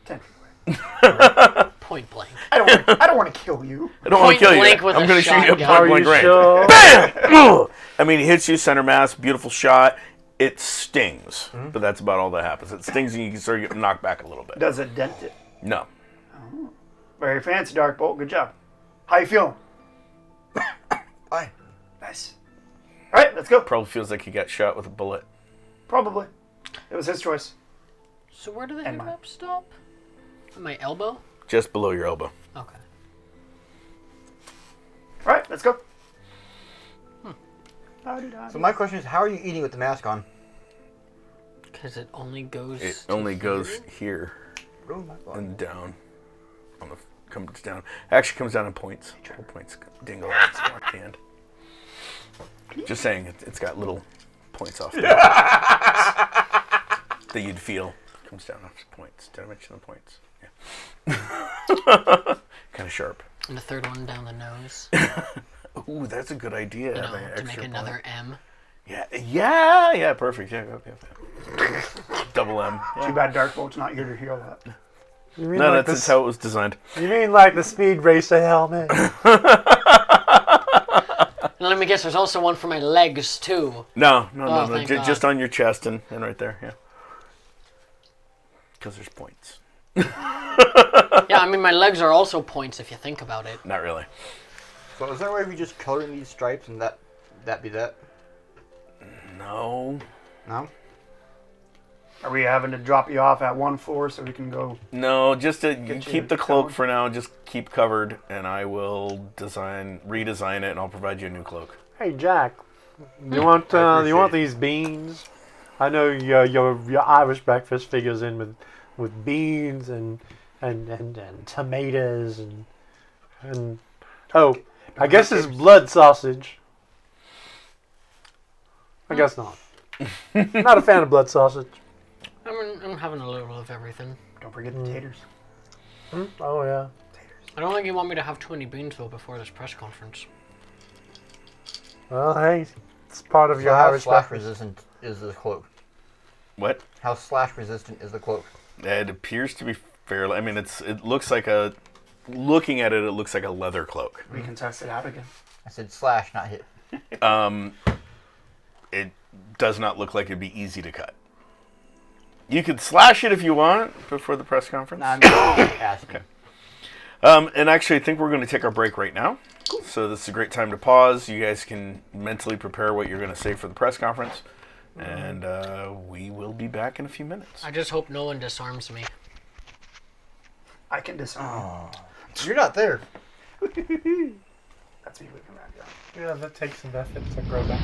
10. Point blank. I don't want to kill you. I don't want to Point kill you. blank with I'm a going to shoot you at shotgun. point Are blank you range. sure? Bam! I mean, he hits you center mass, beautiful shot. It stings, but that's about all that happens. It stings and you can sort of get knocked back a little bit. Does it dent it? No. Very fancy, Darkbolt. Good job. How you feeling? Fine. Nice. All right, let's go. Probably feels like he got shot with a bullet. Probably. It was his choice. So where do the And head mine. wraps stop? At my elbow? Just below your elbow. Okay. All right, let's go. So my question is, how are you eating with the mask on? Because it only goes. It to only here? goes here Oh my God. and down. On the comes down. Actually comes down in points. Whole points dingle out its left hand. Just saying, it's got little points off there that you'd feel. Comes down off the points. Did I mention the points? Yeah. Kind of sharp. And the third one down the nose. Ooh, that's a good idea. You know, having an to make extra another point. M. Yeah, perfect. Yeah, okay. Double M. Too bad Darkbolt's not here to heal that. You mean No, like that's how it was designed. You mean like the Speed Racer helmet? And let me guess, there's also one for my legs, too. No. thank Just God. on your chest and right there, yeah. Because there's points. Yeah, I mean, my legs are also points if you think about it. Not really. So is there a way we just color in these stripes and that be that? No. No? Are we having to drop you off at one floor so we can go? No, just to Get keep you the cloak going. for now. Just keep covered, and I will redesign it, and I'll provide you a new cloak. Hey Jack, you want I appreciate these beans? I know your Irish breakfast figures in with beans and tomatoes and oh, I guess it's blood sausage. I guess not. Not a fan of blood sausage. I'm having a little of everything. Don't forget the taters. Oh yeah. I don't think you want me to have too many beans, though, before this press conference. Well, hey, it's part of So your how Irish slash breakfast. resistant is the cloak? What? How slash resistant is the cloak? It appears to be fairly. I mean, it looks like looking at it, it looks like a leather cloak. We can test it out again. I said slash, not hit. It does not look like it'd be easy to cut. You could slash it if you want before the press conference. No, I'm just asking. And actually, I think we're going to take our break right now. So this is a great time to pause. You guys can mentally prepare what you're going to say for the press conference. And we will be back in a few minutes. I just hope no one disarms me. I can disarm. You're not there. That's me looking back. Yeah, that takes some effort to grow back.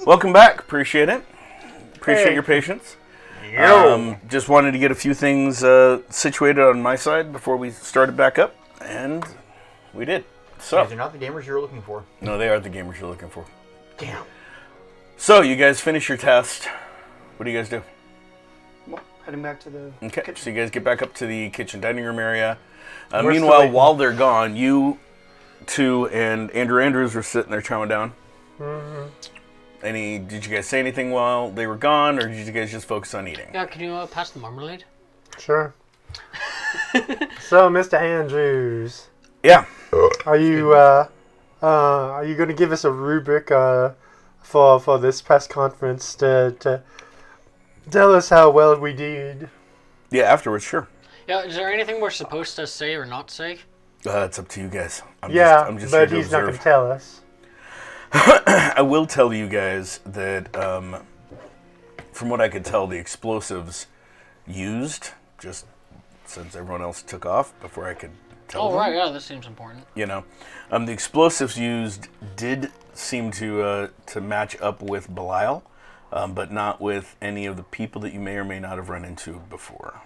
welcome back. Appreciate it. Appreciate Hey. your patience. Yo. Just wanted to get a few things situated on my side before we started back up, and we did. So, These are not the gamers you're looking for. no, they are the gamers you're looking for. Damn. So, you guys finish your test. What do you guys do? Well, heading back to the Okay, kitchen. so you guys get back up to the kitchen dining room area. We're Meanwhile, still waiting. while they're gone, you two and Andrew Andrews were sitting there chowing down. Did you guys say anything while they were gone, or did you guys just focus on eating? Yeah, can you pass the marmalade? Sure. So, Mr. Andrews, Yeah. are you going to give us a rubric for this press conference to tell us how well we did? Yeah, afterwards, sure. Yeah, is there anything we're supposed to say or not say? It's up to you guys. I'm just but here to he's not going to observe. tell us. I will tell you guys that, from what I could tell, the explosives used, just since everyone else took off before I could tell Oh, them, right, yeah, this seems important. the explosives used did seem to match up with Belial, but not with any of the people that you may or may not have run into before.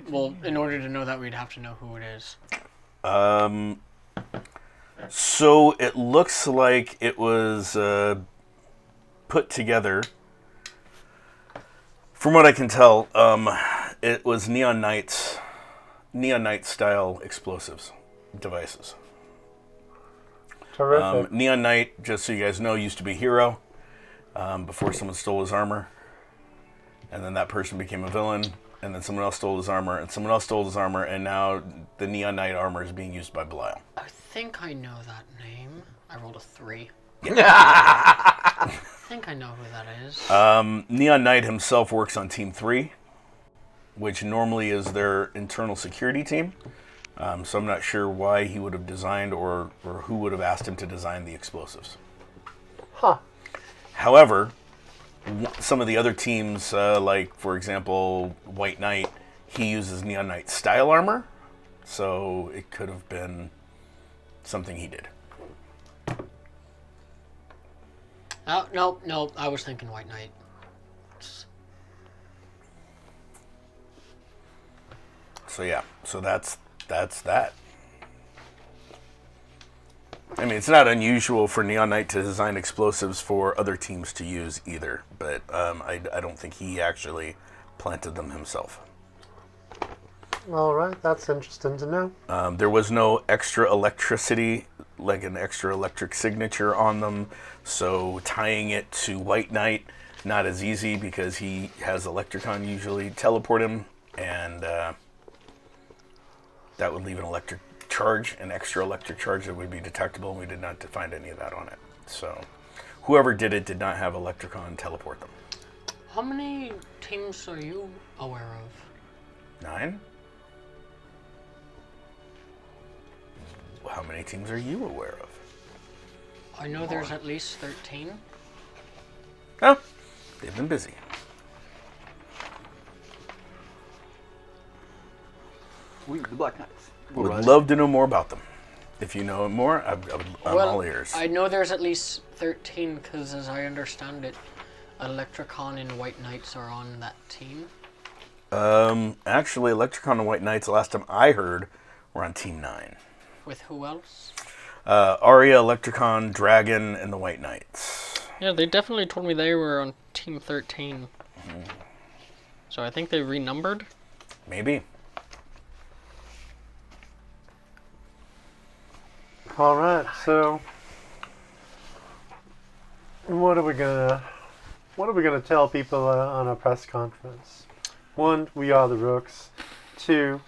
Well, in order to know that, we'd have to know who it is. So it looks like it was put together. From what I can tell, it was Neon Knight style explosives devices. Terrific. Neon Knight, just so you guys know, used to be a hero before someone stole his armor, and then that person became a villain, and then someone else stole his armor, and someone else stole his armor, and now the Neon Knight armor is being used by Belial. I think I know that name. I rolled a 3. I think I know who that is. Neon Knight himself works on Team 3, which normally is their internal security team. So I'm not sure why he would have designed or who would have asked him to design the explosives. Huh. However, some of the other teams, like, for example, White Knight, he uses Neon Knight style armor. So it could have been something he did. Oh, no, I was thinking White Knight. So yeah, so that's that. I mean, it's not unusual for Neon Knight to design explosives for other teams to use either, but I don't think he actually planted them himself. All right, that's interesting to know. There was no extra electricity, like an extra electric signature on them, so tying it to White Knight, not as easy because he has Electricon usually teleport him, and that would leave an electric charge, an extra electric charge that would be detectable, and we did not find any of that on it. So whoever did it did not have Electricon teleport them. How many teams are you aware of? 9? How many teams are you aware of? I know there's at least 13. Oh, they've been busy. We the Black Knights. Would love to know more about them. If you know more, I'm all ears. I know there's at least 13 because, as I understand it, Electricon and White Knights are on that team. Actually, Electricon and White Knights, last time I heard, were on Team 9. With who else? Arya, Electricon, Dragon, and the White Knights. Yeah, they definitely told me they were on Team 13. So I think they renumbered. Maybe. All right, so what are we gonna tell people on a press conference? 1, we are the Rooks. 2,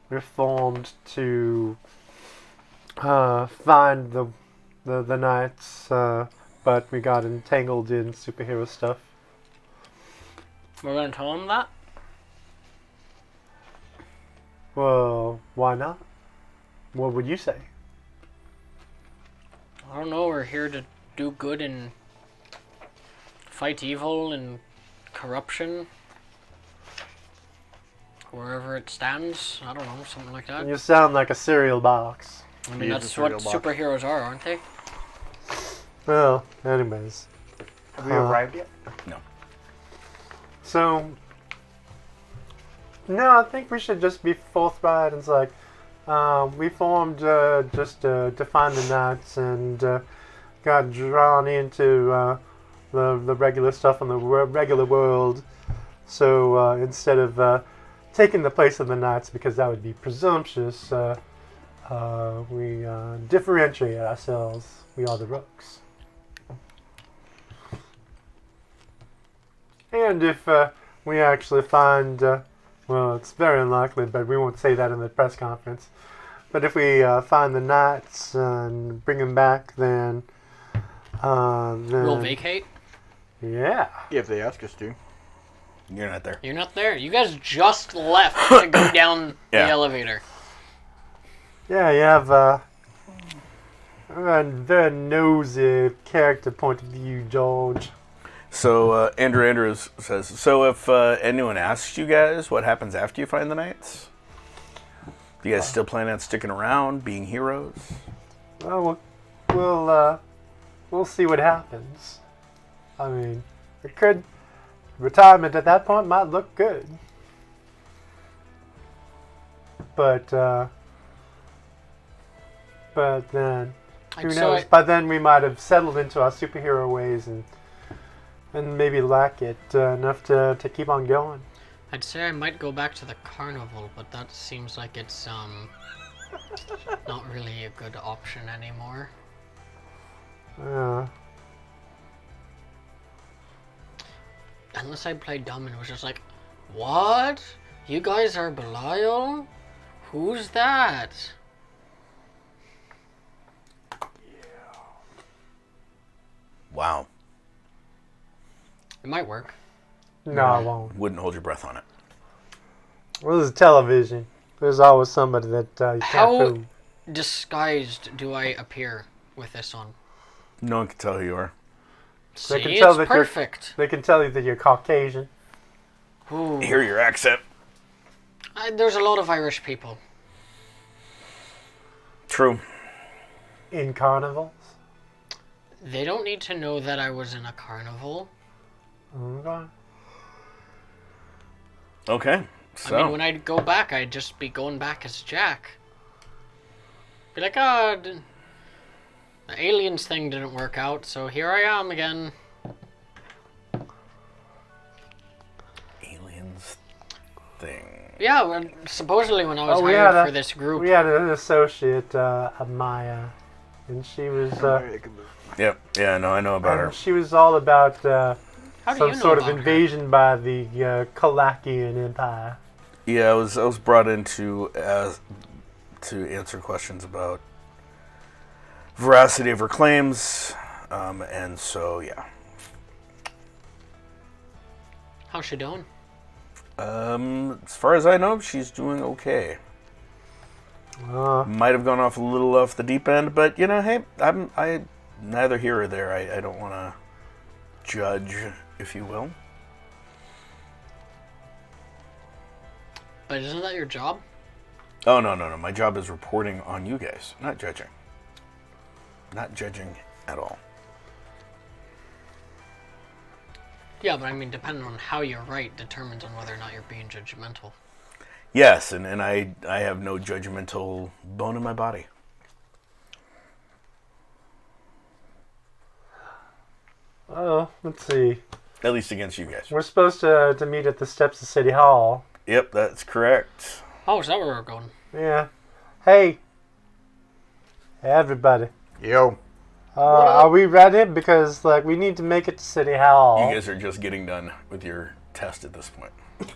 we're formed to find the Knights, but we got entangled in superhero stuff. We're gonna tell them that? Well, why not? What would you say? I don't know, we're here to do good and fight evil and corruption. Wherever it stands. I don't know, something like that. You sound like a cereal box. I mean, He is that's a what cereal box. superheroes are, aren't they? Well, anyways. Have we arrived yet? No. So, no, I think we should just be forthright. It's like, we formed just to find the knights and got drawn into the regular stuff in the regular world. So instead of taking the place of the knights, because that would be presumptuous, we differentiate ourselves. We are the rooks. And if we actually find, well, it's very unlikely, but we won't say that in the press conference. But if we find the knights and bring them back, then We'll vacate. Yeah. If they ask us to. You're not there. You're not there. You guys just left to go down Yeah. the elevator. Yeah, you have a very nosy character point of view, George. So Andrew Andrews says, so if anyone asks you guys what happens after you find the knights, do you guys still plan on sticking around, being heroes? Well, we'll see what happens. I mean, it could retirement at that point might look good, but then who knows? By then we might have settled into our superhero ways and maybe lack it enough to keep on going. I'd say I might go back to the carnival, but that seems like it's not really a good option anymore. Unless I played dumb and was just like, what? You guys are Belial? Who's that? Wow. It might work. No, it won't. Wouldn't hold your breath on it. Well, this is television. There's always somebody that you can't How fool. disguised do I appear with this on? No one can tell who you are. See, can tell it's that you're- perfect. They can tell you that you're Caucasian. Ooh. Hear your accent. There's a lot of Irish people. True. In carnivals. They don't need to know that I was in a carnival. Okay. Okay. So, I mean, when I go back, I'd just be going back as Jack. Be like, the aliens thing didn't work out, so here I am again. aliens thing. Yeah, well, supposedly when I was we had hired a- for this group, We had an associate, Maya, and she was Yep. Yeah, no, I know about her. she was all about how do some you know sort of about her? invasion by the Kalakian Empire. Yeah, I was brought in to answer questions about veracity of her claims, and so yeah. How's she doing? As far as I know, she's doing okay. Might have gone off a little off the deep end, but you know, hey, I neither here or there. I don't want to judge, if you will. But isn't that your job? Oh no. My job is reporting on you guys, not judging. Not judging at all. Yeah, but I mean, depending on how you write determines on whether or not you're being judgmental. Yes, and I have no judgmental bone in my body. Oh, let's see. At least against you guys. We're supposed to meet at the steps of City Hall. Yep, that's correct. Oh, is that where we're going? Yeah. Hey, everybody. Yo. Are we ready? Because we need to make it to City Hall. You guys are just getting done with your test at this point.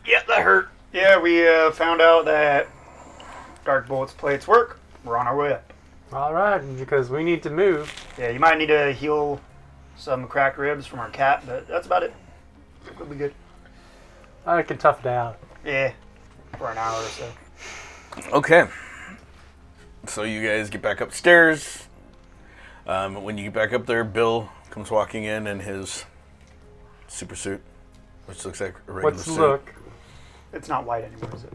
Yeah, that hurt. Yeah, we found out that Dark Bolt's plates work. We're on our way up. All right, because we need to move. Yeah, you might need to heal some cracked ribs from our cat, but that's about it. We'll be good. I can tough it out. Yeah, for an hour or so. Okay. So you guys get back upstairs. When you get back up there, Bill comes walking in his super suit, which looks like a regular What's suit. the look? It's not white anymore, is it?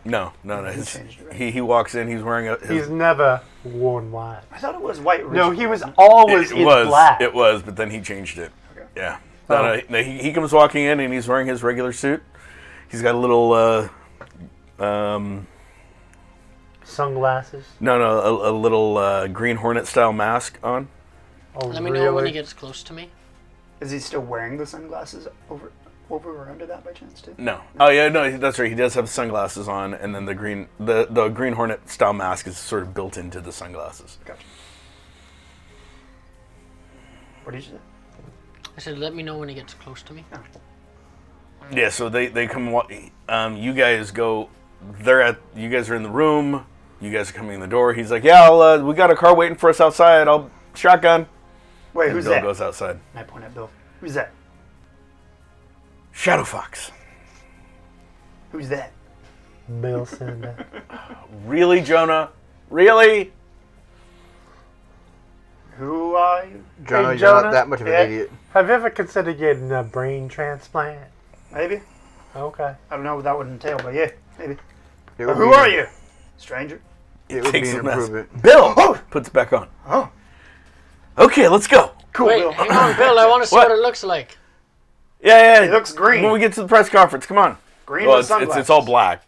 No. He changed it, right? He walks in. He's wearing his. He's never worn white. I thought it was white. No, originally. he was always It in was black. It was, but then he changed it. Okay. Yeah. Oh. No, he comes walking in and he's wearing his regular suit. He's got a little Sunglasses. a little Green Hornet style mask on. Oh, Let me really? know when he gets close to me. Is he still wearing the sunglasses over or under that by chance too? No. Oh yeah, no, that's right. He does have sunglasses on, and then the Green Hornet style mask is sort of built into the sunglasses. Gotcha. What did you say? I said, let me know when he gets close to me. Yeah. So they come. You guys go. You guys are in the room. You guys are coming in the door. He's like, yeah, we got a car waiting for us outside. I'll shotgun. Wait, And who's Bill that? goes outside. And I point at Bill. Who's that? Shadow Fox. Who's that? Bill Cinder. Really, Jonah? Really? Who are you? Jonah, Hey, you're not Jonah? that much of an Yeah. idiot. Have you ever considered getting a brain transplant? Maybe. Okay. I don't know what that would entail, but yeah, maybe. It would Who be- are you? Stranger? It would be Takes an the mask. improvement. Bill puts it back on. Oh, Okay, let's go. cool, Wait, Bill. hang on, Bill. I want to see What? what it looks like. Yeah. It looks green. When we get to the press conference, come on. Green Well, with sunglasses. it's all black.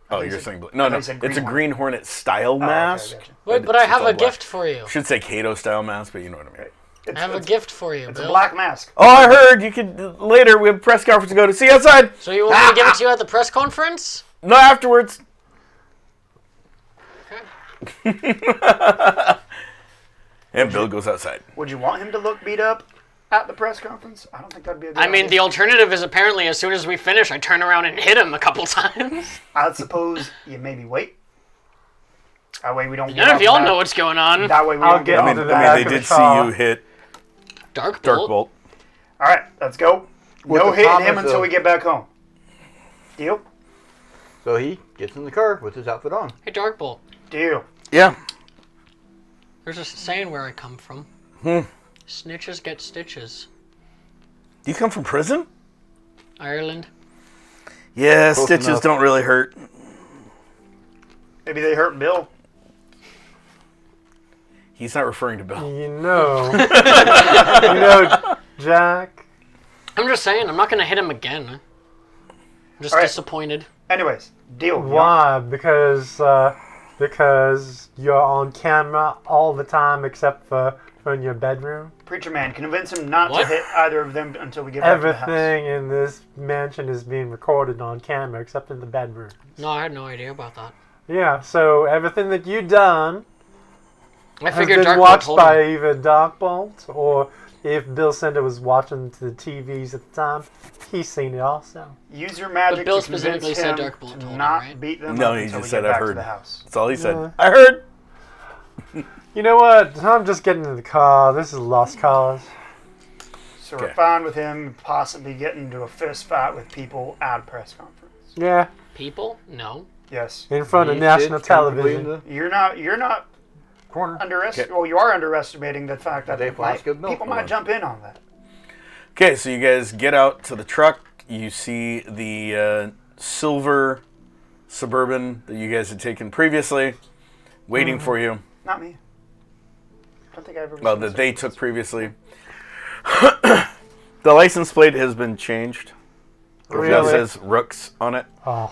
Oh, thought you you're said- saying black. I No, thought no. you said It's a Green Green Hornet style Oh, okay, mask. gotcha. Wait, but I it's have all a black. gift for you. Should say Kato style mask, but you know what I mean. It's, I have a it's- gift for you, It's Bill. a black mask. Oh, I heard you could later. We have a press conference to go to. See you outside. So you want me to give it to you at the press conference? No, afterwards. And Bill goes outside. Would you want him to look beat up at the press conference? I don't think that'd be a good I mean, the idea. alternative is apparently as soon as we finish, I turn around and hit him a couple times. I'd suppose you maybe wait. That way we don't. None of y'all know what's going on. That way we I'll don't get get I off mean, the into back. that. they of did the see car. you hit Dark Dark Bolt. Bolt. All right, let's go. With No the hitting him promise until of- we get back home. Deal? So he gets in the car with his outfit on. Hey, Dark Bolt. Deal. Yeah. There's a saying where I come from. Snitches get stitches. You come from prison? Ireland. Yeah, Close stitches enough. don't really hurt. Maybe they hurt Bill. He's not referring to Bill. You know, Jack. I'm just saying, I'm not going to hit him again. I'm just All right. disappointed. Anyways, deal. Why? Because you're on camera all the time except for in your bedroom. Preacher man, convince him not What? to hit either of them until we get back to the house. Everything in this mansion is being recorded on camera except in the bedroom. No, I had no idea about that. Yeah, so everything that you've done I has figured been Dark Bolt watched told by me. either Darkbolt or if Bill Cinder was watching the TVs at the time, he's seen it also. Use your magic But Bill to convince specifically said him Dark Bolt to told him, not right? beat them No, up he until just we said, get "I've back to heard." the house. That's all he said. Yeah. I heard. You know what? I'm just getting in the car. This is a lost cause. So Okay. we're fine with him possibly getting into a fist fight with people at a press conference. Yeah, People? No. Yes. in front of He national sits comfortably in television. You're not Corner. underestimating. Well, you are underestimating the fact that They flask of milk people for might him. jump in on that. Okay, so you guys get out to the truck. You see the silver Suburban that you guys had taken previously, waiting for you. Not me. I don't think I ever. Well, that they took previously. The license plate has been changed. It now Really? says Rooks on it Oh.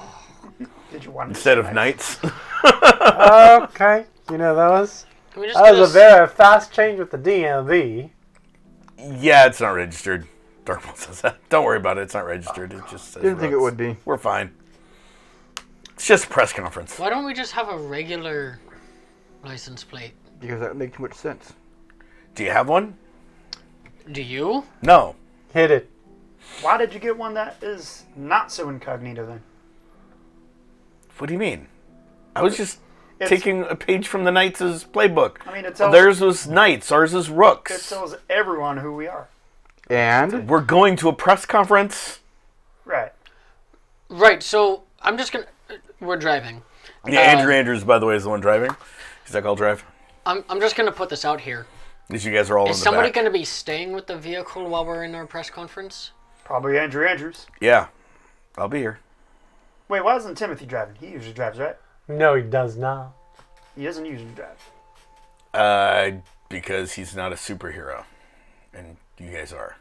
Did you want to instead of Knights. Okay. You know those? Can we just That get was a a very fast change with the DMV. Yeah, it's not registered. Darkbolt says that. Don't worry about it. It's not registered. It just says Didn't think it Rooks. would be. We're fine. It's just a press conference. Why don't we just have a regular license plate? Because that would make too much sense. Do you have one? Do you? No. Hit it. Why did you get one that is not so incognito then? What do you mean? I was just It's- taking a page from the Knights' playbook. I mean, it tells, Theirs was Knights. Ours is it Rooks. tells everyone who we are. And We're going to a press conference. Right. Right, so I'm just going to... We're driving. Yeah, Andrew Andrews, by the way, is the one driving. He's like, I'll drive. I'm just going to put this out here. These you guys are all Is in the somebody back. going to be staying with the vehicle while we're in our press conference? Probably Andrew Andrews. Yeah, I'll be here. Wait, why isn't Timothy driving? He usually drives, right? No, he does not. He doesn't usually drive. Because he's not a superhero, and you guys are.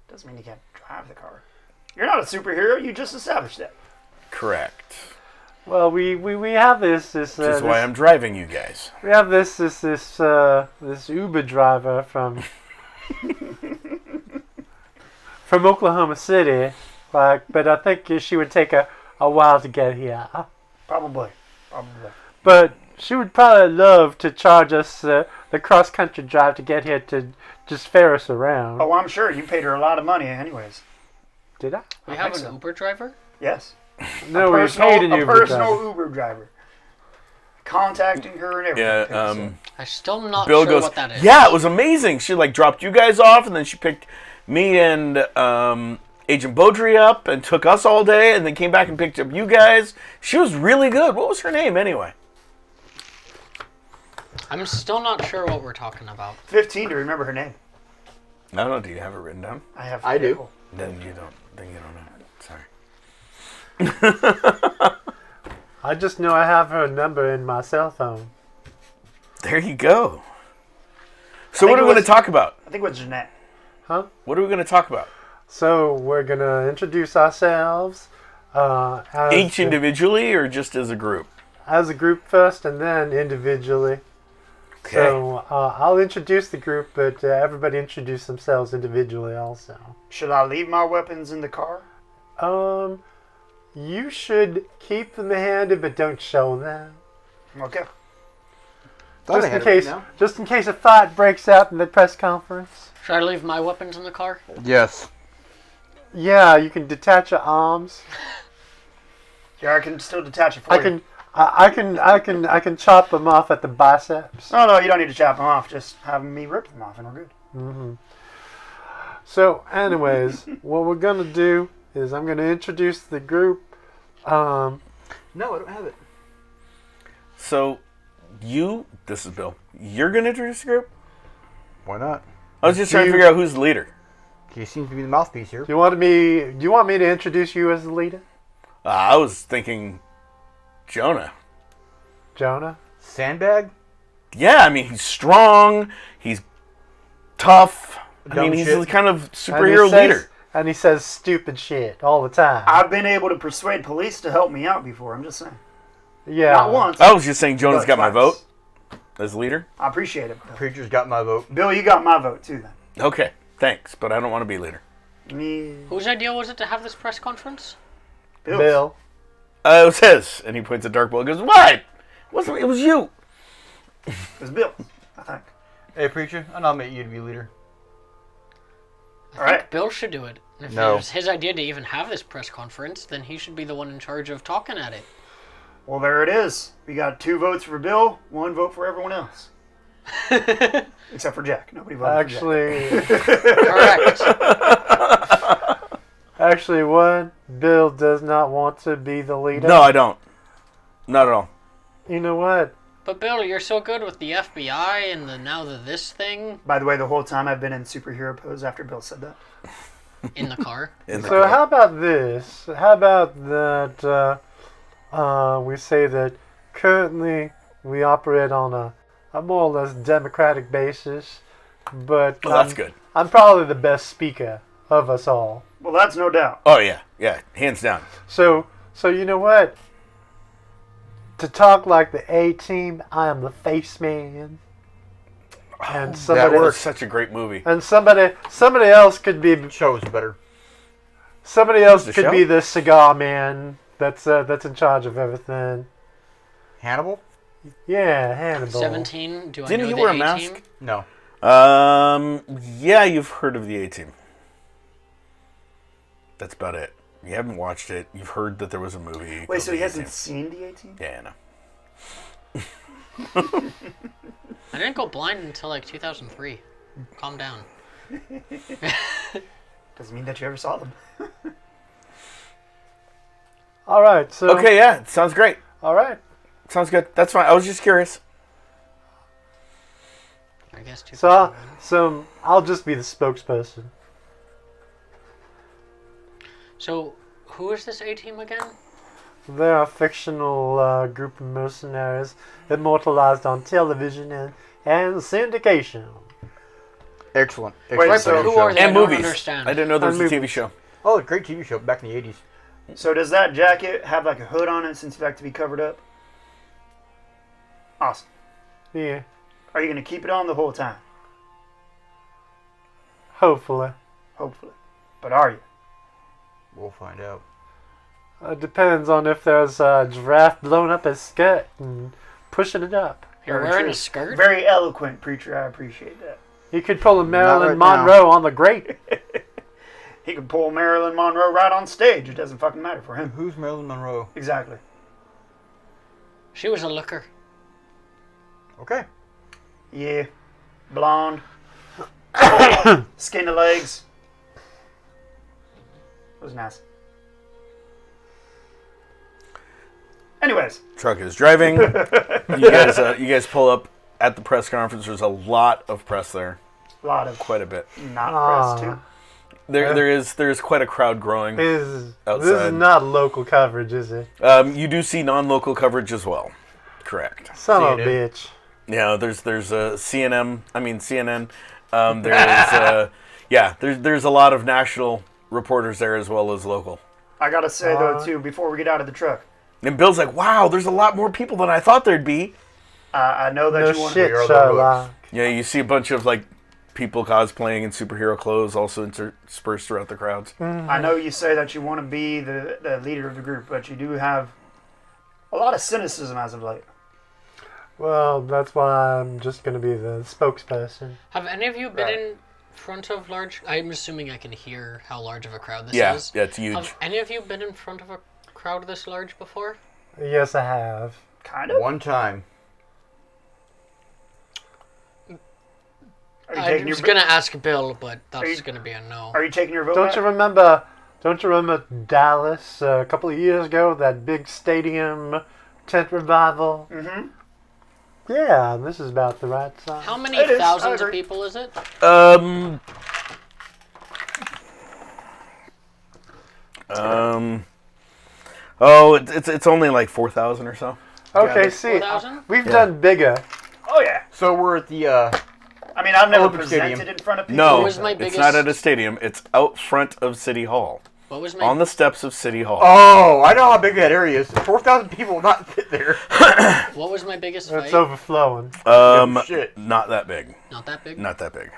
Doesn't mean you can't drive the car. You're not a superhero. You just established that. Correct. Well, we have this Which is why I'm driving you guys. we have this Uber driver from from Oklahoma City, but I think she would take a while to get here. Probably. But she would probably love to charge us the cross country drive to get here to just fare us around. Oh, I'm sure you paid her a lot of money, anyways. Did I? We I have think an so. Uber driver? Yes. No, we paid an a Uber personal driver. Uber driver. Contacting her and everything. Yeah. So- I'm still not Bill sure goes. what that is. Yeah, it was amazing. She like dropped you guys off, and then she picked me and Agent Beaudry up, and took us all day, and then came back and picked up you guys. She was really good. What was her name anyway? I'm still not sure what we're talking about. 15 to remember her name. I don't know. Do you have it written down? I have. I do. vehicle. Then you don't. Then you don't know. Sorry. I just know I have her number in my cell phone. There you go. So think what are it we going was- to talk about? I think it was Jeanette. Huh? What are we going to talk about? So we're gonna introduce ourselves as Each individually or just as a group? as a group first, and then individually. Okay. So I'll introduce the group, but everybody introduce themselves individually also. Should I leave my weapons in the car? You should keep them handy, but don't show them. Okay. Thought I had it written Just in case a fight breaks out in the press conference. Should I leave my weapons in the car? down. Yes. Yeah, you can detach your arms. Yeah, I can still detach it for I you. can chop them off at the biceps. No, you don't need to chop them off. Just have me rip them off and we're good. So, anyways, what we're gonna do is I'm gonna introduce the group. No, I don't have it. So this is Bill. You're going to introduce the group? Why not? I was just trying to figure out who's the leader. He seems to be the mouthpiece here. Do you want me to introduce you as the leader, I was thinking Jonah. Jonah? Sandbag? Yeah, I mean, he's strong. He's tough. I Dumb mean, he's shit. the kind of And superhero leader. And he says stupid shit all the time. I've been able to persuade police to help me out before. I'm just saying. Yeah. Not once. I was just saying Jonah's but got my twice. vote as leader. I appreciate it. Bill. Preacher's got my vote. Bill, you got my vote too then. Okay, thanks, but I don't want to be leader. Me. Whose idea was it to have this press conference? Bill's. Bill. It was his. And he points at Dark Bull and goes, "What? It was you." It was Bill, I think. Hey, Preacher, I nominate you to be leader. All right. Bill should do it. If No. it was his idea to even have this press conference, then he should be the one in charge of talking at it. Well, there it is. We got 2 votes for Bill, 1 vote for everyone else. Except for Jack. Nobody voted for Jack. Correct. Actually, Bill does not want to be the leader. No, I don't. Not at all. You know what? But Bill, you're so good with the FBI and this thing By the way, the whole time I've been in superhero pose after Bill said that. in the car. So how about this? How about that we say that currently we operate on a more or less democratic basis, but Well, that's good. I'm probably the best speaker of us all. Well, that's no doubt. Oh yeah, hands down. So you know what? To talk like the A-Team, I am the face man. And somebody That was such a great movie. and somebody else could be Show's better. somebody else The could show? be the cigar man that's in charge of everything. Hannibal? Yeah, Hannibal. 17. Do I Didn't know he the wear a A-Team? mask? No. Yeah, you've heard of the A-Team. That's about it. You haven't watched it. You've heard that there was a movie. Wait, called so he The hasn't A-Team. seen the 18? Yeah, I know. I didn't go blind until like 2003. Calm down. Doesn't mean that you ever saw them. All right. So Okay, yeah, it sounds great. All right. Sounds good. That's fine. I was just curious. I guess 2001. So I'll just be the spokesperson. So, who is this A-Team again? They're a fictional group of mercenaries immortalized on television and syndication. Excellent. Wait, Excellent so TV who show. are they? And I don't movies. understand. I didn't know there was And a TV movies. show. Oh, a great TV show back in the 80s. So does that jacket have like a hood on it since you like to be covered up? Awesome. Yeah, Are you going to keep it on the whole time? hopefully. Hopefully. But are you? We'll find out. It depends on if there's a giraffe blowing up his skirt and pushing it up. You're Very wearing true. a skirt? Very eloquent, preacher. I appreciate that. You could pull a Marilyn right now. Monroe on the grate. He could pull Marilyn Monroe right on stage. It doesn't fucking matter for him. Who's Marilyn Monroe? Exactly. She was a looker. Okay. Yeah. Blonde. Skin to legs. It was nice. Anyways, Truck is driving. You guys pull up at the press conference. There's a lot of press there, a lot of quite a bit. not pressed too. There is quite a crowd growing. This is Outside. not local coverage, is it? You do see non-local coverage as well. Correct. Son of a CNN. bitch. Yeah, there's CNN. There's a lot of national reporters there as well as local. I gotta say though too, before we get out of the truck, And Bill's like, "Wow, there's a lot more people than I thought there'd be." I know that No you want shit, hear the Sherlock. Yeah, you see a bunch of like people cosplaying in superhero clothes also interspersed throughout the crowds. I know you say that you want to be the leader of the group, but you do have a lot of cynicism as of late. Well, that's why I'm just going to be the spokesperson. Have any of you been Right. in front of large... I'm assuming I can hear how large of a crowd this Yeah, is. yeah, it's huge. Have any of you been in front of a crowd this large before? Yes, I have. Kind of. One time. Are you I taking was your going to ask Bill, but that's you- going to be a no. Are you taking your vote? Don't back? you remember? Don't you remember Dallas a couple of years ago? That big stadium tent revival. Mm-hmm. Yeah, this is about the right size. How many It is, I thousands of agree. people is it? It's only like 4,000 or so. Okay, Yeah, see, 4,000? we've done bigger. Oh yeah. So we're at the I mean, I've never Olympic presented Stadium. in front of people. No, What was my it's biggest- not at a stadium. It's out front of City Hall, What was my... on the steps of City Hall. Oh, I know how big that area is. 4,000 people will not fit there. What was my biggest fight? It's overflowing. Shit. Not that big. Not that big? Not that big.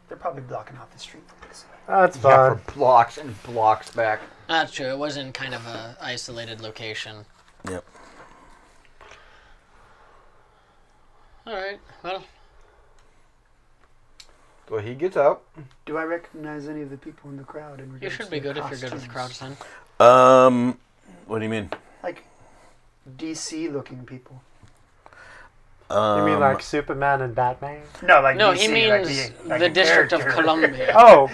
They're probably blocking off the street for this. That's Yeah, fine. for blocks and blocks back. That's true. It was in kind of a isolated location. Yep. Alright, well... So he gets out. Do I recognize any of the people in the crowd? In You regards should to be their good if you're good with costumes? crowds then. What do you mean? Like DC-looking people. You mean like Superman and Batman? No, like No, DC, he means like the District of character. Columbia. Oh,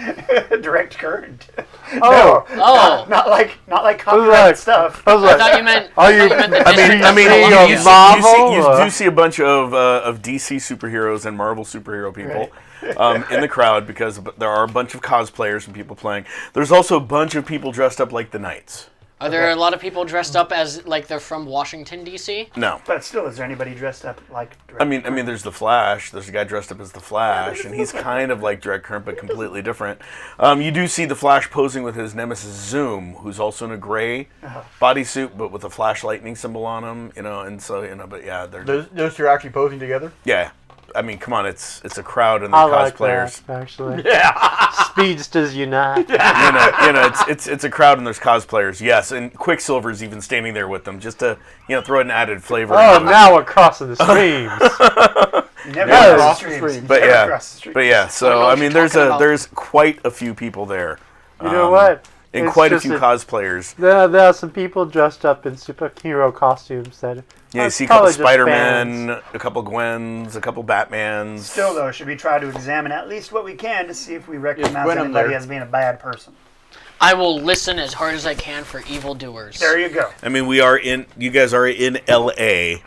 Direct current. oh, Oh! Not like copyrighted like- stuff. I was I like, thought you meant... Are you- I thought meant the I mean, District I of mean, Columbia. you Marvel, do see a bunch of DC superheroes and Marvel superhero people in the crowd because there are a bunch of cosplayers and people playing. There's also a bunch of people dressed up like the Knights. Are there a lot of people dressed up as, like, they're from Washington, D.C.? No. But still, is there anybody dressed up like? I mean, there's the Flash. There's a guy dressed up as the Flash, and he's kind of like Direct Current, but completely different. You do see the Flash posing with his nemesis Zoom, who's also in a gray bodysuit, but with a Flash lightning symbol on him. And so but yeah, they're Those two are actually posing together. yeah. I mean, come on, it's a crowd and they're I like cosplayers. that, actually. Yeah. Speedsters unite. It's a crowd and there's cosplayers. Yes, and Quicksilver's even standing there with them just to throw an added flavor. Oh, into it. now we're crossing the streams. Never Yeah, cross it's the free. streams. But Never yeah, cross the streets. but yeah. I don't So know I what mean, you're talking about. there's quite a few people there. You know what? And It's quite a just few a- cosplayers. There are some people dressed up in superhero costumes that. Yeah, you are see a couple probably just Spider-Man, fans. a couple Gwens, a couple Batmans. Still, though, should we try to examine at least what we can to see if we recognize Gwen up anybody there. as being a bad person? I will listen as hard as I can for evildoers. There you go. I mean, you guys are in L.A.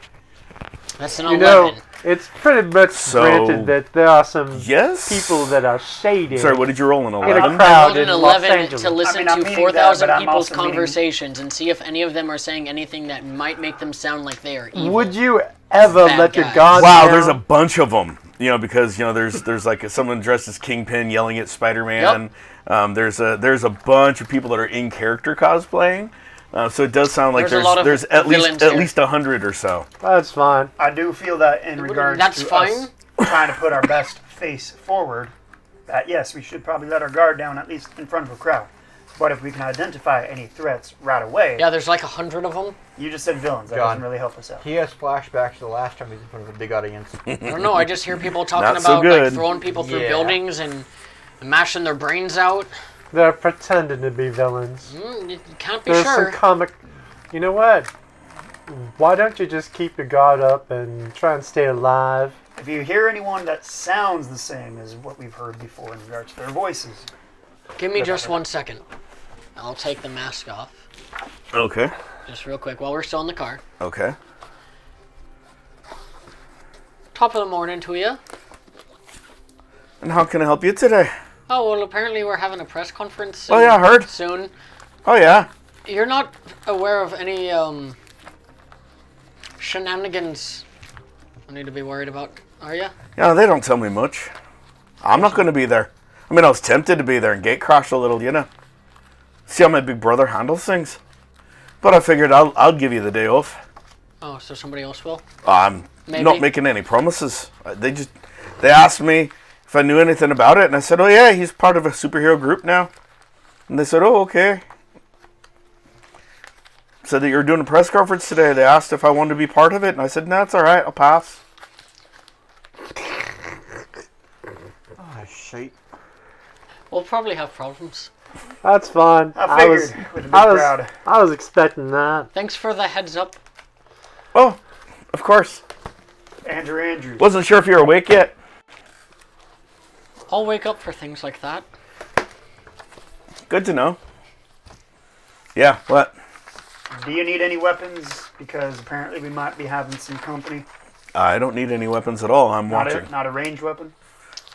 That's an You know, 11. It's pretty much So- granted that there are some Yes. people that are shady. Sorry, what did you roll? An In a 11? crowd Rolled an in Los 11 Angeles. to listen I mean, I'm to meaning 4,000 that, but I'm people's also meaning- conversations and see if any of them are saying anything that might make them sound like they are evil. Would you ever Bad let your guys. guard Wow, down? there's a bunch of them. You know, because you know, there's like someone dressed as Kingpin yelling at Spider-Man. There's a bunch of people that are in character cosplaying. So it does sound like There's a lot of there's at villains least here. 100 or so. That's fine. I do feel that in regards That's to fine. us trying to put our best face forward, that yes, we should probably let our guard down at least in front of a crowd. But if we can identify any threats right away, Yeah, there's like 100 of them. you just said villains. That John. doesn't really help us out. He has flashbacks to the last time he was in front of a big audience. I don't know. I just hear people talking Not so about good. like throwing people through Yeah. buildings and mashing their brains out. They're pretending to be villains. You can't be There's sure. some comic. You know what? Why don't you just keep your guard up and try and stay alive? If you hear anyone that sounds the same as what we've heard before in regards to their voices, Give me just 1 second. I'll take the mask off. Okay. Just real quick while we're still in the car. Okay. Top of the morning to you. And how can I help you today? Oh, well, apparently we're having a press conference Oh, yeah, I heard. soon. Oh yeah. You're not aware of any shenanigans I need to be worried about, are you? Yeah, they don't tell me much. I'm not going to be there. I mean, I was tempted to be there and gate crash a little, you know. See how my big brother handles things. But I figured I'll give you the day off. Oh, so somebody else will? I'm Maybe. not making any promises. They asked me if I knew anything about it, and I said, "Oh yeah, he's part of a superhero group now." And they said, "Oh, okay." Said that you were doing a press conference today. They asked if I wanted to be part of it, and I said, "No, it's all right. I'll pass." Oh, shite. We'll probably have problems. That's fine. I figured with a big crowd. I was expecting that. Thanks for the heads up. Oh, of course. Andrew Andrews. Wasn't sure if you were awake yet. I'll wake up for things like that. Good to know. Yeah, what? Do you need any weapons? Because apparently we might be having some company. I don't need any weapons at all. I'm Not watching. a ranged weapon.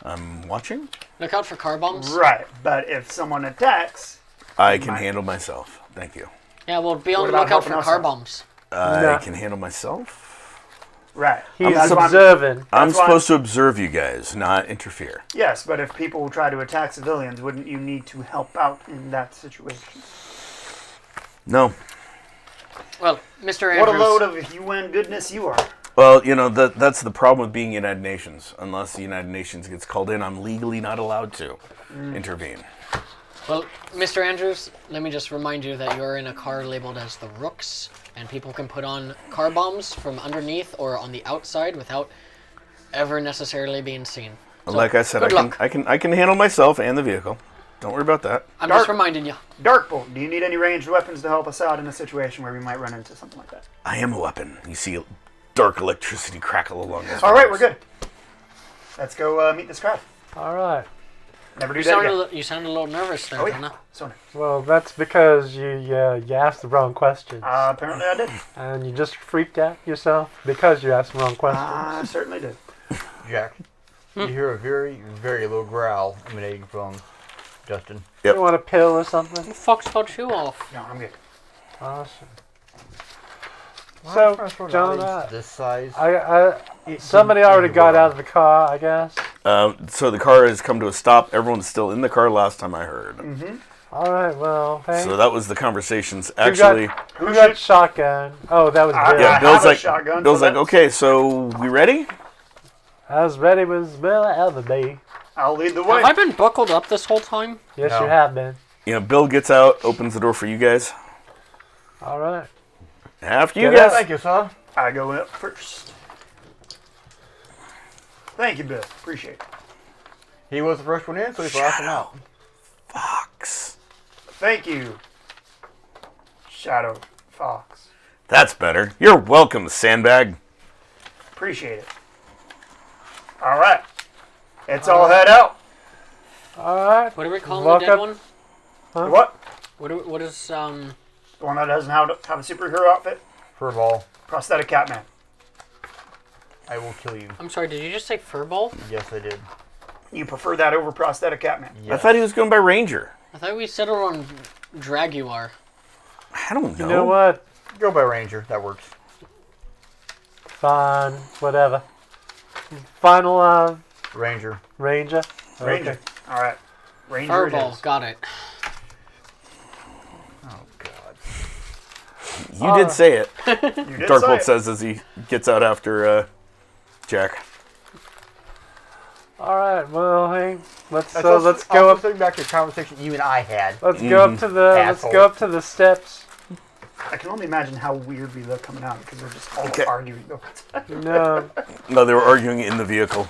I'm watching? Look out for car bombs. Right, but if someone attacks, I can handle myself. Thank you. Yeah, well, be on What the about lookout helping for us car out? bombs. I No. can handle myself. right. He's That's why I'm- observing. I'm That's why- supposed to observe you guys, not interfere. Yes, but if people try to attack civilians, wouldn't you need to help out in that situation? No. Well, Mr. Andrews. What a load of UN goodness you are. Well, you know, that's the problem with being United Nations. Unless the United Nations gets called in, I'm legally not allowed to intervene. Well, Mr. Andrews, let me just remind you that you're in a car labeled as the Rooks, and people can put on car bombs from underneath or on the outside without ever necessarily being seen. So, Like I said, good luck. I can handle myself and the vehicle. Don't worry about that. I'm Dark- just reminding you. Darkbolt, do you need any ranged weapons to help us out in a situation where we might run into something like that? I am a weapon. You see dark electricity crackle along this. All right, we're good. Let's go meet this crowd. All right. Never do You that sounded, again. you sounded a little nervous there, Oh Donna. yeah. So nice. Well, that's because you asked the wrong questions. Apparently I did. And you just freaked out yourself because you asked the wrong questions. I certainly did. Jack, you hear a very, very low growl emanating from Justin. Yep. You want a pill or something? Who fuck's got you off? No, I'm good. Awesome. So, John, This size. somebody already got out of the car, I guess. So the car has come to a stop. Everyone's still in the car last time I heard. All right, well, hey. So that was the conversations. Who got- Actually, Who got shotgun? Oh, that was I- Bill. yeah, I Bill's have a like, shotgun, Bill's so like, that's- okay, so we ready? As ready as Bill ever be. I'll lead the way. Have I been buckled up this whole time? Yes, No. you have been. You know, Bill gets out, opens the door for you guys. All right. After you Get guys. Thank you, son. I go up first. Thank you, Bill. Appreciate it. He was the first one in, so he's last one out. Fox. Thank you, Shadow Fox. That's better. You're welcome, sandbag. Appreciate it. All right. Let's all head out. All right. What are we calling Walk the dead up- one? Huh? What? What is, The one that doesn't have a superhero outfit? Furball. Prosthetic Catman. I will kill you. I'm sorry, did you just say furball? Yes, I did. You prefer that over prosthetic Catman? Yes. I thought he was going by Ranger. I thought we settled on Dragular. I don't know. You know what? Go by Ranger. That works. Fine, whatever. Final Ranger. Ranger. Ranger. Okay. All right. Ranger it Furball, is. got it. Oh God. You did say it. You did say Darkbolt it. says as he gets out after Jack. All right. Well, hey, let's That's let's go up. Think back to the conversation you and I had. Let's go up to the Asshole. go up to the steps. I can only imagine how weird we look coming out because we're just all Okay. arguing the whole time. No. No, they were arguing in the vehicle.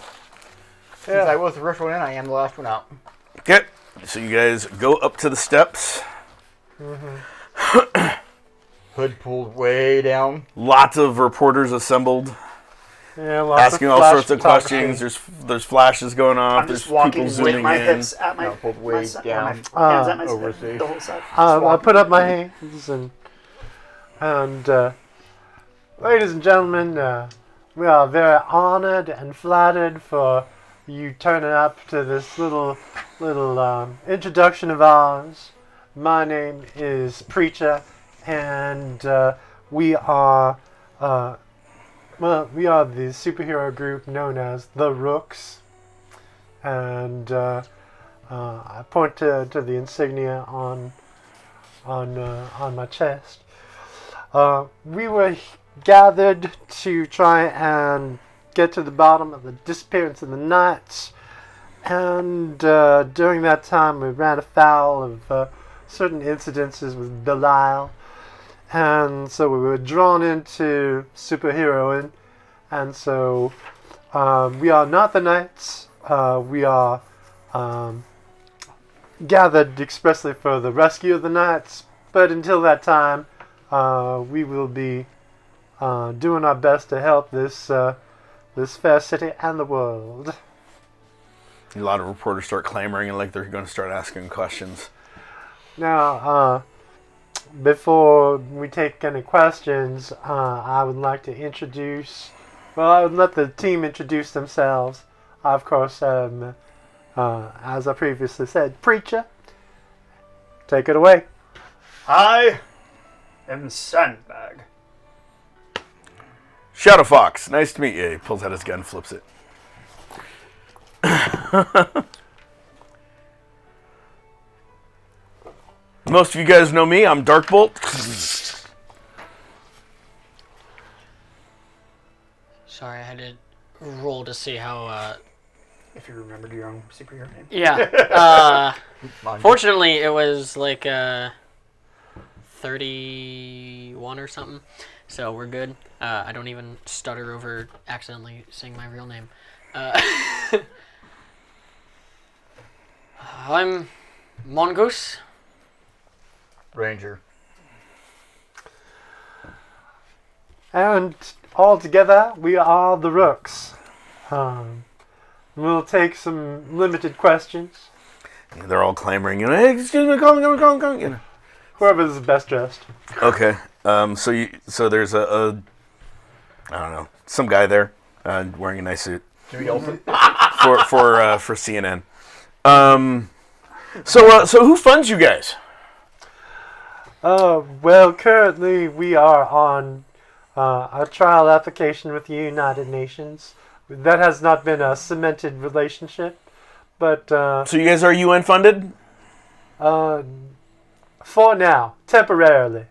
Since I Yeah. was the first one in, I am the last one out. Okay, so you guys go up to the steps. Hood pulled way down. Lots of reporters assembled, Yeah. Lots asking of all flash sorts of photography. questions. There's flashes going off. I'm There's just walking people with zooming my in. hips at my, No, pulled my way si- down. or my hands at my overseas. the whole side. I put up my hands and ladies and gentlemen, we are very honored and flattered for you turning up to this little introduction of ours. My name is Preacher, and we are we are the superhero group known as the Rooks, and I point to the insignia on my chest. We were gathered to try and get to the bottom of the disappearance of the Knights, and during that time we ran afoul of certain incidences with Belial, and so we were drawn into superheroing, and so we are not the Knights. We are gathered expressly for the rescue of the Knights, but until that time, we will be doing our best to help this fair city and the world. A lot of reporters start clamoring and like they're going to start asking questions. Now, before we take any questions, I would like to introduce. Well, I would let the team introduce themselves. I, of course, am, as I previously said, Preacher. Take it away. I am Sandbag. Shadow Fox, nice to meet you. He pulls out his gun, flips it. Most of you guys know me. I'm Darkbolt. Sorry, I had to roll to see how. If you remembered your own superhero name. Yeah. Mine. Fortunately, it was like 31 or something, so we're good. I don't even stutter over accidentally saying my real name. I'm Mongoose. Ranger. And all together, we are the Rooks. We'll take some limited questions. They're all clamoring, hey, excuse me, come, you know. Whoever's the best dressed. Okay, so there's a I don't know, some guy there wearing a nice suit Jimmy Olsen. for CNN. So who funds you guys? Well, currently we are on a trial application with the United Nations. That has not been a cemented relationship, but So you guys are UN funded? for now, temporarily.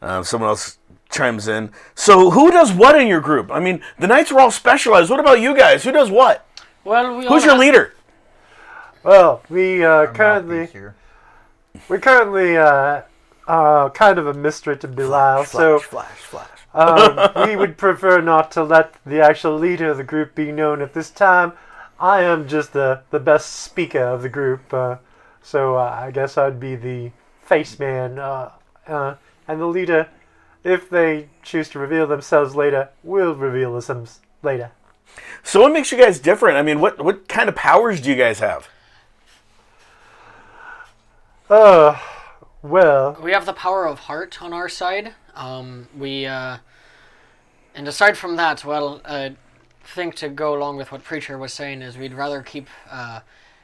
Someone else chimes in. So who does what in your group? I mean, the Knights are all specialized. What about you guys? Who does what? Well, we Who's all your have- leader? Well, we currently are kind of a mystery to Belial, so Flash. we would prefer not to let the actual leader of the group be known at this time. I am just the best speaker of the group, so I guess I'd be the face man, and the leader, if they choose to reveal themselves later, will reveal themselves later. So what makes you guys different? I mean, what kind of powers do you guys have? Well, We have the power of heart on our side. We And aside from that, well, I think to go along with what Preacher was saying is we'd rather keep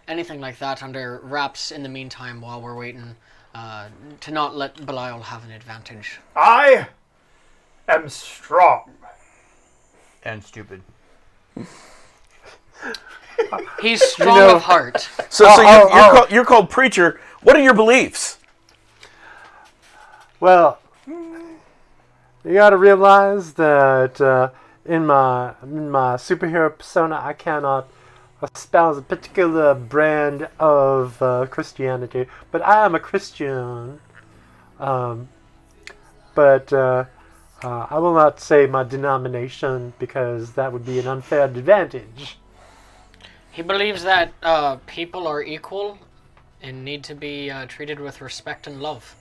anything like that under wraps in the meantime while we're waiting to not let Belial have an advantage. I am strong. And stupid. He's strong know- of heart. So you're called preacher. What are your beliefs? Well, you got to realize that in my superhero persona, I cannot espouse a particular brand of Christianity, but I am a Christian. But I will not say my denomination because that would be an unfair advantage. He believes that people are equal and need to be treated with respect and love.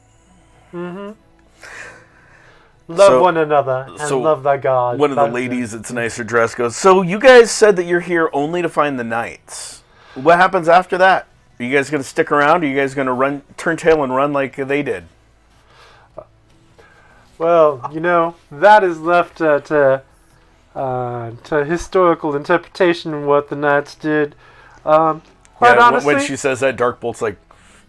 Love So- one another and so love thy God. One of the That's it. ladies that's nicer dressed goes, so you guys said that you're here only to find the knights. What happens after that? Are you guys going to stick around? Are you guys going to turn tail and run like they did? Well, that is left to historical interpretation what the knights did. Quite honestly, when she says that, Darkbolt's like,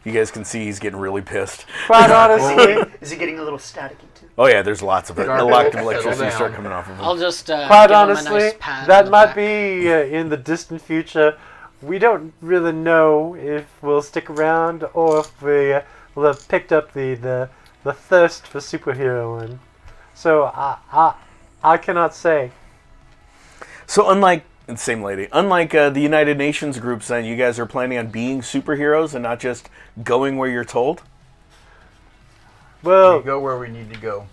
you guys can see he's getting really pissed. quite honestly, Is it getting a little staticky too? Oh yeah, there's lots of it. Darkbolt, Electric settle electricity down. start coming off of him. I'll just quite give him a honestly, nice pat on that the might back. be in the distant future. We don't really know if we'll stick around or if we will have picked up the thirst for superheroing. So I cannot say. So unlike the United Nations groups, then you guys are planning on being superheroes and not just going where you're told. Well, We go where we need to go.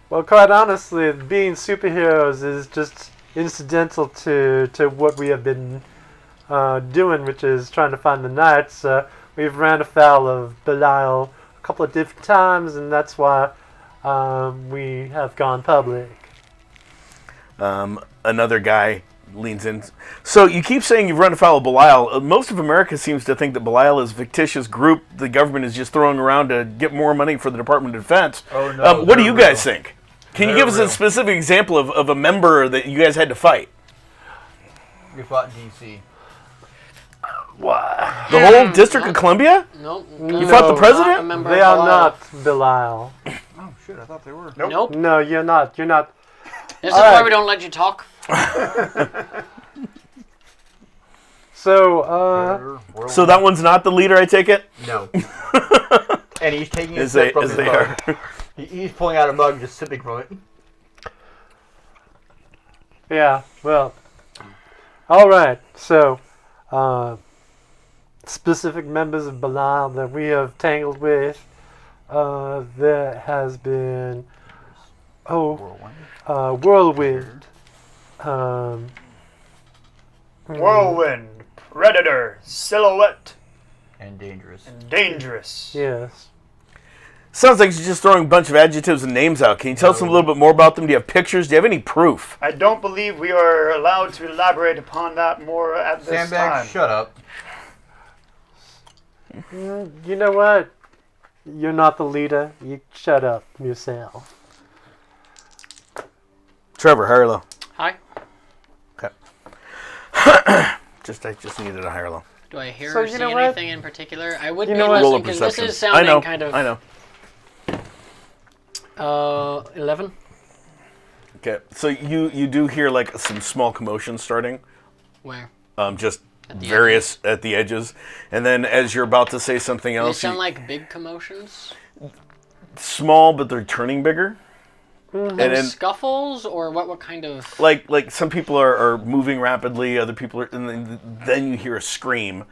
Well, quite honestly, being superheroes is just incidental to what we have been doing, which is trying to find the knights. We've ran afoul of Belial a couple of different times, and that's why we have gone public. Another guy leans in. So you keep saying you've run afoul of Belial. Most of America seems to think that Belial is a fictitious group the government is just throwing around to get more money for the Department of Defense. Oh, no, what do they're you guys real. think? Can you They're give us real. a specific example of a member that you guys had to fight? We fought DC. The whole District of Columbia? Nope. You fought the president? They are not Belial. Oh shit! I thought they were. Nope. No, you're not. You're not. This is All why right. we don't let you talk. So, So that one's not the leader, I take it? No. And he's taking a As sip from as his they mug. are. He's pulling out a mug, and just sipping from it. yeah, well. All right, so, specific members of Belial that we have tangled with, there has been, Whirlwind. Whirlwind, Predator, Silhouette, And dangerous. and Dangerous. Yes. Sounds like you're just throwing a bunch of adjectives and names out. Can you tell us a little bit more about them? Do you have pictures? Do you have any proof? I don't believe we are allowed to elaborate upon that more at this Sandbag, time. shut up. You know what? You're not the leader. You shut up yourself. Trevor, high or low? Hi. Okay. I just needed a high or low. Do I hear So or you see know what? anything in particular? I would You be know what? Roll a listening because this perception. is sounding I know. kind of. I know. 11. Okay. So you do hear like some small commotion starting. Where? Just At the various at the edges, and then as you're about to say something They else, sound like big commotions. small but they're turning bigger. And And then scuffles, or what kind of? like some people are moving rapidly, other people are, and then you hear a scream,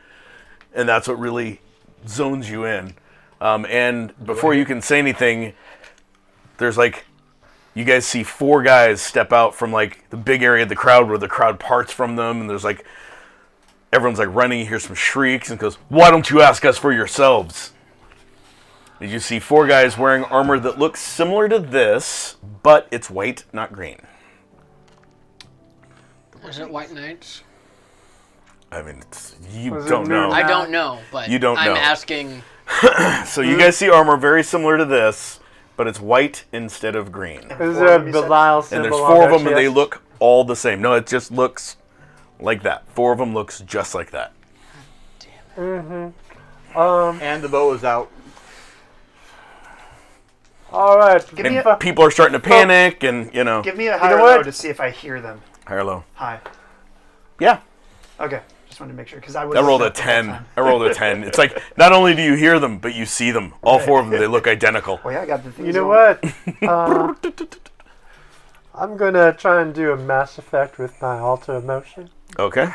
and that's what really zones you in. And before you can say anything, there's like, you guys see 4 guys step out from like the big area of the crowd where the crowd parts from them, and there's like, everyone's like running, you hear some shrieks, and goes, "Why don't you ask us for yourselves?" And you see 4 guys wearing armor that looks similar to this, but it's white, not green. Is it White Knights? I mean, you Was it don't know. Moon I Knight? don't know, but You don't I'm know. asking. So you guys see armor very similar to this, but it's white instead of green. Is there a Belial symbol And there's on 4 of their them, and they chest? look all the same. No, it just looks like that. 4 of them looks just like that. And the bow is out. All right. Give me And a, people are starting to panic, and give me a high or what? low to see if I hear them. high or low. High. Yeah, Okay. Just wanted to make sure because I was. I rolled a 10. I rolled a 10. It's like not only do you hear them, but you see them. All 4 of them, they look identical. Oh yeah, I got the things. You know going. what? I'm gonna try and do a Mass Effect with my alter emotion, Okay.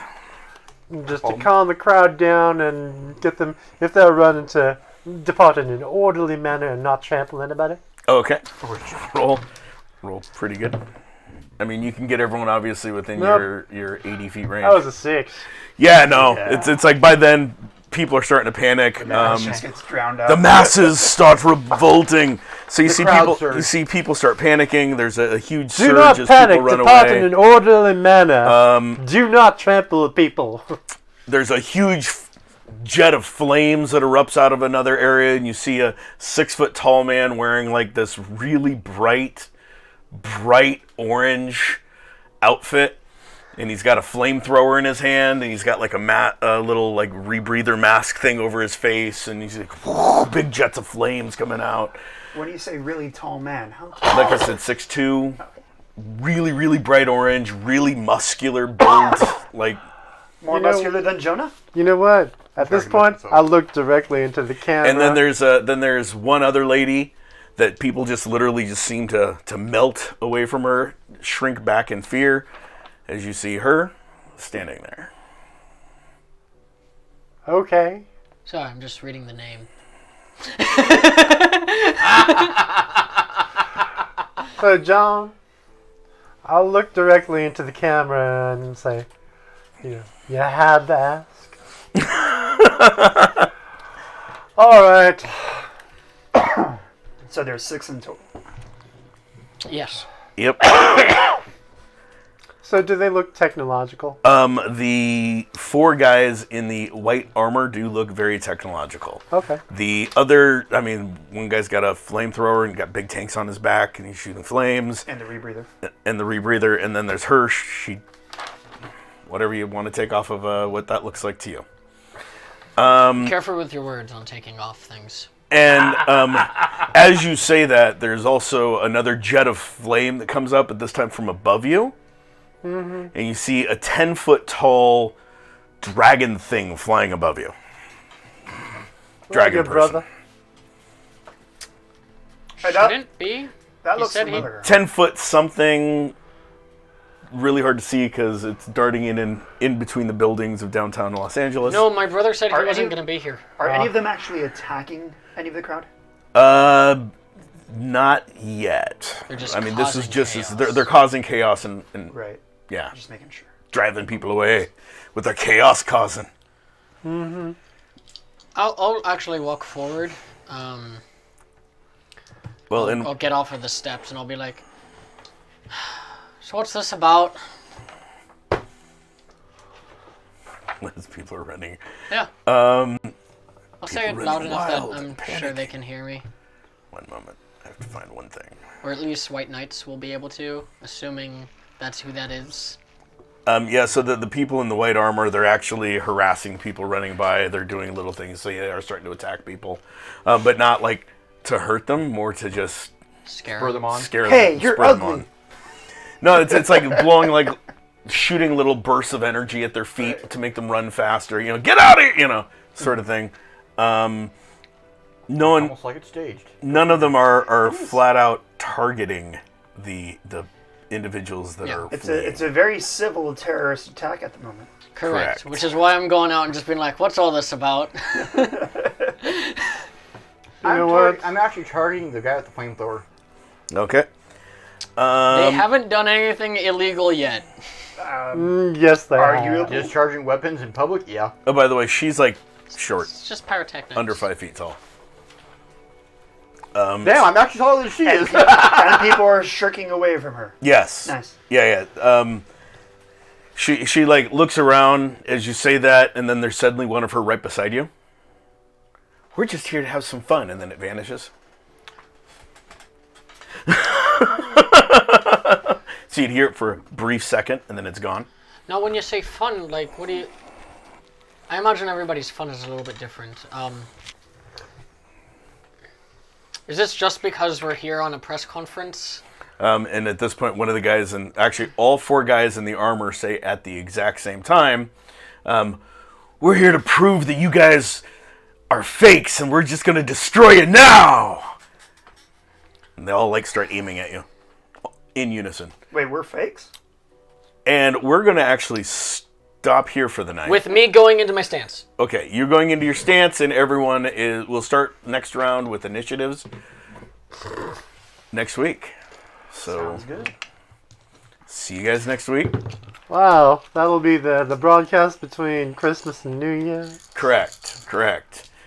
just to calm the crowd down and get them, if they're running, to depart in an orderly manner and not trample anybody. Okay. Roll pretty good. I mean, you can get everyone obviously within Nope. your 80 feet range. That was a 6. Yeah, no. It's like by then people are starting to panic. Just gets drowned out. The masses start revolting. So you see crowd people surge. start panicking. There's a huge Do surge not as panic. people run Depart in away. an orderly manner. Do not trample people. There's a huge jet of flames that erupts out of another area, and you see a 6-foot tall man wearing like this really bright orange outfit, and he's got a flamethrower in his hand, and he's got like a little like rebreather mask thing over his face, and he's like big jets of flames coming out. When you say really tall man, how tall? Like I said, 6'2", really bright orange, really muscular build, like. More You know- muscular than Jonah? You know what? At this point, I look directly into the camera. And then there's one other lady that people just literally just seem to melt away from her, shrink back in fear as you see her standing there. Okay. Sorry, I'm just reading the name. So, John, I'll look directly into the camera and say, you had to ask. All right. So there's 6 in total. Yes. Yep. So, do they look technological? The 4 guys in the white armor do look very technological. Okay. The other, I mean, one guy's got a flamethrower and got big tanks on his back, and he's shooting flames, And the rebreather. and the rebreather, and then there's her. She, whatever you want to take off of what that looks like to you. Careful with your words on taking off things. And as you say that, there's also another jet of flame that comes up, but this time from above you. Mm-hmm. And you see a 10-foot tall dragon thing flying above you. Dragon Good person. brother. Hey, that, Shouldn't be. that he looks said he- familiar. 10-foot something, really hard to see because it's darting in between the buildings of downtown Los Angeles. No, my brother said he Are wasn't any- going to be here. Are any of them actually attacking any of the crowd? Not yet. They're just I mean, this is causing just chaos. they're causing chaos and Right. yeah, Just making sure. driving people away with their chaos causing. I'll actually walk forward. Well, and I'll get off of the steps and I'll be like, so what's this about? as people are running, Yeah. I'll say it running loud enough that wild I'm and sure they panicking. can hear me. one moment, I have to find one thing. Or at least White Knights will be able to, assuming that's who that is. Yeah, so the people in the white armor, they're actually harassing people running by. They're doing little things, so they are starting to attack people, but not like to hurt them, more to just Scare Spur them on. scare Hey, them. you're spur them ugly. on. No, it's like blowing like shooting little bursts of energy at their feet to make them run faster. Get out of here, sort of thing. No one, Almost like it's staged. none of them are flat out targeting the individuals that Yeah. are It's fleeing. a very civil terrorist attack at the moment. Correct. Correct. Which is why I'm going out and just being like, what's all this about? know what? I'm actually targeting the guy with the flamethrower. Okay. They haven't done anything illegal yet. Yes, they Are are. you- Discharging weapons in public? Yeah. Oh, by the way, she's like short, It's just pyrotechnics. under 5 feet tall. Damn, I'm actually taller than she is. And people are shirking away from her. Yes. Nice. Yeah. She like looks around as you say that, and then there's suddenly one of her right beside you. We're just here to have some fun, and then it vanishes. So you'd hear it for a brief second, and then it's gone. Now, when you say fun, like, what do you... I imagine everybody's fun is a little bit different. Is this just because we're here on a press conference? And at this point, one of the guys, and actually all 4 guys in the armor say at the exact same time, we're here to prove that you guys are fakes, and we're just going to destroy you now! And they all, like, start aiming at you in unison. Wait, we're fakes? And we're going to actually stop here for the night. With me going into my stance. Okay, you're going into your stance, and everyone is. We'll start next round with initiatives next week. So, Sounds good. see you guys next week. Wow, that'll be the broadcast between Christmas and New Year. Correct.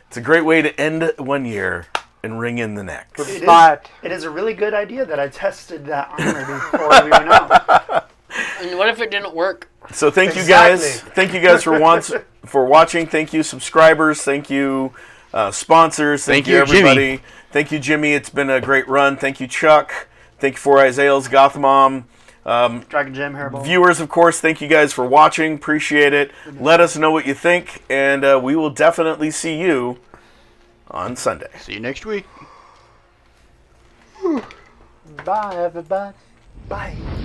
It's a great way to end one year and ring in the next. But It is a really good idea that I tested that armor before we went out. And what if it didn't work? So thank you Exactly. guys. Thank you guys for watching. Thank you subscribers. Thank you sponsors. Thank you everybody. Jimmy. Thank you Jimmy. It's been a great run. Thank you Chuck. Thank you Four Eyes Ales, Gothamom. Dragon Gem Hairball. Viewers, of course, thank you guys for watching. Appreciate it. Let us know what you think, and we will definitely see you on Sunday. See you next week. bye, everybody. Bye.